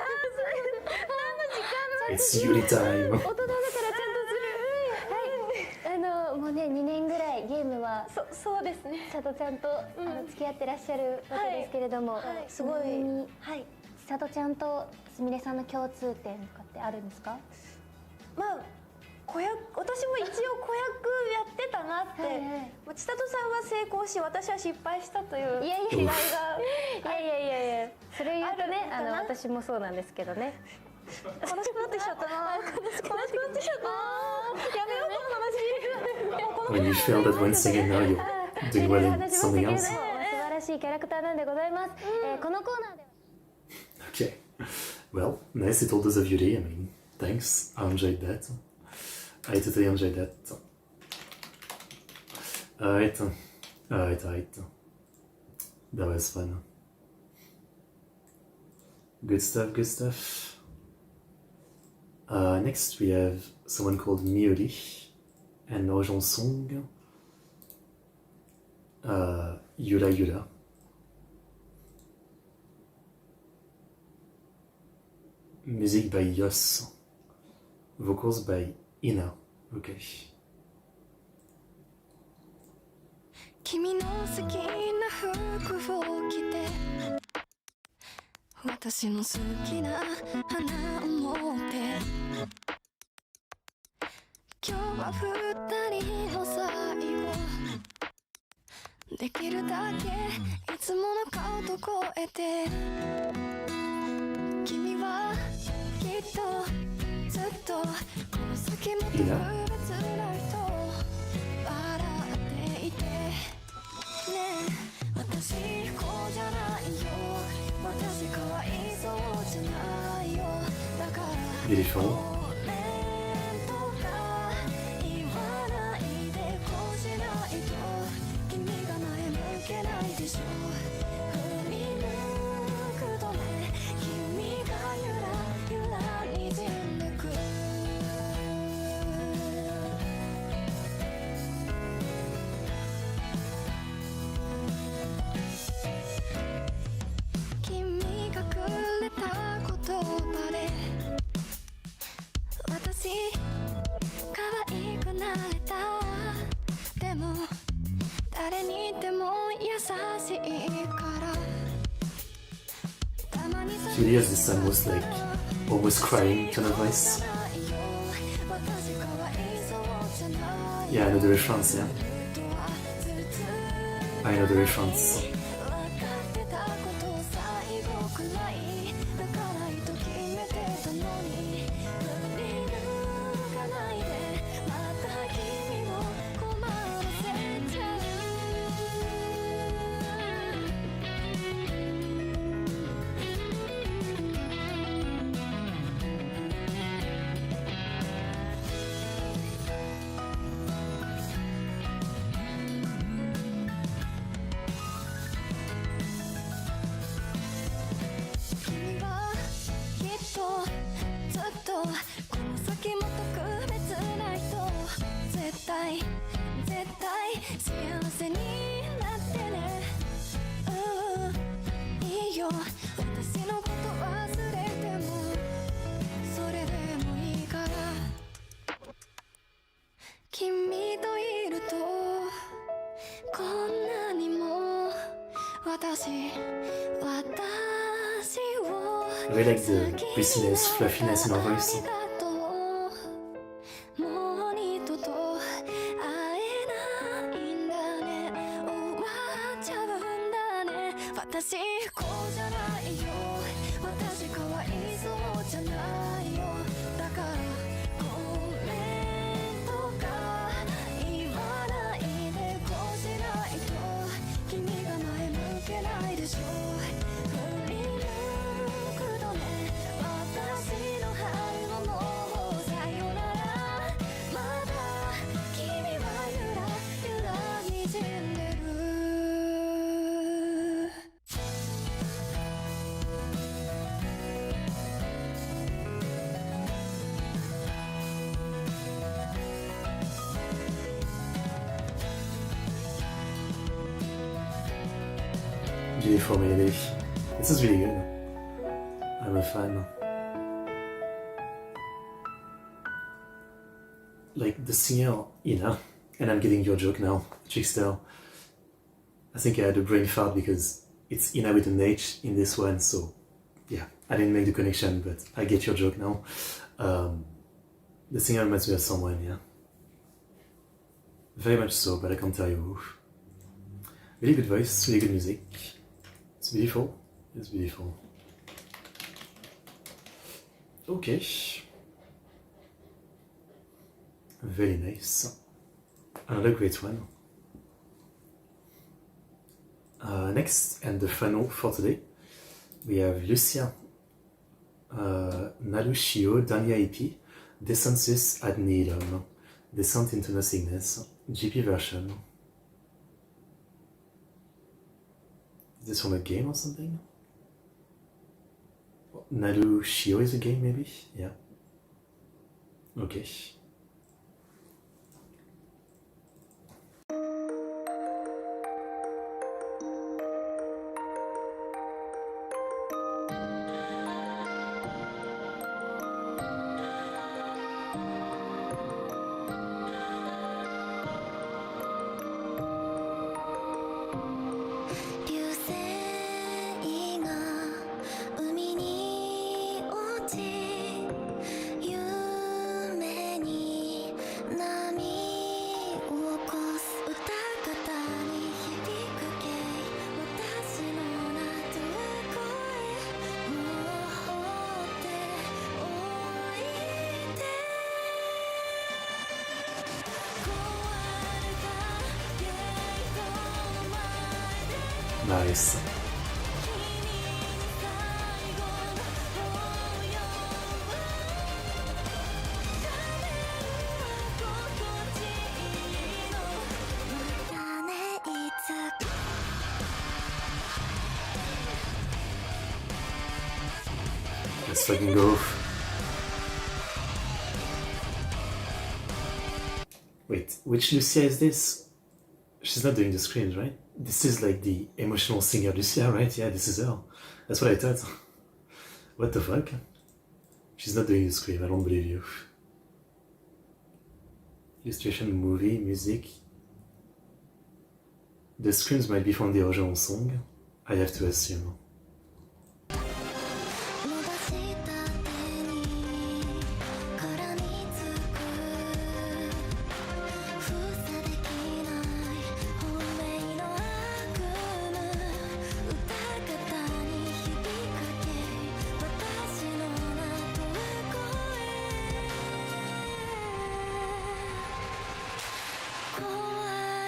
？It's Yuri time. 大人だからちゃんとする。はい。もうね2年ぐらいゲームはそうですね。さとちゃんと付き合ってらっしゃるわけですけれども、すごいさとちゃんとすみれさんの共通点とかってあるんですか？まあ。私も一応子役やってたなって、千里さんは成功し私は失敗したといういやそれ言うとね、私もそうなんですけどね。悲しくなってきちゃったな。悲しくなってきちゃった。やめようこの話。 When you feel that when singing now you're doing well in something else. 素晴らしいキャラクターなんでございます。このコーナーでは Okay. Well, nice little dose of Yuri. I mean, thanks. I enjoyed that. I totally enjoyed that. Alright. That was fun. Good stuff. Next we have someone called Mioli and original song Yura Yura. Music by Yos. Vocals by Ina. Okay. 君の好きな服を着て私の好きな花を持って今日は二人の最後できるだけいつもの顔と超えて君はきっとずっとこの先も特別な人笑っていてねえ私こうじゃないよ私かわいそうじゃないよだから Beautiful. 誰にでも優しいからたまに She really has this almost like almost crying kind of voice. Yeah, I know the reference, yeah. I know the reference. I really like the busyness, fluffiness in her voice. Beautiful melody. This is really good. I'm a fan. Like the singer, Ina, and I'm getting your joke now, Chickster. I think I had a brain fart because it's Ina with an H in this one, so yeah, I didn't make the connection, but I get your joke now. The singer reminds me of someone, yeah. Very much so, but I can't tell you who. Really good voice, really good music. It's beautiful. It's beautiful. Okay. Very nice. Another great one. Next, and the final for today, we have Lucia Nalushio Dania EP, Descensus ad Nihilum, Descent into Nothingness, GP version. Is this from a game or something? Nalushio is a game, maybe? Yeah. Okay. Nice. Let's fucking go. Wait, which Lucia is this? She's not doing the screams, right? This is like the emotional singer Lucia, right? Yeah, this is her. That's what I thought. What the fuck? She's not doing the scream, I don't believe you. Illustration, movie, music. The screams might be from the original song, I have to assume. 伸ばした手に絡みつく封鎖できない本命の悪夢歌方に響かけ私の名と声壊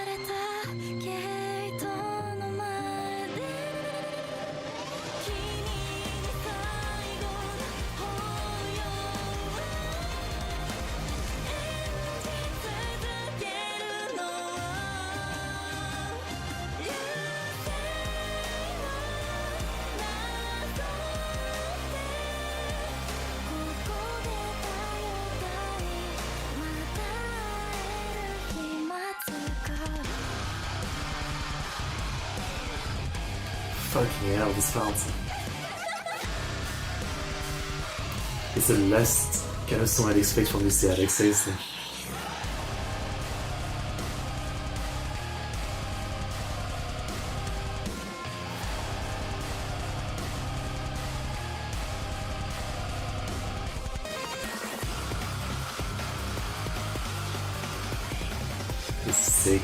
れたゲートの前で君に最後の抱擁を演じ続けるの流星は謎でここで頼りたいまた会える日待つから Fucking hell, this part. It's the last kind of song I'd expect from this like seriously. It's sick.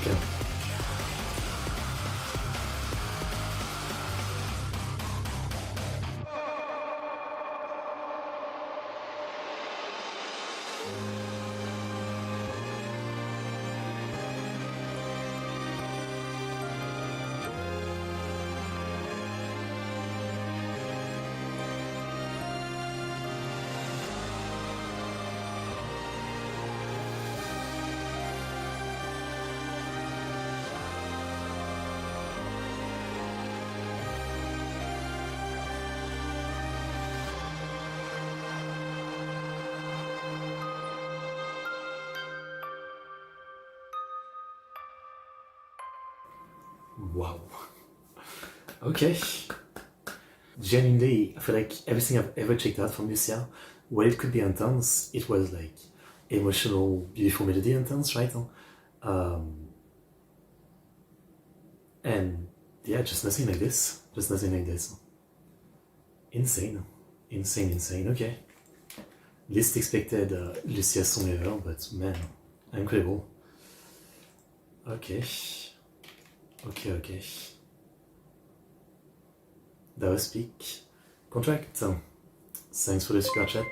Wow. Okay. Genuinely, I feel like everything I've ever checked out from this year, while it could be intense, it was like emotional, beautiful melody intense, right? And yeah, just nothing like this. Just nothing like this. Insane. Insane, insane. Okay. Least expected Lucia song ever, but man, incredible. Okay. Okay. That was Peak. Contract. Thanks for the super chat.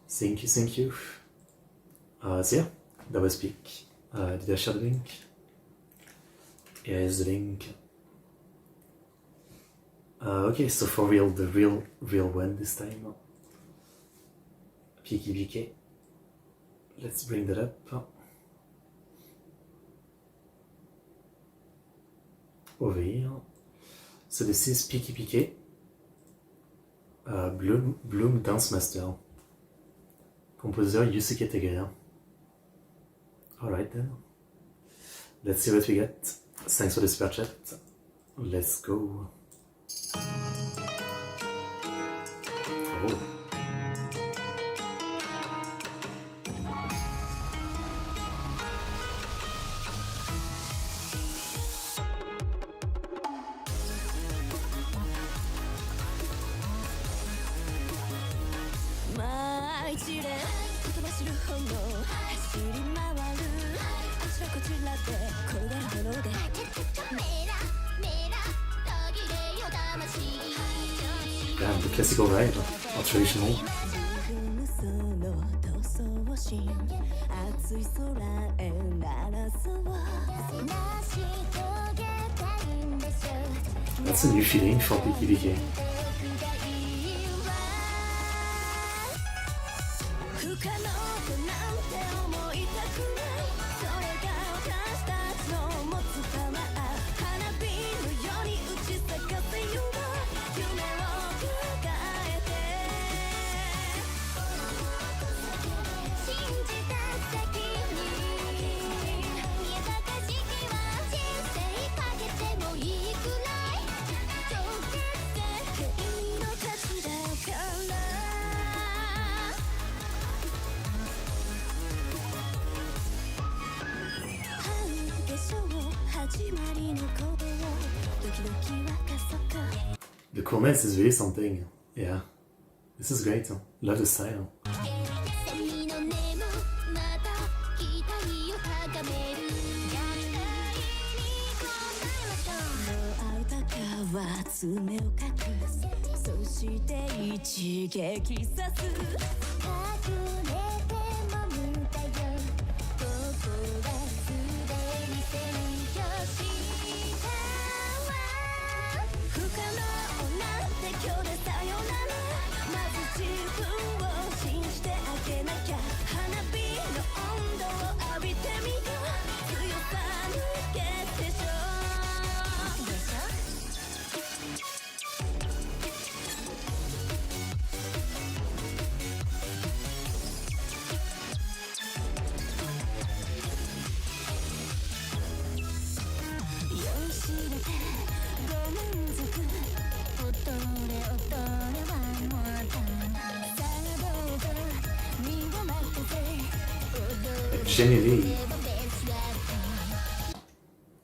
Thank you. So yeah, that was Peak. Did I share the link? Here is the link. Okay, so for real, the real one this time. Peaky P-key. Let's bring that up. Over here. So this is Peaky P-key, Bloom Dance Master, composer Yusuke Tegaya. Alright then, let's see what we get. Thanks for the super chat. Let's go. Oh. Damn, the classical ride, or traditional. That's a new feeling for Peaky P-key. The coolness is really something. Yeah, this is great. Love the style. Genuinely,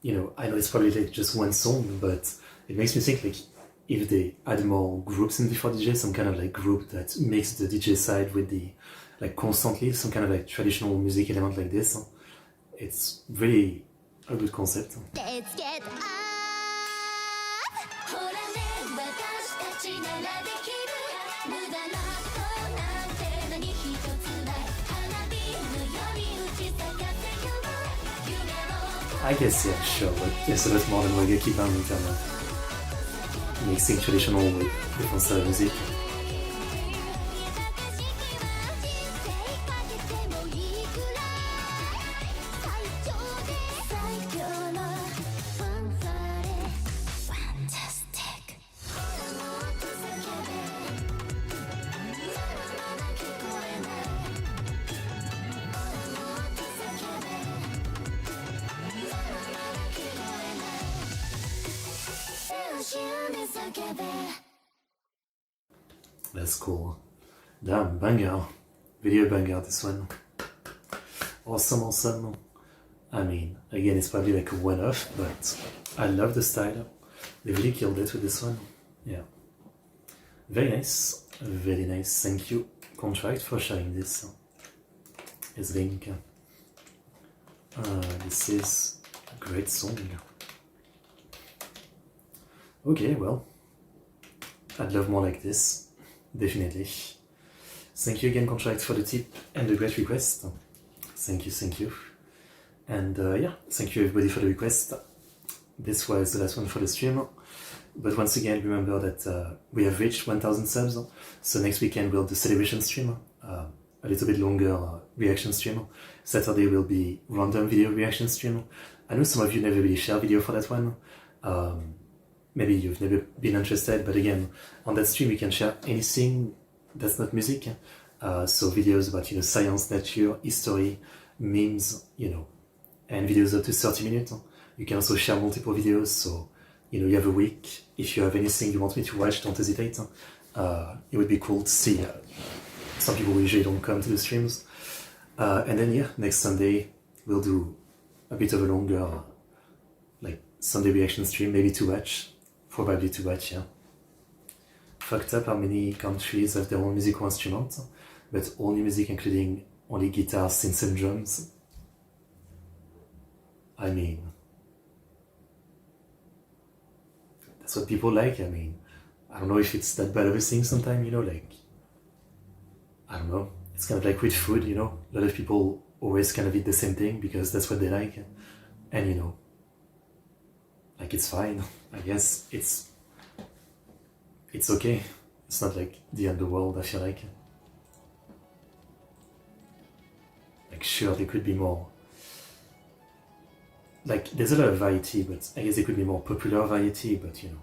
you know, I know it's probably like just one song, but it makes me think like if they add more groups in before DJ, some kind of like group that makes the DJ side with the like constantly some kind of like traditional music element like this, it's really a good concept. Let's get up. ほらね私たちならできる無駄なことなんて何一つない花火のように打ち咲かせよう夢を I guess, yeah, sure, but it's a lot more than reggae keep on in terms of mixing traditional with different style of music. That's cool. Damn, banger. Video banger, this one. Awesome, awesome. I mean, again, it's probably like a one-off, but I love the style. They really killed it with this one. Yeah. Very nice. Very nice. Thank you, Contract, for sharing this. Here's link. This is a great song. Okay, well, I'd love more like this. Definitely. Thank you again, Contract, for the tip and the great request. Thank you, thank you. And yeah, thank you everybody for the request. This was the last one for the stream. But once again, remember that we have reached 1000 subs. So next weekend we'll do celebration stream. A little bit longer reaction stream. Saturday will be random video reaction stream. I know some of you never really share video for that one. Maybe you've never been interested, but again, on that stream you can share anything that's not music. So videos about, you know, science, nature, history, memes, you know, and videos up to 30 minutes. You can also share multiple videos, so, you know, you have a week. If you have anything you want me to watch, don't hesitate. It would be cool to see. Some people usually don't come to the streams. And then, yeah, next Sunday we'll do a bit of a longer, like, Sunday reaction stream, maybe to watch. Probably to watch, yeah. Fucked up how many countries have their own musical instruments, but only music including only guitars, synths and drums. I mean, that's what people like. I mean, I don't know if it's that bad of a thing sometimes, you know, like, I don't know. It's kind of like with food, you know. A lot of people always kind of eat the same thing because that's what they like. And, you know, like, it's fine. I guess it's okay. It's not like the end of the world, I feel like. Like, sure, there could be more. Like, there's a lot of variety, but I guess there could be more popular variety, but, you know,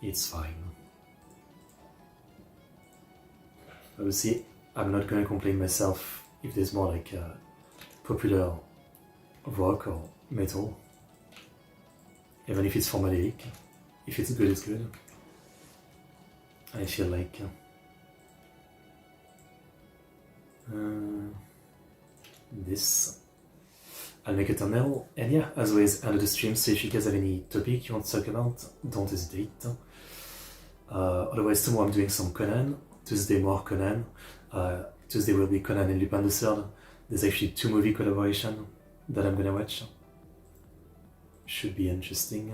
it's fine. Obviously, I'm not gonna complain myself if there's more like popular rock or metal. Even if it's formulaic, if it's good, it's good. I feel like this. I'll make a thumbnail, and yeah, as always, end of the stream, so if you guys have any topic you want to talk about, don't hesitate. Otherwise, tomorrow I'm doing some Conan, Tuesday more Conan, Tuesday will be Conan and Lupin the Third. There's actually 2 movie collaboration that I'm gonna watch. Should be interesting.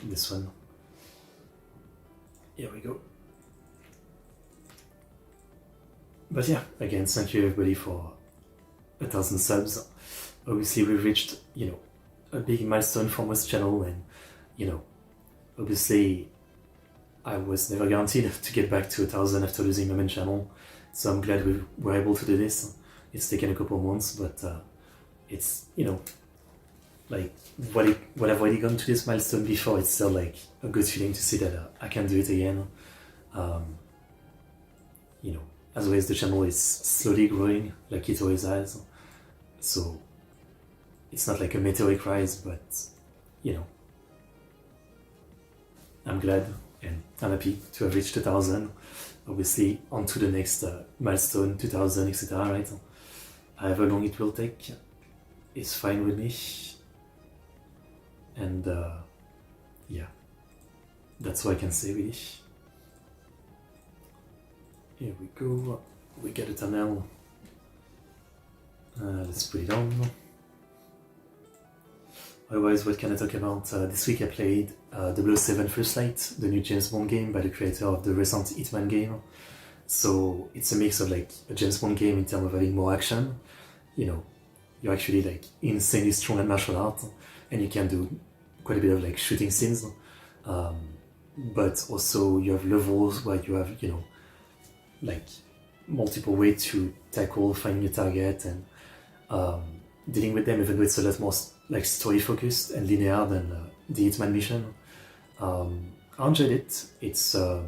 This one. Here we go. But yeah, again, thank you everybody for 1,000 subs. Obviously, we've reached, you know, a big milestone for most channel, and you know, obviously, I was never guaranteed to get back to 1,000 after losing my main channel, so I'm glad we were able to do this. It's taken a couple of months, but it's, you know, like what I've already gone to this milestone before, it's still like a good feeling to see that I can do it again. You know, as always, the channel is slowly growing, like it always has, so it's not like a meteoric rise, but you know, I'm glad and I'm happy to have reached 1,000. Obviously, on to the next milestone, 2,000, etc. Right? However long it will take is fine with me, and yeah, that's all I can say really. Here we go, we get a thumbnail. Let's put it on. Otherwise, what can I talk about? This week I played 007 First Light, the new James Bond game by the creator of the recent Hitman game. So it's a mix of like a James Bond game in terms of having more action. You know, you're actually like insanely strong at martial art, and you can do quite a bit of like shooting scenes. But also you have levels where you have, you know, like multiple ways to tackle finding your target and dealing with them, even though it's a lot more like story focused and linear than the Hitman mission. I enjoyed it. It's a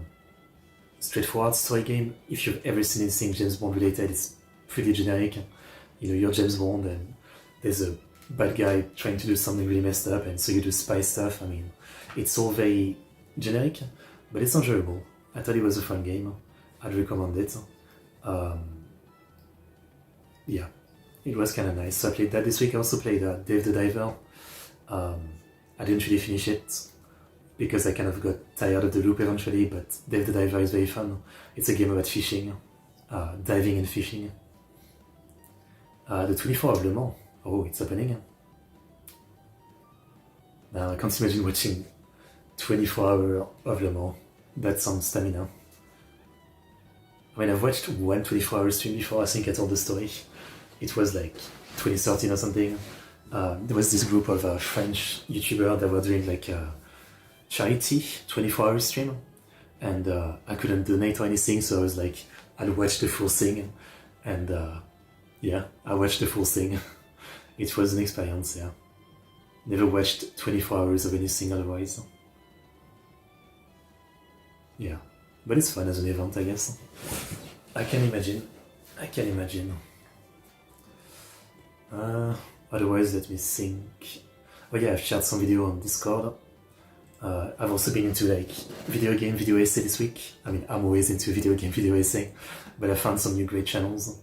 straightforward story game. If you've ever seen anything James Bond related, it's pretty generic. You know, you're James Bond and there's a bad guy trying to do something really messed up, and so you do spy stuff. I mean, it's all very generic, but it's enjoyable. I thought it was a fun game. I'd recommend it. Yeah, it was kind of nice. So I played that this week. I also played Dave the Diver. I didn't really finish it because I kind of got tired of the loop eventually, but Dave the Diver is very fun. It's a game about fishing, diving and fishing. The 24 of Le Mans. Oh, it's happening. Now I can't imagine watching 24 hours of Le Mans. That's some stamina. I mean, I've watched one 24-hour stream before. I think I told the story. It was like 2013 or something. There was this group of French YouTubers that were doing like a charity 24-hour stream, and I couldn't donate or anything, so I was like, I'd watch the full thing, and yeah, I watched the full thing. It was an experience, yeah. Never watched 24 hours of anything otherwise. Yeah, but it's fun as an event, I guess. I can imagine. Otherwise, let me think. Oh yeah, I've shared some video on Discord. I've also been into like video essay this week. I mean, I'm always into video essay, but I found some new great channels.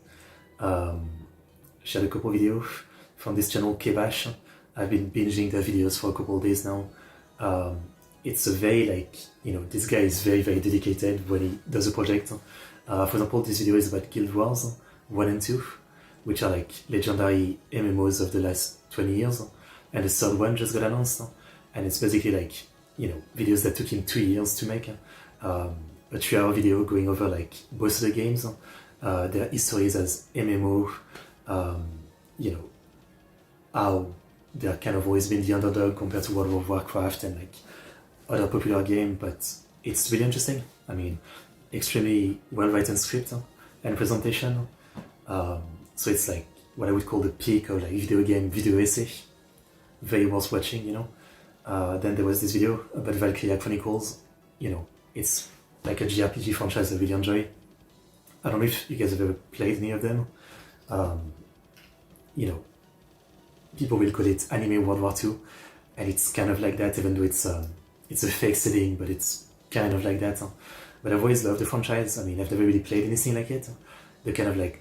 Shared a couple videos from this channel, Kebash. I've been binging their videos for a couple of days now. It's a very like, you know, this guy is very, very dedicated when he does a project. For example, this video is about Guild Wars 1 and 2, which are like legendary MMOs of the last 20 years. And the third one just got announced. And it's basically like, you know, videos that took him 2 years to make. A 3-hour video going over like both of the games, their histories as MMO, you know, how they're kind of always been the underdog compared to World of Warcraft and like other popular game, but it's really interesting. I mean, extremely well-written script and presentation. So it's like what I would call the peak of like video essay. Very worth watching, you know. Then there was this video about Valkyria Chronicles. You know, it's like a JRPG franchise I really enjoy. I don't know if you guys have ever played any of them. You know, people will call it anime World War II, and it's kind of like that, even though it's a fake setting, but it's kind of like that. But I've always loved the franchise. I mean, I've never really played anything like it. the kind of like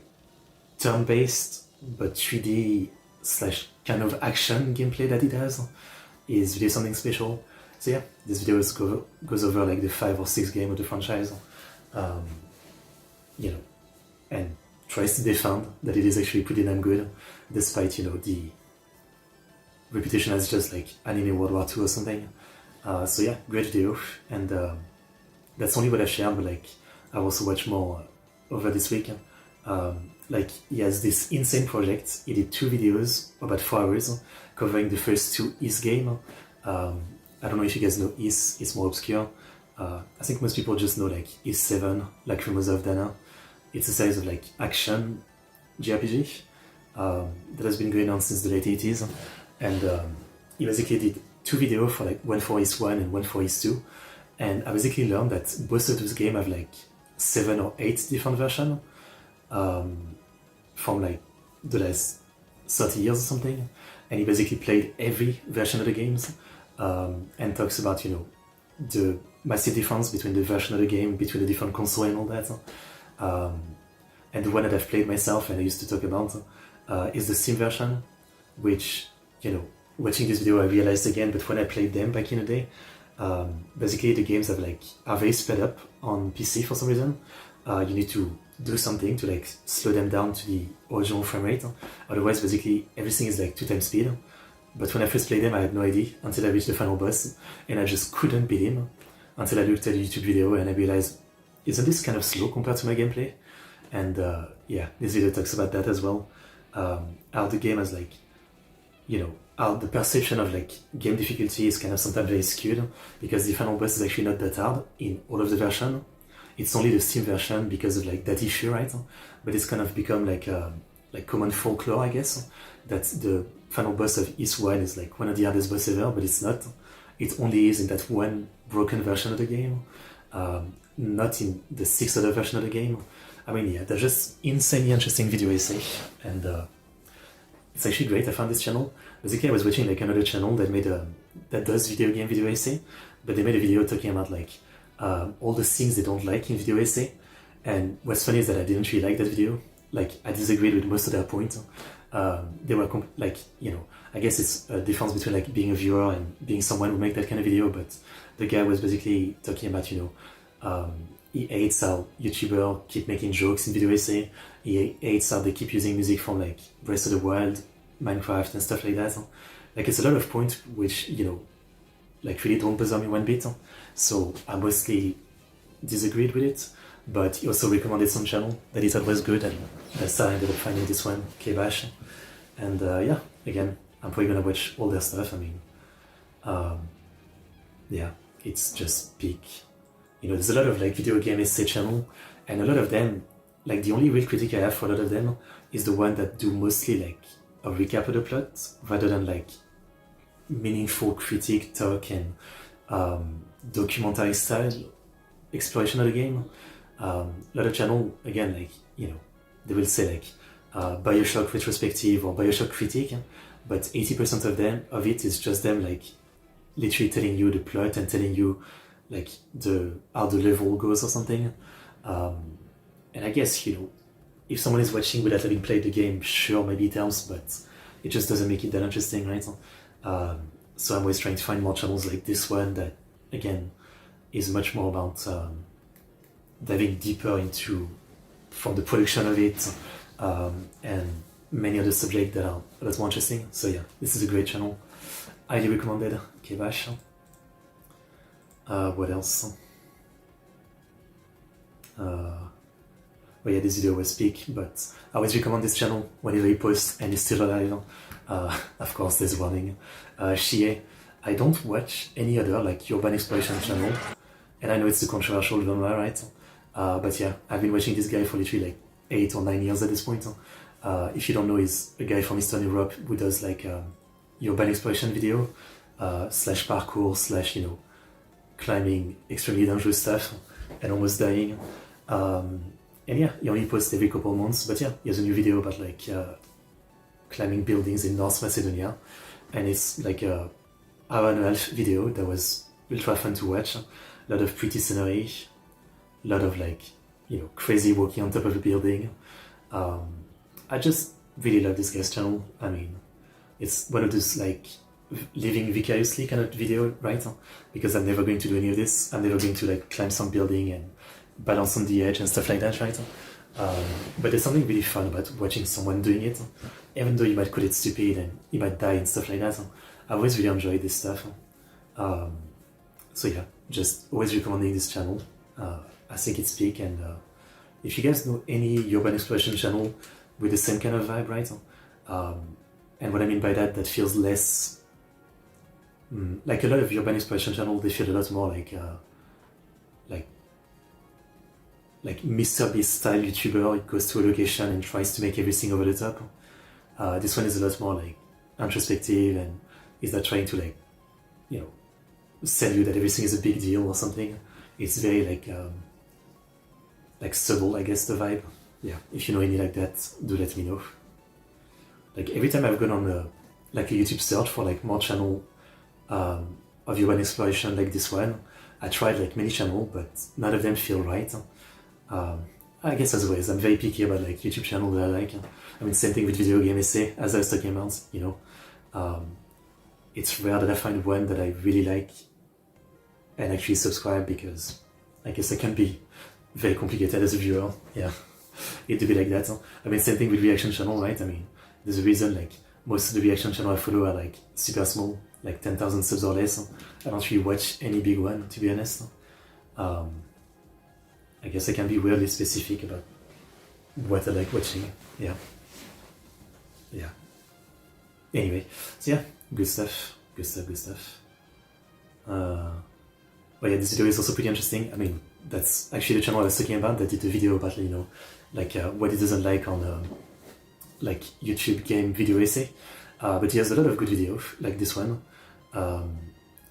turn-based but 3D slash kind of action gameplay that it has is really something special. So yeah, this video goes over like the 5 or 6 game of the franchise, you know, and tries to defend that it is actually pretty damn good, despite, you know, the reputation as just like anime World War II or something. So yeah, great video, and that's only what I've shared, but like I've also watched more over this week. Like he has this insane project. He did 2 videos about 4 hours covering the first 2 Is game. I don't know if you guys know Is, it's more obscure. I think most people just know like Is 7, Lacrimosa of Dana. It's a series of like action JRPG that has been going on since the late 80s, and he basically did 2 videos for like one for Is 1 and one for Is 2, and I basically learned that both of those games have like 7 or 8 different versions from like the last 30 years or something, and he basically played every version of the games and talks about, you know, the massive difference between the version of the game, between the different consoles and all that. And the one that I've played myself and I used to talk about is the Steam version, which, you know, watching this video I realized again, but when I played them back in the day, basically the games are very sped up on PC for some reason. You need to do something to like slow them down to the original frame rate, otherwise basically everything is like 2 times speed. But when I first played them I had no idea until I reached the final boss, and I just couldn't beat him until I looked at a YouTube video and I realized, isn't this kind of slow compared to my gameplay? And yeah, this video talks about that as well. How the game has like, you know, how the perception of like game difficulty is kind of sometimes very skewed, because the final boss is actually not that hard in all of the version. It's only the Steam version because of like that issue, right? But it's kind of become like common folklore, I guess, that the final boss of Is 1 is like one of the hardest boss ever, but it's not. It only is in that one broken version of the game, not in the 6 other version of the game. I mean, yeah, they're just insanely interesting video essay, and it's actually great. I found this channel. Basically, I was watching like another channel that does video game video essay, but they made a video talking about like all the things they don't like in video essay. And what's funny is that I didn't really like that video. Like, I disagreed with most of their points. They were like, you know, I guess it's a difference between like being a viewer and being someone who make that kind of video. But the guy was basically talking about, you know, he hates how YouTubers keep making jokes in video essay. He hates how they keep using music from like Breath of the Wild, Minecraft and stuff like that. Like, it's a lot of points which, you know, like really don't bother me one bit. So I mostly disagreed with it, but he also recommended some channel that he thought was good, and that's how I ended up finding this one, K-Bash. And yeah, again, I'm probably gonna watch all their stuff. I mean, yeah, it's just peak. You know, there's a lot of like video game essay channel, and a lot of them, like the only real critique I have for a lot of them is the one that do mostly like a recap of the plot rather than like meaningful critique, talk, and documentary style exploration of the game. A lot of channel, again, like, you know, they will say like Bioshock retrospective or Bioshock critique, but 80% of it is just them like literally telling you the plot and telling you like how the level goes or something. And I guess, you know, if someone is watching without having played the game, sure, maybe it helps, but it just doesn't make it that interesting, right? So I'm always trying to find more channels like this one that, again, is much more about diving deeper into from the production of it, and many other subjects that are a lot more interesting. So yeah, this is a great channel. Highly recommended. K-Bash. What else? Well, yeah, this video was peak, but I always recommend this channel whenever he posts and he's still alive. Of course, there's warning. Shie. I don't watch any other like urban exploration channel, and I know it's a controversial genre, right? But yeah, I've been watching this guy for literally like 8 or 9 years at this point. If you don't know, he's a guy from Eastern Europe who does like urban exploration video, slash parkour, slash, you know, climbing extremely dangerous stuff and almost dying. And yeah, he only posts every couple of months, but yeah, he has a new video about like climbing buildings in North Macedonia, and it's like a hour-and-a-half video that was ultra fun to watch. A lot of pretty scenery, a lot of like you know, crazy walking on top of a building. I just really love this guy's channel. I mean, it's one of those like living vicariously kind of video, right? Because I'm never going to do any of this. I'm never going to like climb some building and balance on the edge and stuff like that, right? But there's something really fun about watching someone doing it, even though you might call it stupid and you might die and stuff like that. I always really enjoyed this stuff. So yeah, just always recommending this channel. I think it's peak, and if you guys know any urban exploration channel with the same kind of vibe, right? And what I mean by that, that feels less like a lot of urban exploration channel. They feel a lot more like Mr. Beast style YouTuber. It goes to a location and tries to make everything over the top. This one is a lot more like introspective, and is not trying to like, you know, sell you that everything is a big deal or something. It's very like subtle, I guess, the vibe. Yeah, if you know any like that, do let me know. Like every time I've gone on a YouTube search for like more channel of urban exploration like this one, I tried like many channels, but none of them feel right. I guess as always, I'm very picky about like YouTube channel that I like. I mean, same thing with video game essay, as I was talking about, you know. It's rare that I find one that I really like and actually subscribe, because I guess I can be very complicated as a viewer. Yeah, it to be like that. I mean, same thing with reaction channel, right? I mean, there's a reason like most of the reaction channel I follow are like super small, like 10,000 subs or less. I don't really watch any big one, to be honest. I guess I can be weirdly specific about what I like watching. Yeah. Anyway, so yeah, good stuff. But yeah, this video is also pretty interesting. I mean, that's actually the channel I was talking about that did a video about, you know, like what it doesn't like on like YouTube game video essay. But he has a lot of good videos, like this one.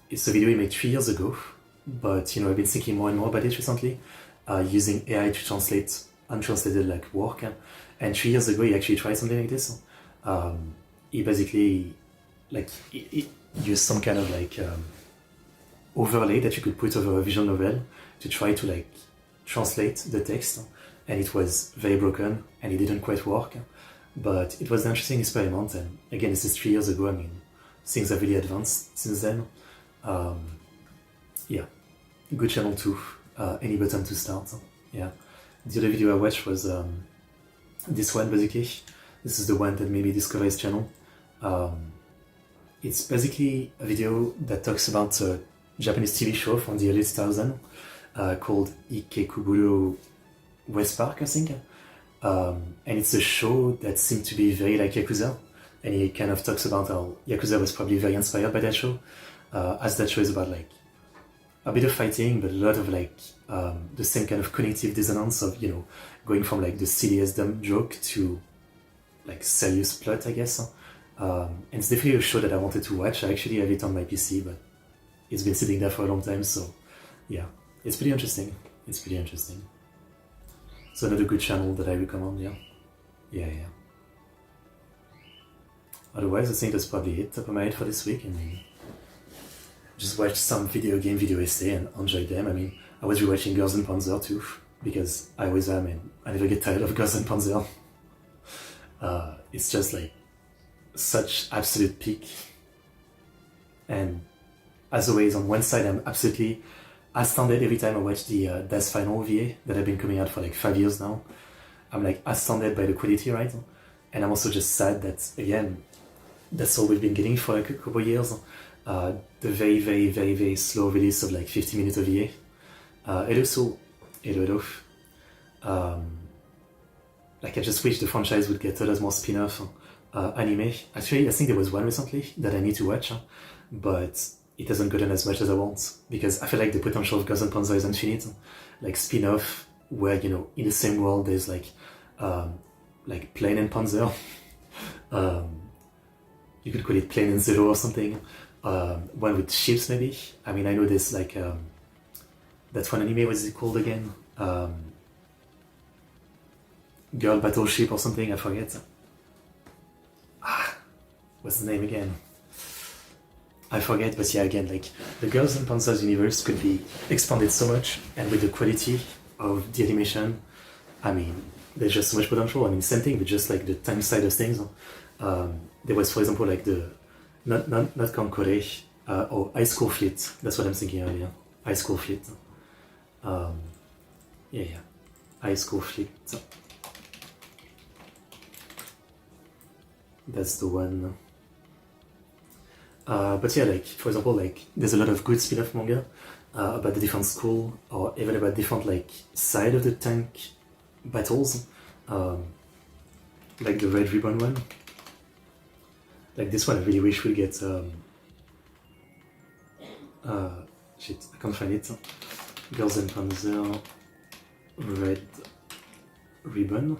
It's a video he made 3 years ago, but you know, I've been thinking more and more about it recently, using AI to translate untranslated like work. And 3 years ago, he actually tried something like this. He basically like he used some kind of like overlay that you could put over a visual novel to try to like translate the text, and it was very broken and it didn't quite work. But it was an interesting experiment, and again, this is 3 years ago. I mean, things have really advanced since then. Yeah, good channel too. Any button to start. Yeah, the other video I watched was this one basically. This is the one that made me discover his channel. It's basically a video that talks about a Japanese TV show from the early 2000s called Ikekuburo West Park, I think. And it's a show that seemed to be very like Yakuza, and he kind of talks about how Yakuza was probably very inspired by that show, as that show is about like a bit of fighting, but a lot of like the same kind of cognitive dissonance of, you know, going from like the silliest dumb joke to like serious plot, I guess. And it's definitely a show that I wanted to watch. I actually have it on my PC, but it's been sitting there for a long time, so yeah, it's pretty interesting. So another good channel that I recommend, yeah. Otherwise, I think that's probably it top of my head for this week. I mean, just watched some video game video essay and enjoyed them. I mean, I was rewatching Girls and Panzer too, because I always am, and I never get tired of Girls and Panzer. It's just like such absolute peak. And as always, on one side, I'm absolutely astounded every time I watch the Das Final VA that have been coming out for like 5 years now. I'm like astounded by the quality, right? And I'm also just sad that, again, that's all we've been getting for like a couple of years. The very slow release of like 50 minutes of VA. Hello. Like I just wish the franchise would get a lot more spin-off anime. Actually, I think there was one recently that I need to watch, but it hasn't gotten as much as I want, because I feel like the potential of Girls and Panzer is infinite. Like spin-off where, you know, in the same world there's like Plane and Panzer. You could call it Plane and Zero or something. One with ships maybe. I mean, I know there's like that one anime, what is it called again? Girl Battleship or something, I forget. What's the name again? I forget, but yeah, again, like the Girls and Panzer's universe could be expanded so much, and with the quality of the animation, I mean, there's just so much potential. I mean, same thing, but just like the tank side of things. There was, for example, like the not Kankore or High School Fleet. That's what I'm thinking earlier. High School Fleet. Yeah, High School Fleet. That's the one. But yeah, like for example, like there's a lot of good spin-off manga about the different school, or even about different like side of the tank battles, like the Red Ribbon one. Like this one, I really wish we get. Shit, I can't find it. Girls and Panzer, Red Ribbon.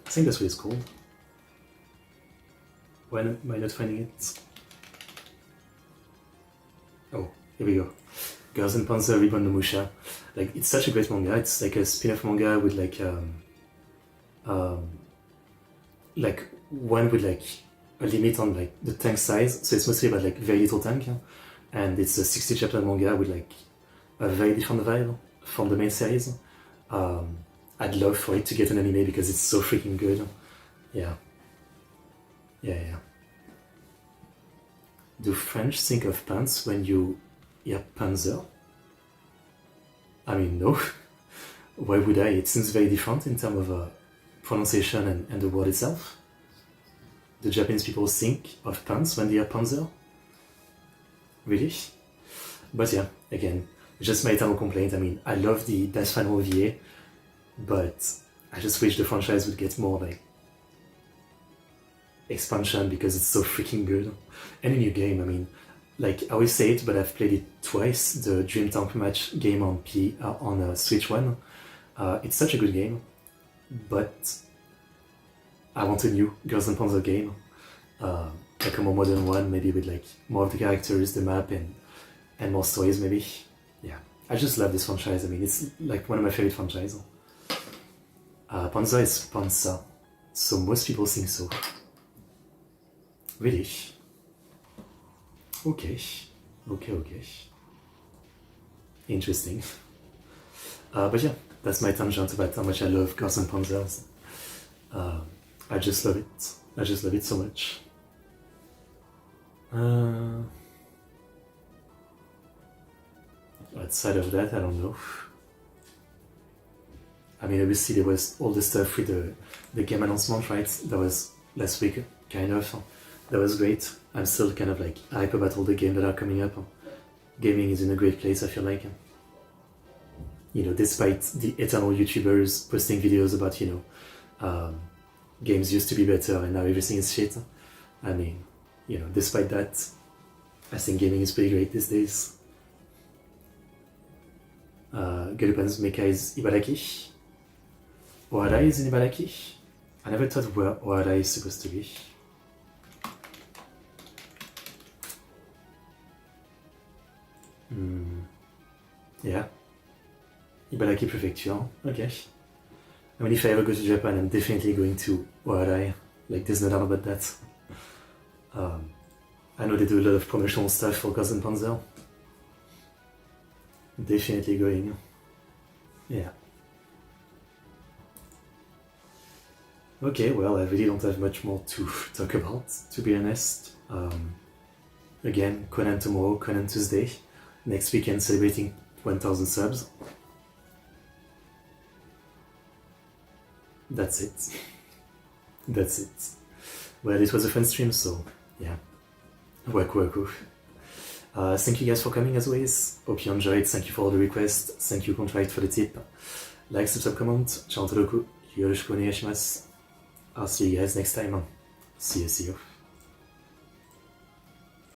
I think that's what it's called. Why am I not finding it? Oh, here we go. Girls and Panzer Ribbon no Musha. Like, it's such a great manga. It's like a spin-off manga with like one with like a limit on like the tank size. So it's mostly about like very little tank, and it's a 60 chapter manga with like a very different vibe from the main series. I'd love for it to get an anime because it's so freaking good. Yeah. Do French think of pants when you hear Panzer? I mean, no. Why would I? It seems very different in terms of pronunciation and the word itself. Do Japanese people think of pants when they hear Panzer? Really? But yeah, again, just my eternal complaint. I mean, I love the Dash Final VA, but I just wish the franchise would get more like expansion because it's so freaking good. And a new game, I mean, like I always say it, but I've played it twice, the Dream Tank Match game on Switch 1. It's such a good game, but I want a new Girls and Panzer game, like a more modern one, maybe with like more of the characters, the map, and more stories maybe. Yeah, I just love this franchise. I mean, it's like one of my favorite franchises. Panzer is Panzer, so most people think so. Really? Okay. Interesting. But yeah, that's my tangent about how much I love Girls and Panzers. I just love it. I just love it so much. Outside of that, I don't know. I mean, obviously there was all the stuff with the game announcement, right? That was last week, kind of. That was great. I'm still kind of like hype about all the games that are coming up. Gaming is in a great place, I feel like. You know, despite the eternal YouTubers posting videos about, you know, games used to be better and now everything is shit. I mean, you know, despite that, I think gaming is pretty great these days. Galupan's Mecha is Ibaraki. Ohara is in Ibaraki. I never thought where Ohara is supposed to be. Yeah. Ibaraki Prefecture, okay. I mean, if I ever go to Japan, I'm definitely going to Ohara. Like, there's no doubt about that. I know they do a lot of promotional stuff for Girls and Panzer. Definitely going. Yeah. Okay, well, I really don't have much more to talk about, to be honest. Again, Conan tomorrow, Conan Tuesday. Next weekend celebrating 1000 subs. That's it. That's it. Well, it was a fun stream, so yeah. Waku. Thank you guys for coming as always. Hope you enjoyed. Thank you for all the requests. Thank you, Contract, for the tip. Like, subscribe, comment. Ciao, yoroshiku onegai shimasu. I'll see you guys next time. See you.